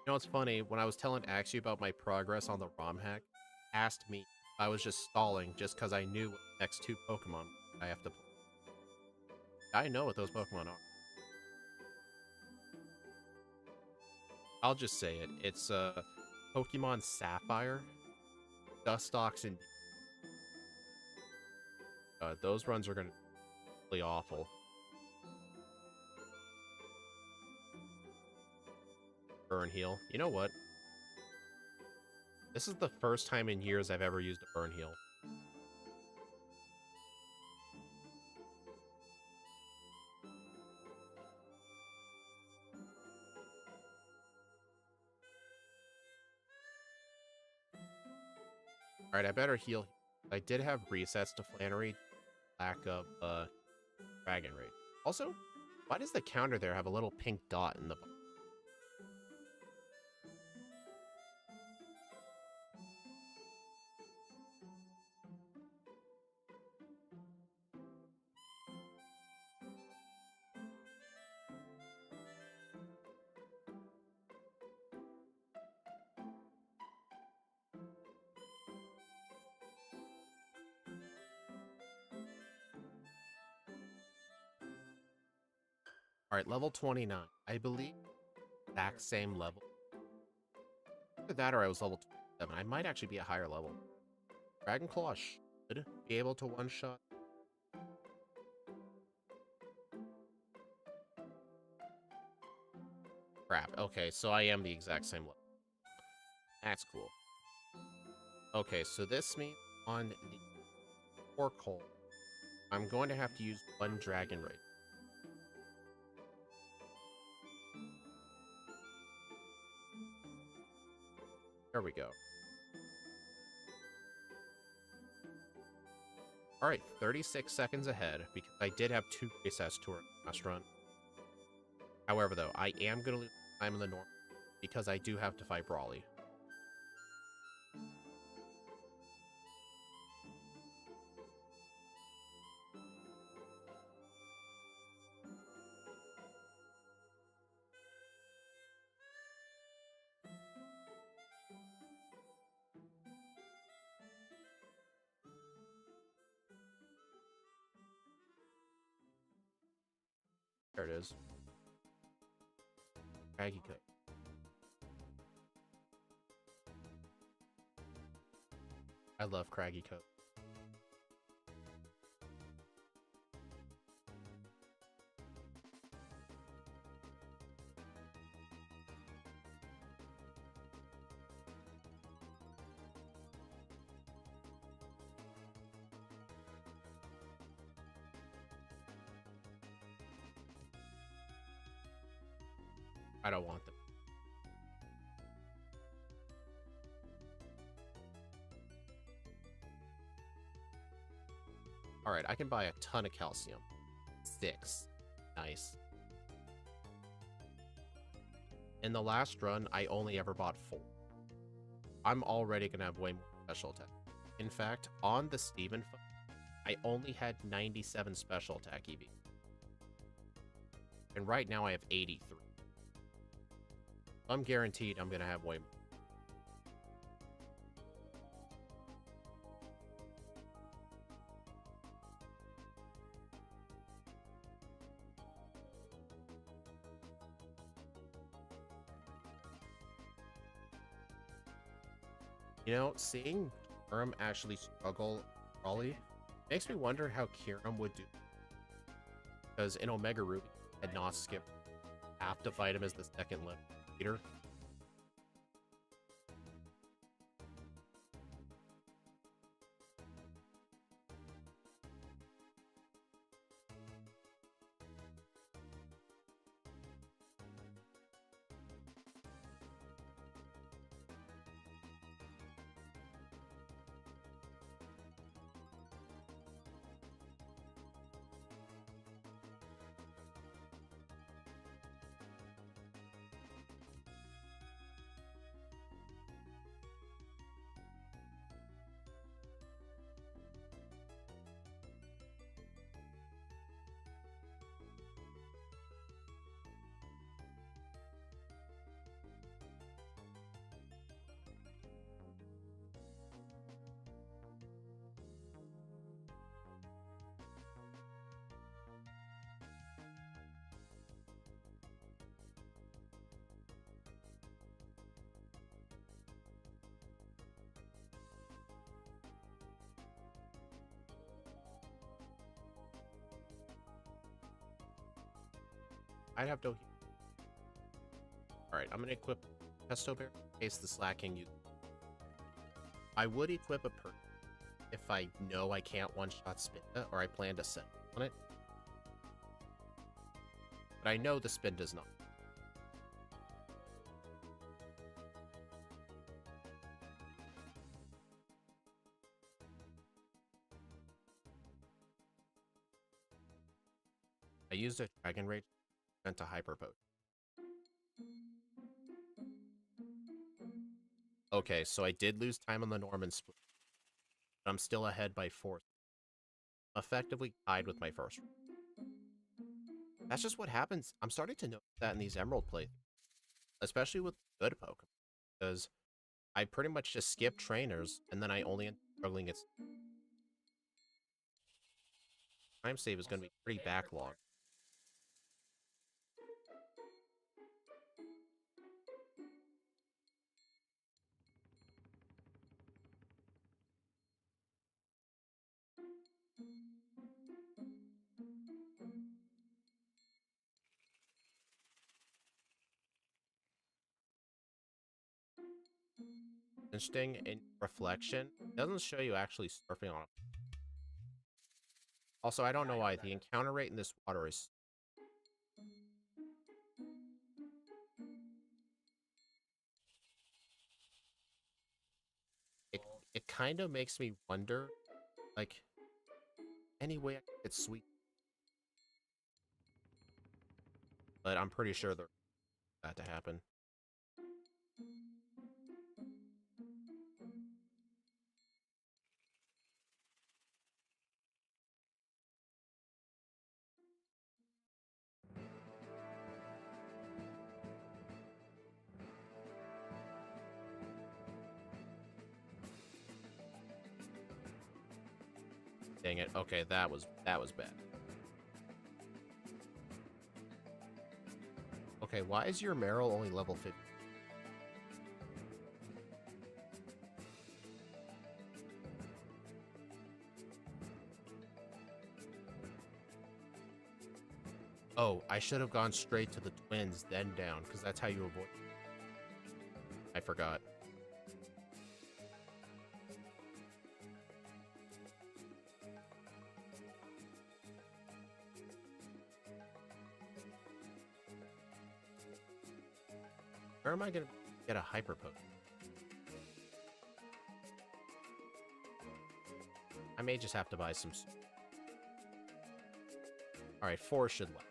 [SPEAKER 2] You know, it's funny, when I was telling Axu about my progress on the ROM hack, asked me if I was just stalling just because I knew what the next two Pokemon I have to play. I know what those Pokemon are. I'll just say it. It's Pokemon Sapphire, Dustox, and those runs are going to be really awful. Burn heal. You know what? This is the first time in years I've ever used a burn heal. Alright, I better heal. I did have resets to Flannery, lack of Dragon Rage. Also, why does the counter there have a little pink dot in the bottom? Alright, level 29. I believe exact same level. Either that or I was level 27. I might actually be a higher level. Dragon Claw should be able to one-shot. Crap. Okay, so I am the exact same level. That's cool. Okay, so this means on the Fork Hole, I'm going to have to use one Dragon Rage. There we go. Alright, 36 seconds ahead, because I did have 2 resets to our last run. However, though, I am going to lose time in the normal, because I do have to fight Brawly. There it is. Craggy Coat. I love Craggy Coat. I don't want them. Alright, I can buy a ton of calcium. 6. Nice. In the last run, I only ever bought 4. I'm already going to have way more special attack. In fact, on the Steven phone, I only had 97 special attack EV. And right now I have 83. I'm guaranteed I'm gonna have way more. You know, seeing Kyurem actually struggle Raleigh makes me wonder how Kyurem would do. Because in Omega Ruby, I had not skipped half to fight him as the second leader. I'd have to. Alright, I'm gonna equip Pesto Bear in case the slacking you. I would equip a perk if I know I can't one-shot Spinda or I plan to set on it. But I know the spin does not. I used a Dragon Rage to Hyper Potion. Okay, so I did lose time on the Norman split, but I'm still ahead by 4. Effectively tied with my first. That's just what happens. I'm starting to notice that in these Emerald plays, especially with good Pokemon, because I pretty much just skip trainers, and then I only end up struggling at time save is going to be pretty backlogged. Interesting in reflection, it doesn't show you actually surfing on it. Also, I don't know why the encounter rate in this water is. It kind of makes me wonder, like, any way I can get sweet. But I'm pretty sure that to happen. Dang it. Okay, that was bad. Okay, why is your Meryl only level 50? Oh, I should have gone straight to the twins, then down, because that's how you avoid. I forgot. Where am I gonna get a Hyper Potion? I may just have to buy some. Alright, 4 should left.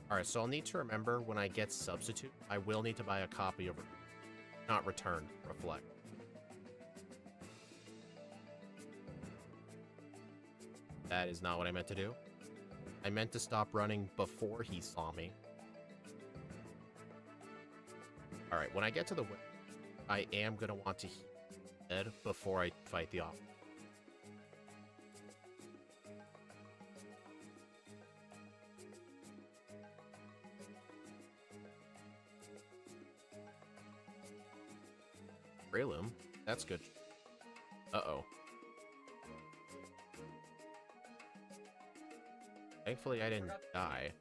[SPEAKER 2] Alright, so I'll need to remember when I get Substitute, I will need to buy a copy of Not Return, Reflect. That is not what I meant to do. I meant to stop running before he saw me. Alright, when I get to the window, I am going to want to heal dead before I fight the officer. Prelume? That's good. Uh-oh. Thankfully, I didn't die.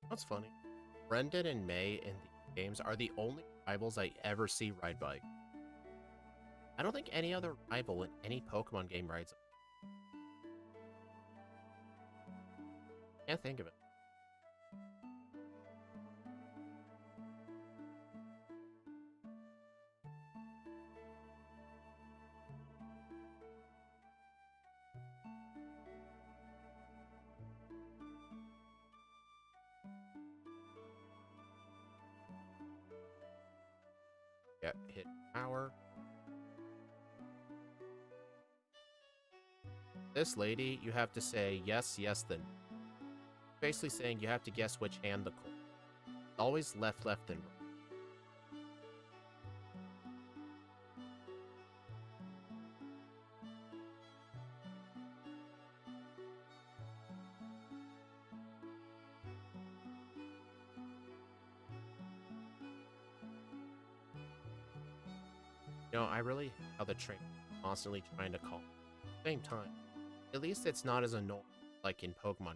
[SPEAKER 2] That's funny. Brendan and May in the games are the only rivals I ever see ride bike. I don't think any other rival in any Pokemon game rides. Can't think of it. Yeah, hit power. This lady, you have to say yes, yes, then. Basically saying you have to guess which hand the coin. Always left, left, then right. You know, I really hate how the train constantly trying to call. At the same time, at least it's not as annoying like in Pokemon.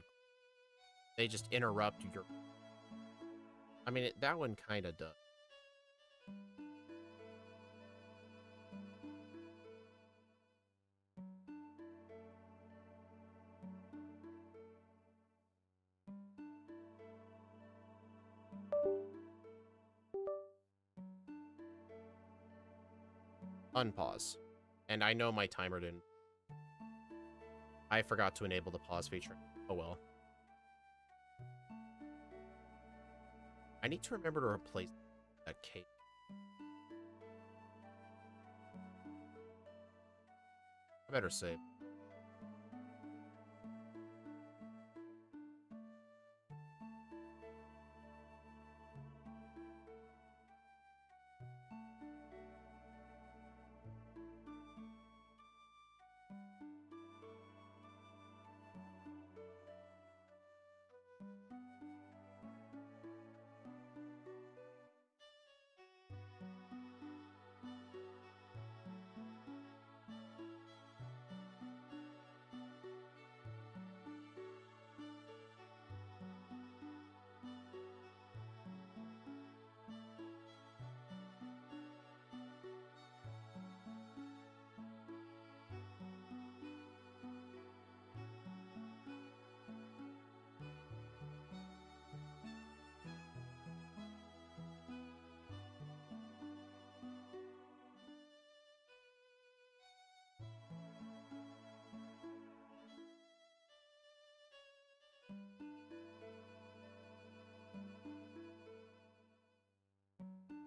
[SPEAKER 2] They just interrupt your... I mean, that one kind of does. Unpause. And I know my timer didn't... I forgot to enable the pause feature. Oh well. I need to remember to replace that cape. I better save.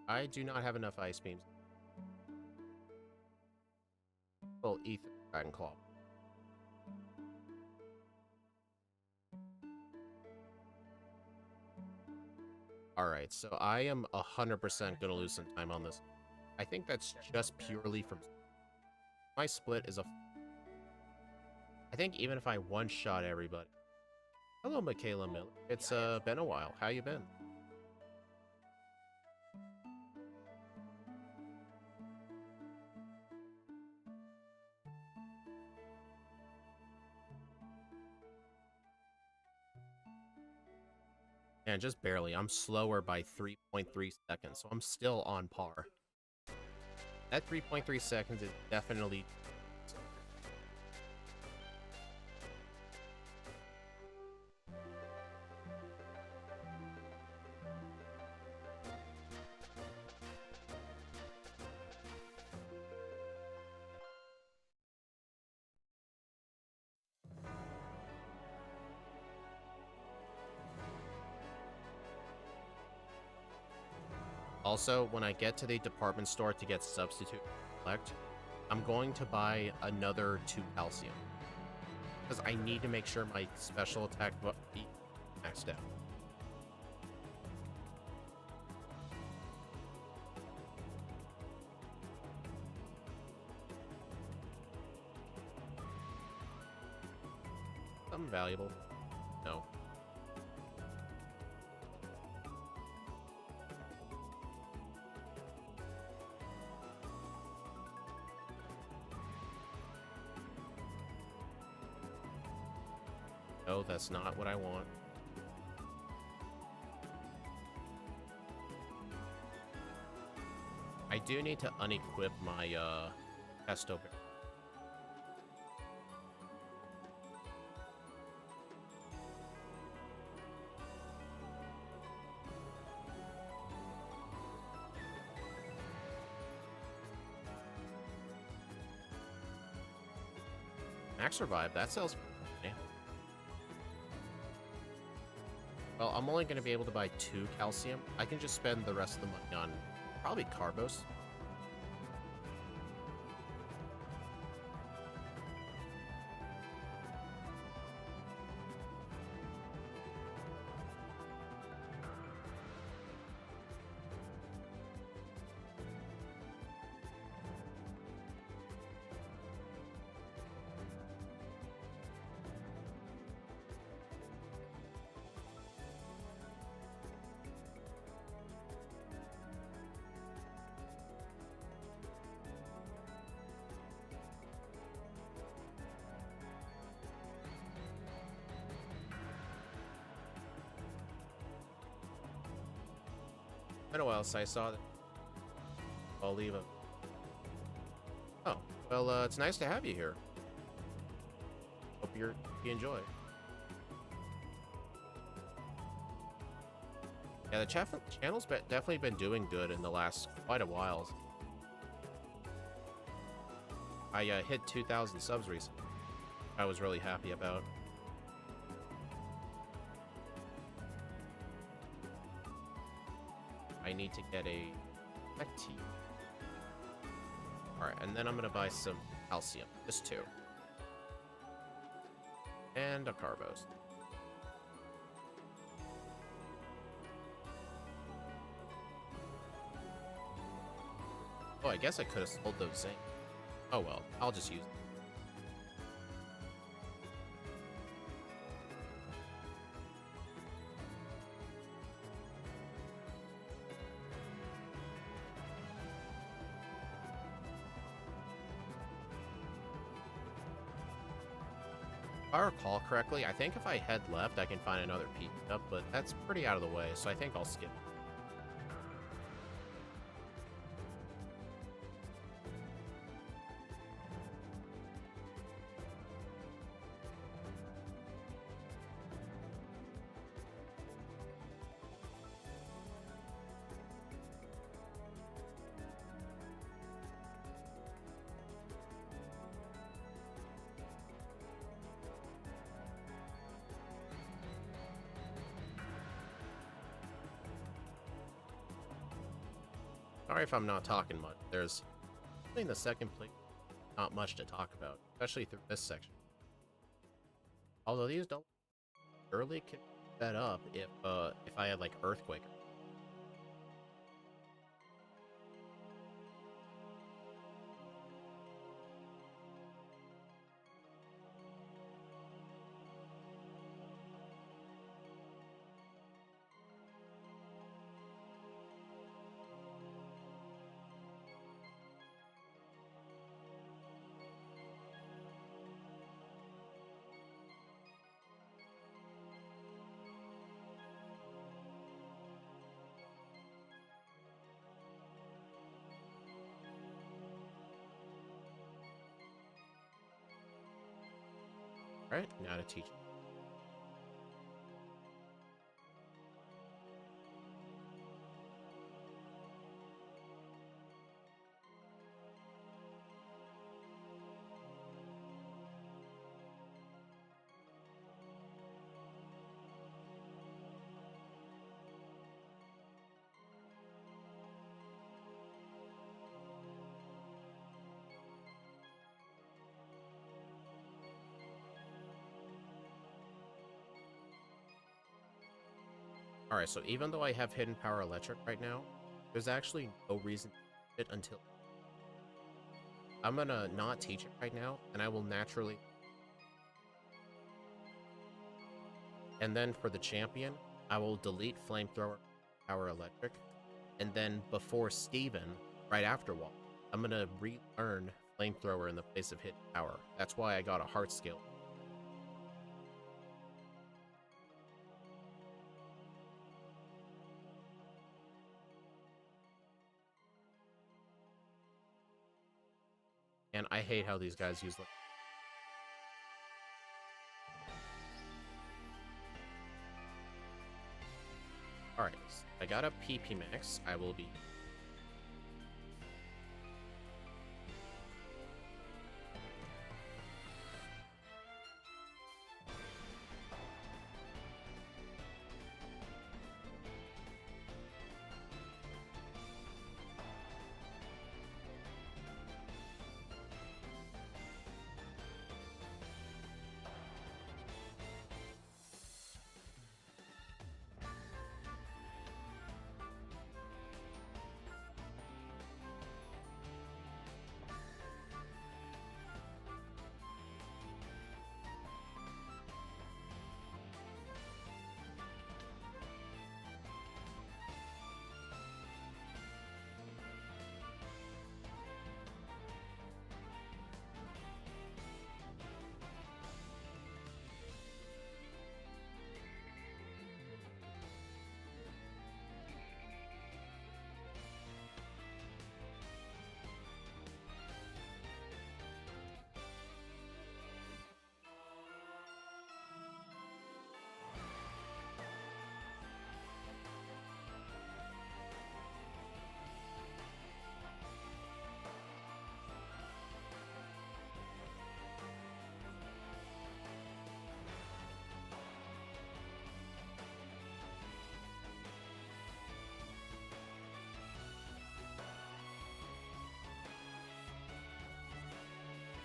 [SPEAKER 2] I do not have enough ice beams. Well, Ether Dragon Claw. Alright, so I am 100% gonna lose some time on this. I think that's just purely from... My split is a... I think even if I one-shot everybody... Hello, Michaela Miller. It's been a while. How you been? And just barely. I'm slower by 3.3 seconds, so I'm still on par. That 3.3 seconds is definitely... Also, when I get to the department store to get substitute collect, I'm going to buy another 2 calcium. Because I need to make sure my special attack be maxed out. Something valuable. No. No, that's not what I want. I do need to unequip my pesto bear. Max revive, that sells. Yeah. Well, I'm only going to be able to buy 2 calcium. I can just spend the rest of the money on probably carbos. Been a while since I saw that. I'll leave it. Oh, well, it's nice to have you here. Hope you enjoy. Yeah, the channel's definitely been doing good in the last quite a while. I hit 2,000 subs recently. I was really happy about. I need to get a tech tea. Alright, and then I'm gonna buy some calcium. Just 2. And a carbos. Oh, I guess I could have sold those zinc. Oh well, I'll just use them. If I recall correctly, I think if I head left, I can find another peak up, but that's pretty out of the way, so I think I'll skip. Sorry if I'm not talking much. There's in the second plate, not much to talk about, especially through this section. Although these don't early can set up if I had like earthquake. Right, now to teach. Alright, so even though I have hidden power electric right now, there's actually no reason to teach it until I'm gonna not teach it right now, and I will naturally. And then for the champion, I will delete flamethrower, power electric, and then before Steven, right after Wall, I'm gonna relearn flamethrower in the place of hidden power. That's why I got a heart skill. And I hate how these guys use like. Alright, I got a PP max. I will be.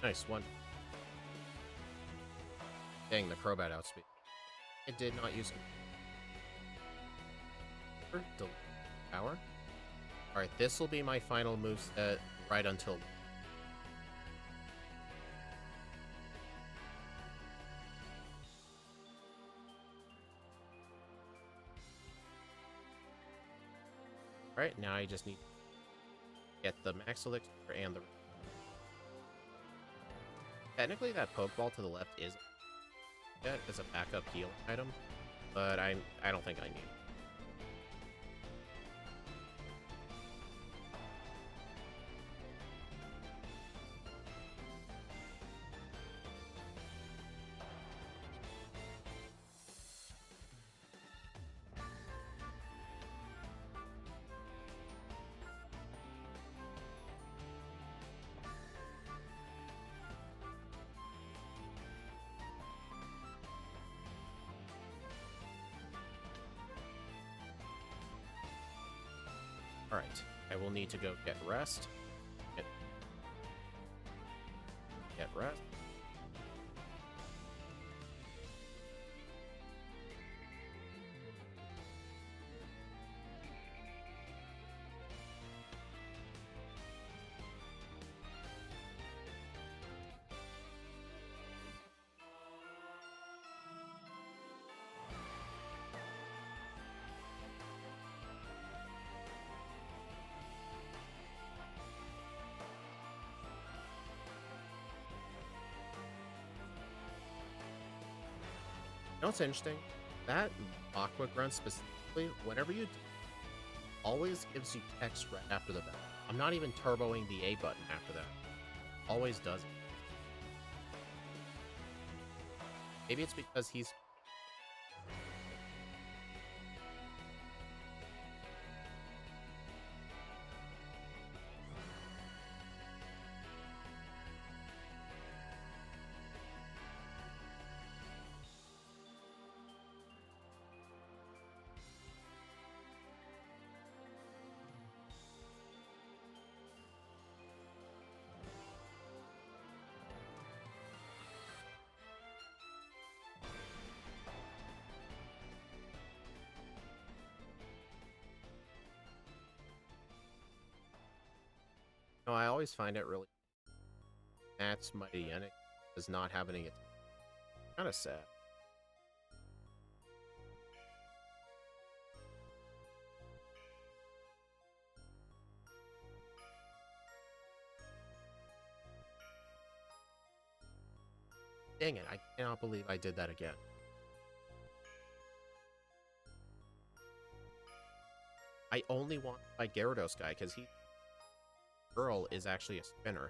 [SPEAKER 2] Nice one. Dang, the Crobat outspeed. It did not use delete power. Alright, this will be my final moveset right until. Alright, now I just need to get the max elixir and the. Technically, that Pokeball to the left is that as a backup healing item, but I don't think I need it. Alright, I will need to go get rest. Get rest. You know what's interesting? That Aqua Grunt specifically, whenever you always gives you text right after the battle. I'm not even turboing the A button after that. Always does it. Maybe it's because he's... No, I always find it really... That's Mighty Yannick does not have any... Kind of sad. Dang it, I cannot believe I did that again. I only want my Gyarados guy because he... Girl is actually a spinner.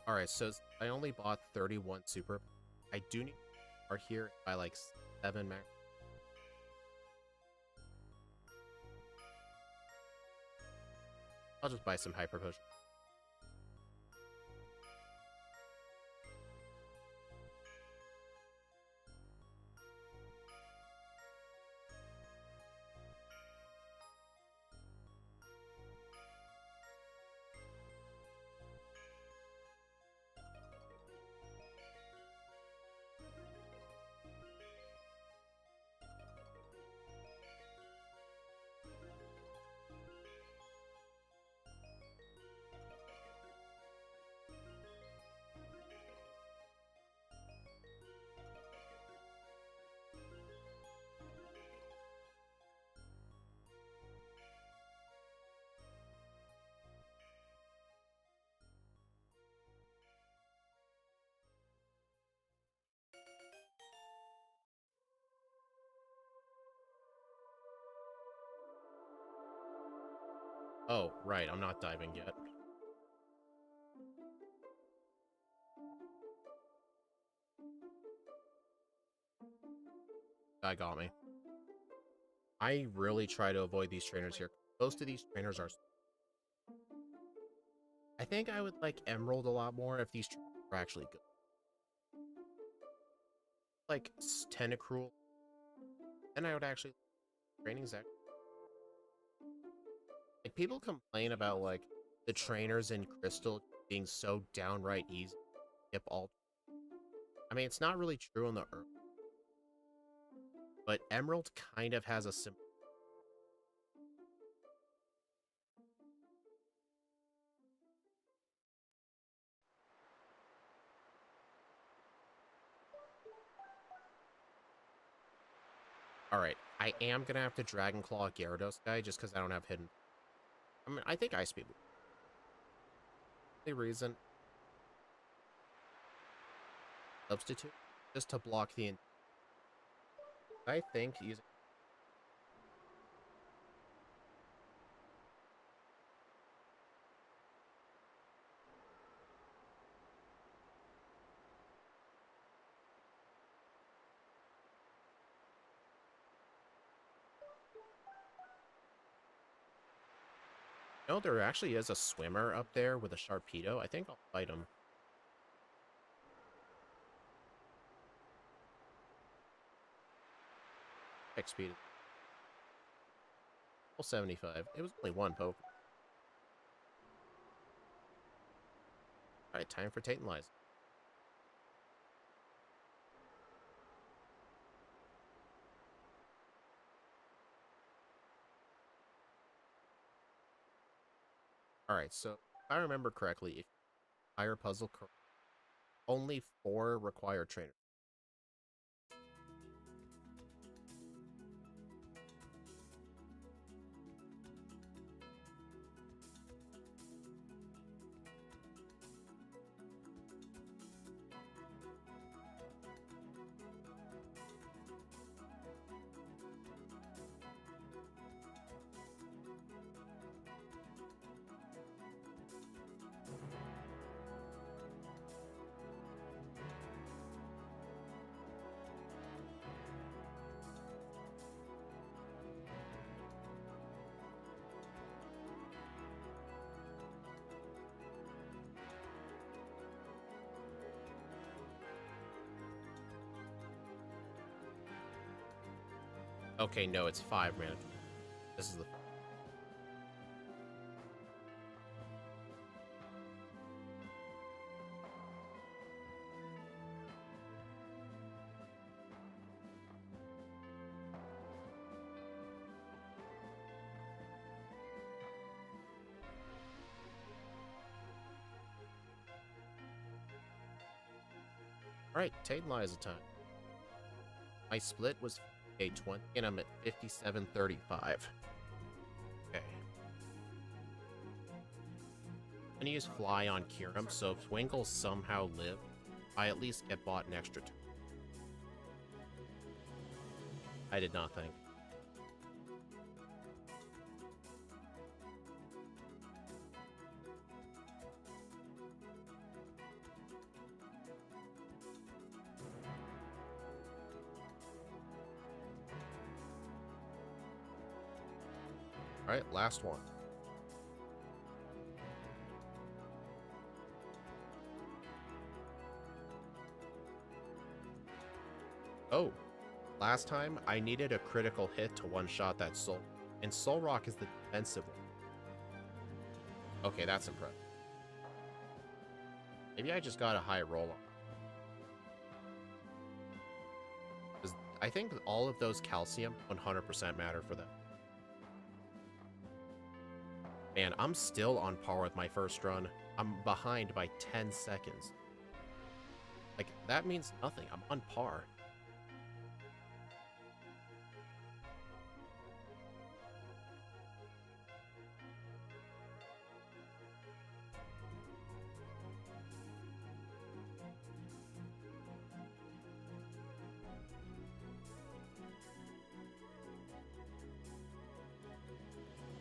[SPEAKER 2] Alright, so I only bought 31 super. I do need are here by like 7 max. I'll just buy some hyper potions. Oh, right, I'm not diving yet. Guy got me. I really try to avoid these trainers here. Most of these trainers are... I think I would like Emerald a lot more if these trainers were actually good. Like Tentacruel. Then I would actually... Training Zach. Like, people complain about, like, the trainers in Crystal being so downright easy to skip all. I mean, it's not really true on the Earth. But Emerald kind of has a simple... Alright, I am gonna have to Dragon Claw Gyarados guy just because I don't have hidden... I mean, I think Ice Beam. The reason... Substitute? Just to block the... I think using... No, there actually is a swimmer up there with a Sharpedo. I think I'll fight him. X speed is 75. It was only one poke. Alright, time for Titanize. Alright, so if I remember correctly, if you fire puzzle correct, only 4 require trainer. Okay, no, it's 5 mana. This is the... Alright, Titanize time. My split was a 20, and I'm at 57.35. Okay. I'm gonna use Fly on Kyurem, so if Twinkle somehow live, I at least get bought an extra turn. I did not think. Alright, last one. Oh, last time I needed a critical hit to one-shot that Soul, and Soul Rock is the defensive one. Okay, that's impressive. Maybe I just got a high roll on. Because I think all of those calcium 100% matter for them. Man, I'm still on par with my first run. I'm behind by 10 seconds. Like, that means nothing. I'm on par.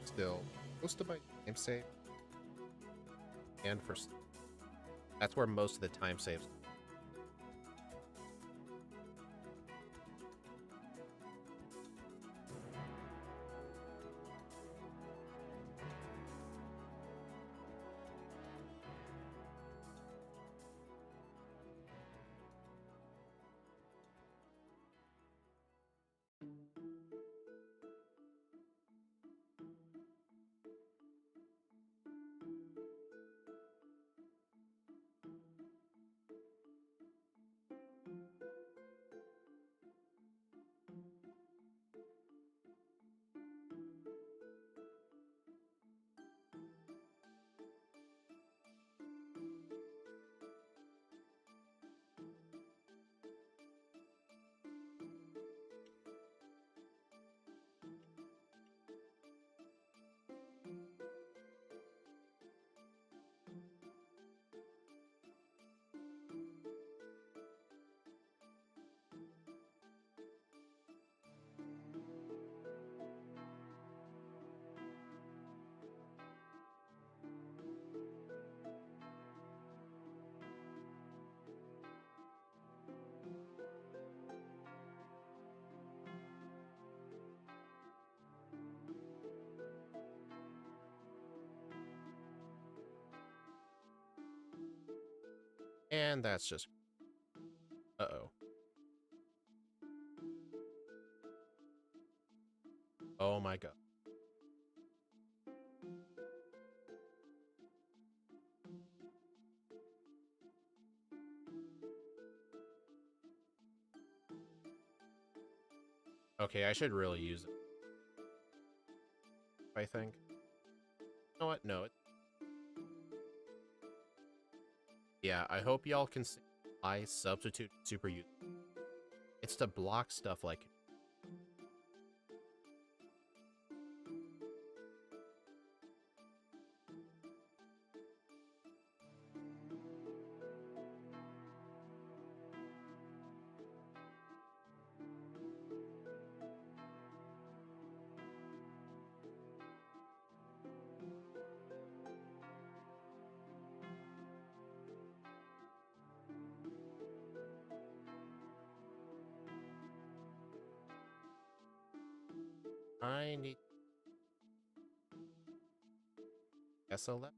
[SPEAKER 2] Still, most of my time save, and for that's where most of the time saves. And that's just... Uh-oh. Oh my god. Okay, I should really use it, I think. You know what? No. Yeah, I hope y'all can see why substitute super useful. It's to block stuff like... I need... SLF?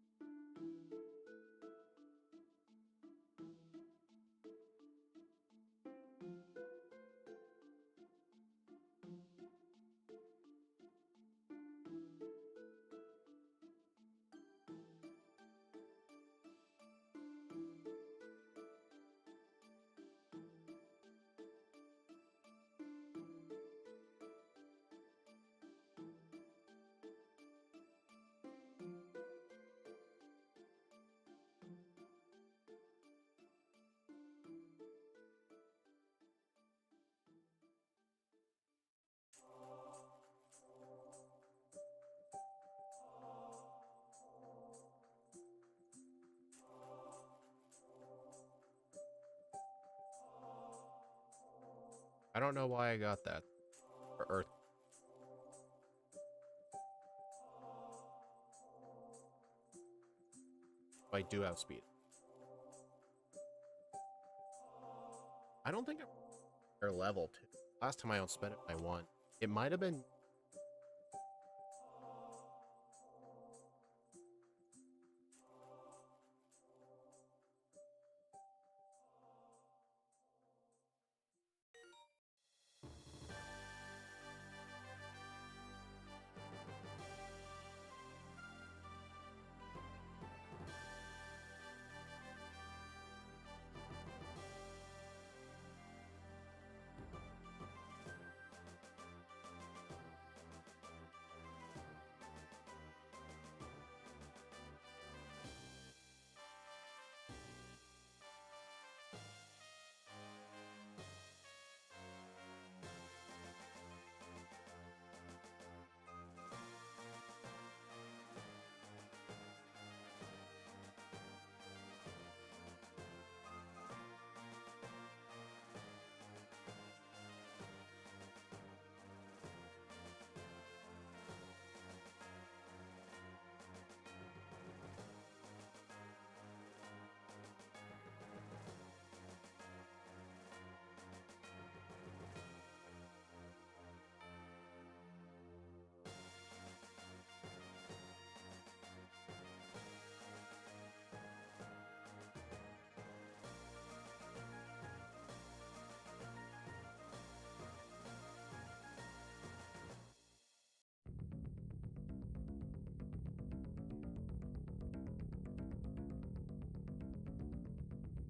[SPEAKER 2] I don't know why I got that. For Earth. I do have speed. I don't think I'm level 2. Last time I outsped it by 1. It might have been...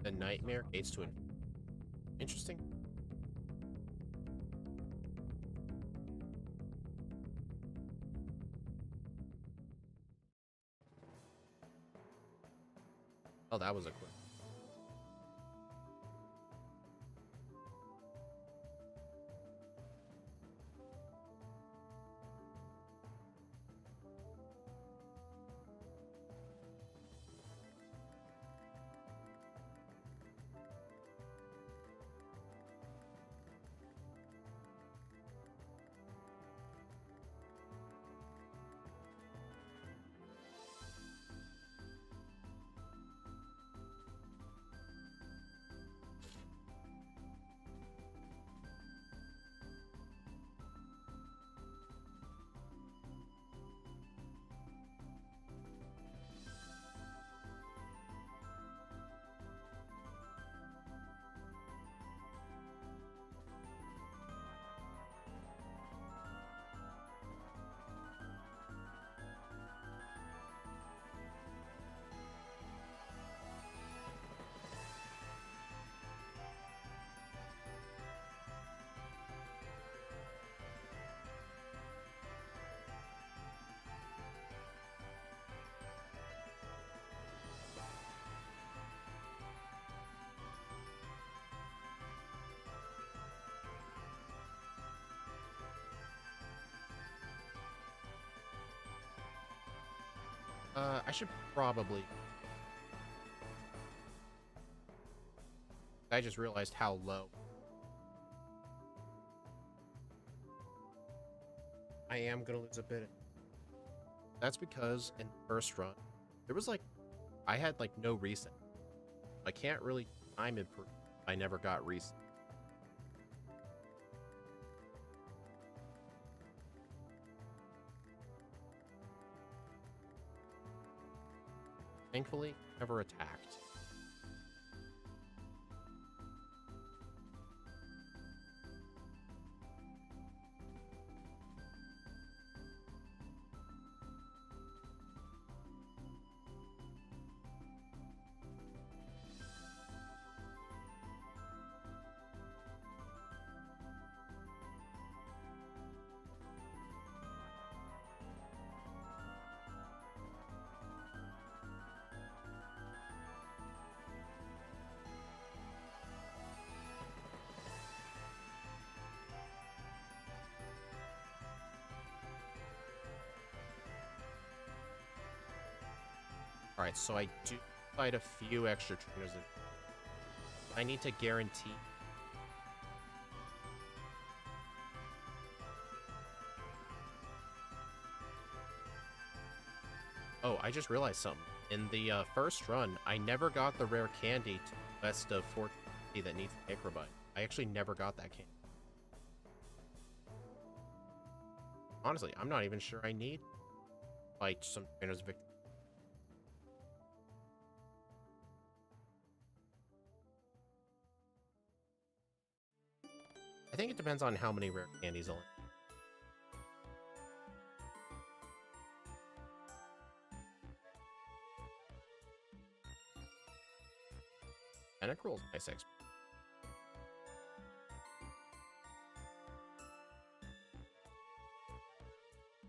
[SPEAKER 2] The nightmare gates to an... Interesting. Oh, that was a quick... I should probably... I just realized how low I am gonna lose a bit. That's because in the first run, there was like, I had like no reset. I can't really time improve. I never got reset. Thankfully, never attacked. Alright, so I do fight a few extra trainers. I need to guarantee. Oh, I just realized something. In the first run, I never got the rare candy to the best of 40 that needs Acrobite. I actually never got that candy. Honestly, I'm not even sure I need like some trainers victory. I think it depends on how many rare candies I'll. Tentacruel's nice XP.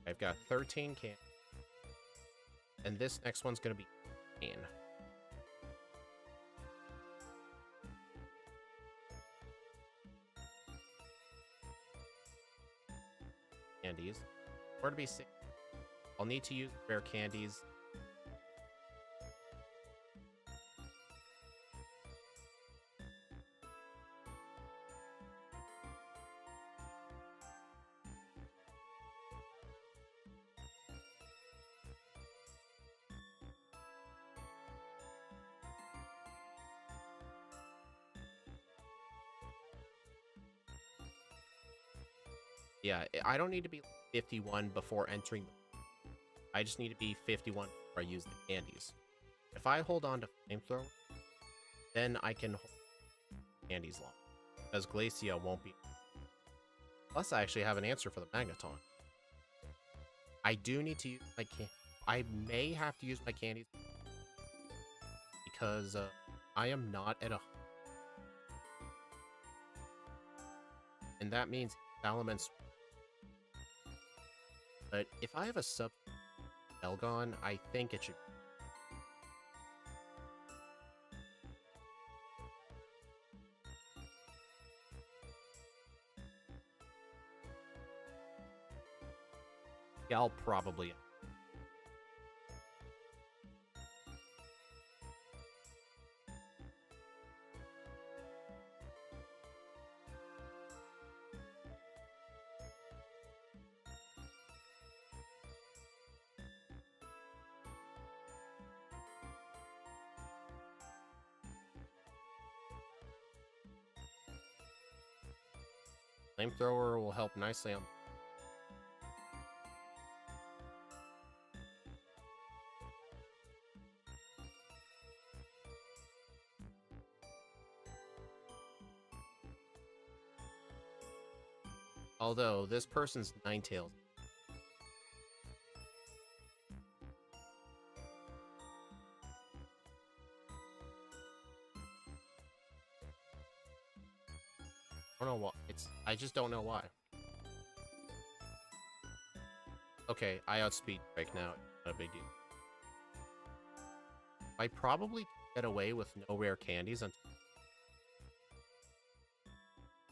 [SPEAKER 2] I've got 13 candies. And this next one's gonna be 10. Candies. Or to be 6. I'll need to use rare candies. Yeah, I don't need to be 51 before entering. I just need to be 51 before I use the candies. If I hold on to Flamethrower, then I can hold candies long. Because Glacia won't be. Plus, I actually have an answer for the Magaton. I do need to use my I may have to use my candies. Because I am not at a... And that means Salamence. But if I have a sub Elgon, I think it should. Yeah, I'll probably. Flamethrower will help nicely on. Although this person's Ninetales. I don't know why. I just don't know why. Okay, I outspeed Drake now. Not a big deal. I probably get away with no rare candies until...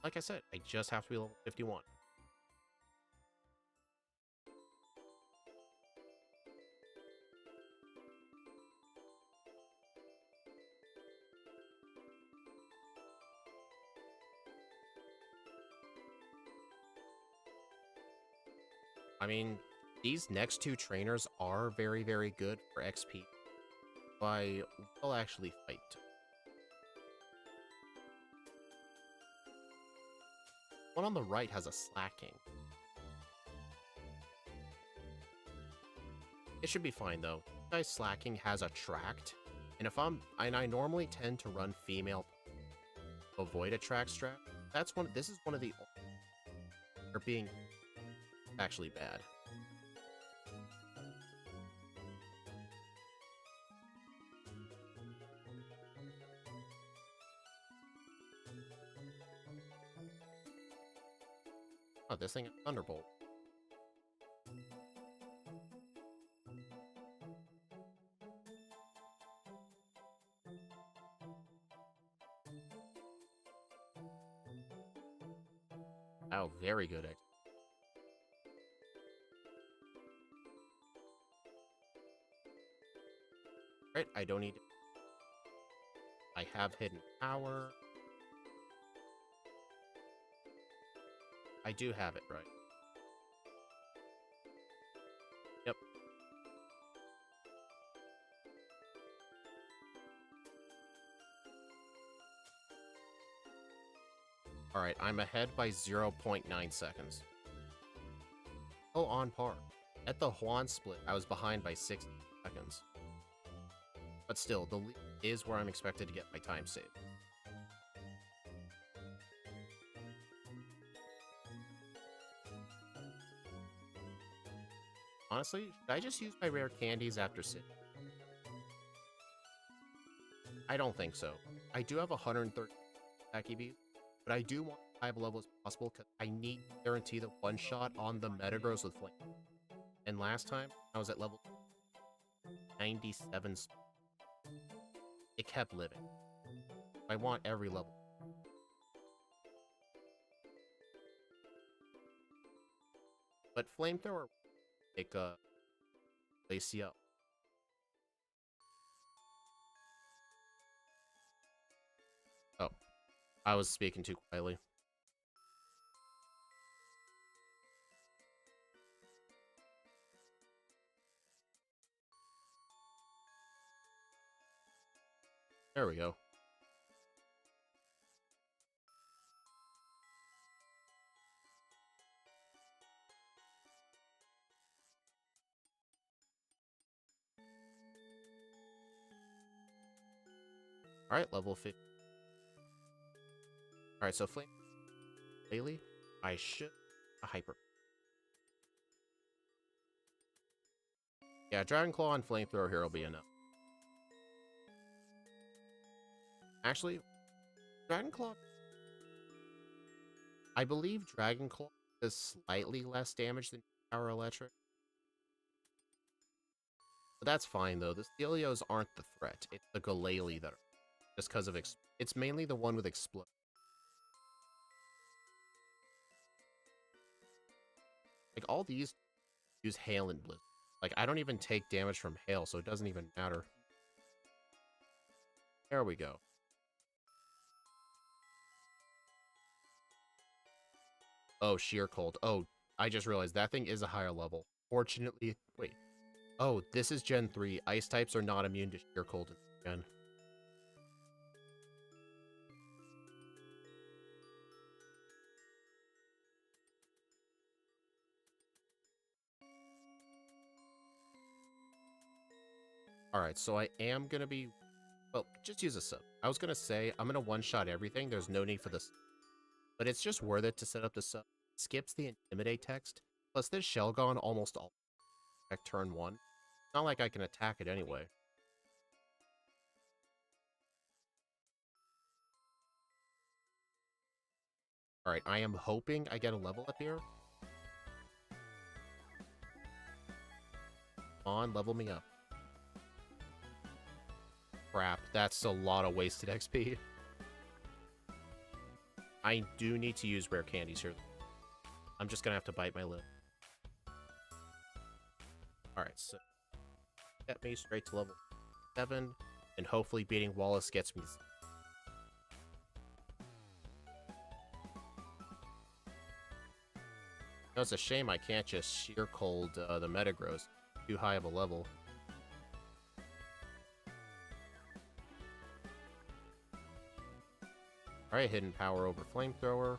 [SPEAKER 2] Like I said, I just have to be level 51. I mean, these next two trainers are very, very good for XP. So I will actually fight. One on the right has a slacking. It should be fine though. Guy's slacking has attract, and I normally tend to run female avoid attract strat. This is one of the or being actually bad. Oh, this thing is Thunderbolt. Oh, very good. Right, I don't need it. I have hidden power. I do have it, right? Yep. Alright, I'm ahead by 0.9 seconds. Oh, on par. At the Juan split, I was behind by 6 seconds. But still, the lead is where I'm expected to get my time saved. Honestly, should I just use my rare candies after sitting? I don't think so. I do have 130 attack EB, but I do want as high of a level as possible because I need to guarantee the one-shot on the Metagross with Flame. And last time, I was at level 97. It kept living. I want every level. But Flamethrower, like, lace you up. Oh, I was speaking too quietly. There we go. Alright, level 50. Alright, so Flame Lily, I should a hyper. Yeah, Dragon Claw and Flamethrower here will be enough. Actually, Dragon Claw, I believe Dragon Claw does slightly less damage than Power Electric. But that's fine though. The Stelios aren't the threat. It's the Galele that are. Just because of it's mainly the one with Explode. Like all these use Hail and Blizzard. Like I don't even take damage from Hail, so it doesn't even matter. There we go. Oh, Sheer Cold. Oh, I just realized that thing is a higher level. Fortunately, wait. Oh, this is Gen 3. Ice types are not immune to Sheer Cold in Gen. Alright, so I am gonna be... Well, just use a sub. I was gonna say, I'm gonna one-shot everything. There's no need for this. But it's just worth it to set up the sub. Skips the Intimidate text. Plus, this Shelgon almost all turn 1. It's not like I can attack it anyway. Alright, I am hoping I get a level up here. Come on, level me up. Crap, that's a lot of wasted XP. I do need to use rare candies here. I'm just gonna have to bite my lip. Alright, so get me straight to level 7, and hopefully beating Wallace gets me. No, it's a shame I can't just sheer cold the Metagross. Too high of a level. Alright, hidden power over flamethrower.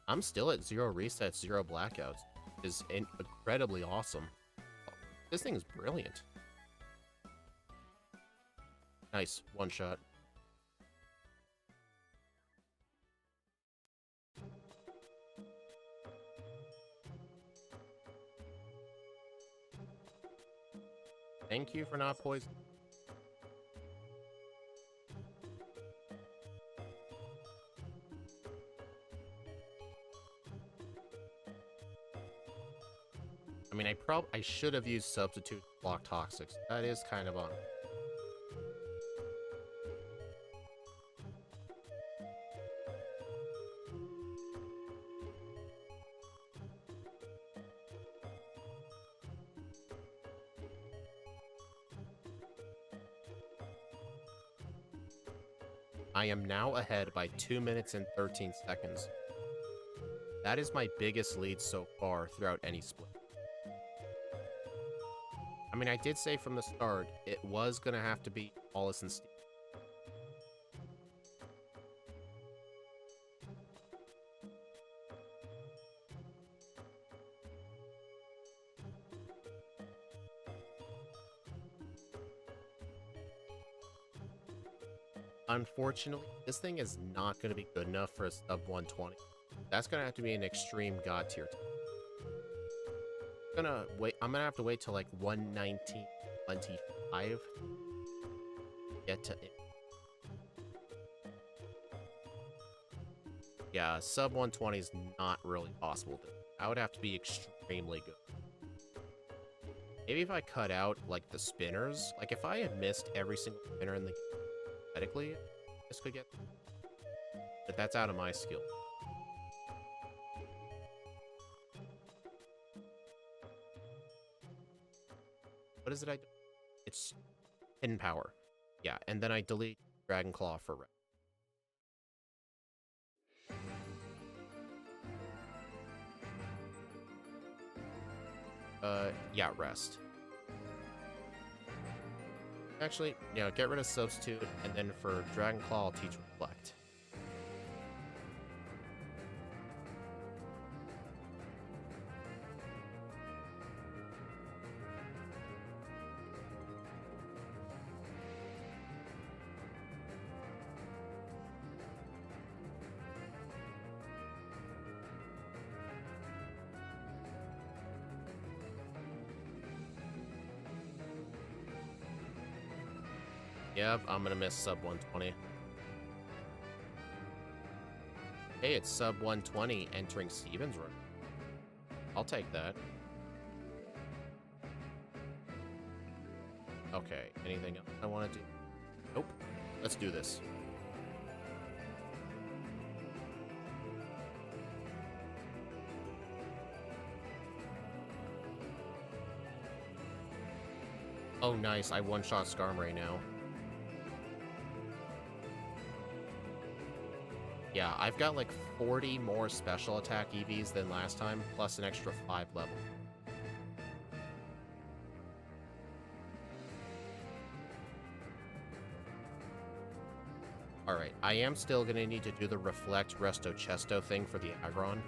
[SPEAKER 2] I'm still at 0 resets, 0 blackouts. Is incredibly awesome. This thing's brilliant. Nice, one shot. Thank you for not poisoning. I mean, I should have used substitute block toxics. That is kind of on. I am now ahead by 2 minutes and 13 seconds. That is my biggest lead so far throughout any split. I mean, I did say from the start, it was going to have to be Wallace and Steve. Unfortunately, this thing is not going to be good enough for a sub 120. That's going to have to be an extreme god tier. I'm gonna have to wait till like 119.25 get to it. Yeah, sub 120 is not really possible. I would have to be extremely good. Maybe if I cut out like the spinners, like if I had missed every single spinner in the game, theoretically, this could get. But that's out of my skill. What is it I do? It's hidden power. Yeah, and then I delete Dragon Claw for rest. Yeah, rest. Actually, yeah, get rid of substitute, and then for Dragon Claw, I'll teach reflect. Yep, I'm gonna miss sub 120. Hey, it's sub 120 entering Steven's room. I'll take that. Okay, anything else I want to do? Nope. Let's do this. Oh, nice. I one-shot Skarmory now. Yeah, I've got like 40 more special attack EVs than last time, plus an extra 5 level. Alright, I am still gonna need to do the Reflect Resto Chesto thing for the Aggron,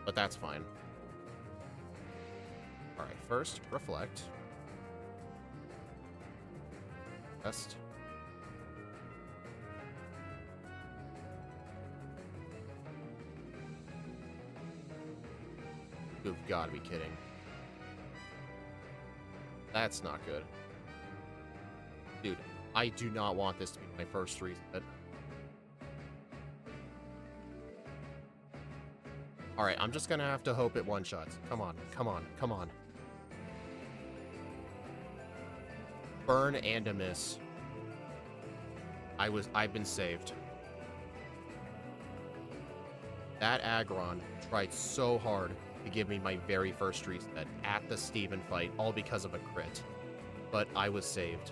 [SPEAKER 2] but that's fine. Alright, first, Reflect. Rest. You've got to be kidding. That's not good. Dude, I do not want this to be my first reset. Alright, I'm just gonna have to hope it one-shots. Come on, come on, come on. Burn and a miss. I've been saved. That Aggron tried so hard to give me my very first reset at the Steven fight, all because of a crit. but I was saved.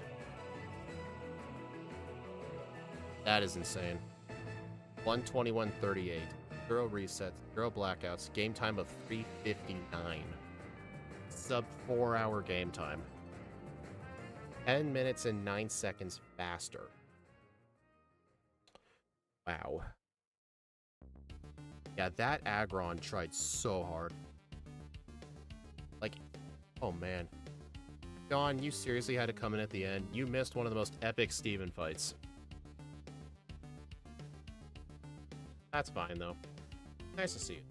[SPEAKER 2] That is insane. 121.38. 0 resets, 0 blackouts, game time of 3:59. Sub 4-hour game time. 10 minutes and 9 seconds faster. Wow. Yeah, that Aggron tried so hard. Like, oh man. John, you seriously had to come in at the end. You missed one of the most epic Steven fights. That's fine, though. Nice to see you.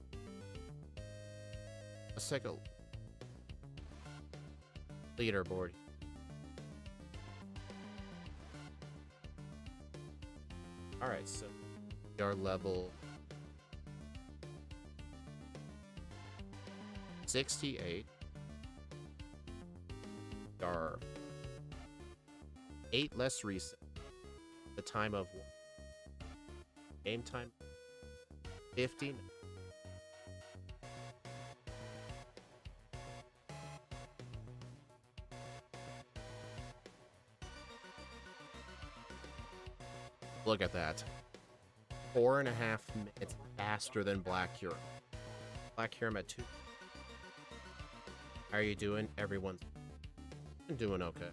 [SPEAKER 2] Let's take a leaderboard. Alright, so we are level 68. We are 8 less reset. The time of game time 15. Look at that. 4.5 minutes faster than Black Kyurem. Black Kyurem at 2. How are you doing? Everyone's doing okay.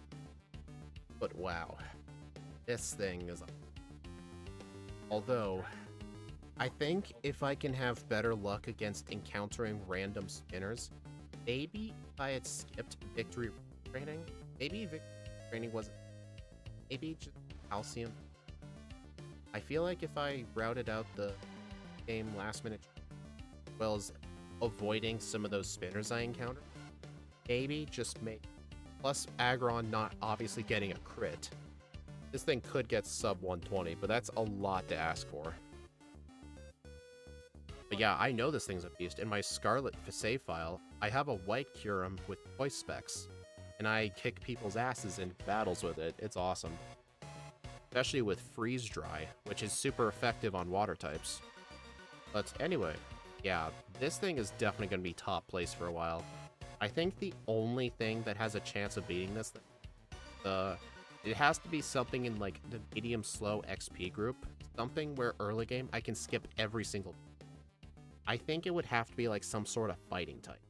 [SPEAKER 2] But wow. This thing is... Although, I think if I can have better luck against encountering random spinners, maybe if I had skipped victory training, maybe victory training wasn't... Maybe just calcium. I feel like if I routed out the game last minute, as well as avoiding some of those spinners I encountered, maybe just make, plus Aggron not obviously getting a crit, this thing could get sub 120, but that's a lot to ask for. But yeah, I know this thing's a beast. In my Scarlet save file, I have a white Kyurem with voice specs, and I kick people's asses in battles with it. It's awesome. Especially with Freeze Dry, which is super effective on water types. But anyway, yeah, this thing is definitely going to be top place for a while. I think the only thing that has a chance of beating this thing, it has to be something in like the medium slow XP group. Something where early game I can skip every single... I think it would have to be like some sort of fighting type.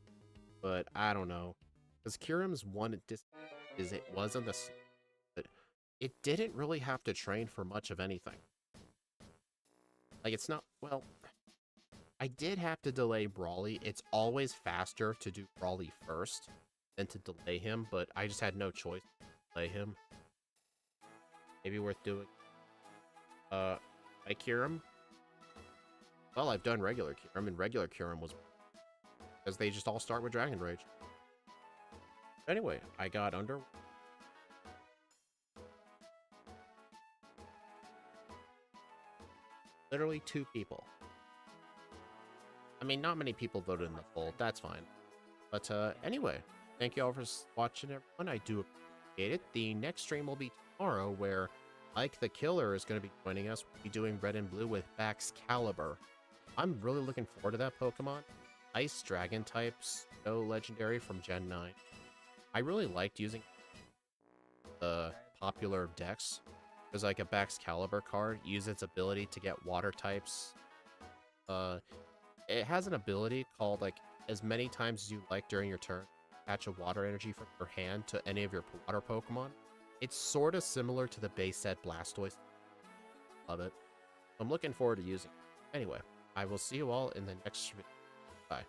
[SPEAKER 2] But I don't know. Because Kyurem's one is it was on the... It didn't really have to train for much of anything. Like, it's not... Well, I did have to delay Brawly. It's always faster to do Brawly first than to delay him, but I just had no choice to delay him. Maybe worth doing. I Kyurem. Well, I've done regular Kyurem, and regular Kyurem was... Because they just all start with Dragon Rage. Anyway, I got under... Literally 2 people. I mean, not many people voted in the poll. That's fine. But anyway, thank you all for watching, everyone. I do appreciate it. The next stream will be tomorrow, where Mike the Killer is going to be joining us. We'll be doing Red and Blue with Baxcalibur. I'm really looking forward to that Pokemon. Ice Dragon types, no legendary from Gen 9. I really liked using the popular decks. There's like a Baxcalibur card, use its ability to get water types. It has an ability called, like, as many times as you like during your turn, attach a water energy from your hand to any of your water Pokemon. It's sort of similar to the base set Blastoise. Love it. I'm looking forward to using it. Anyway, I will see you all in the next video. Bye.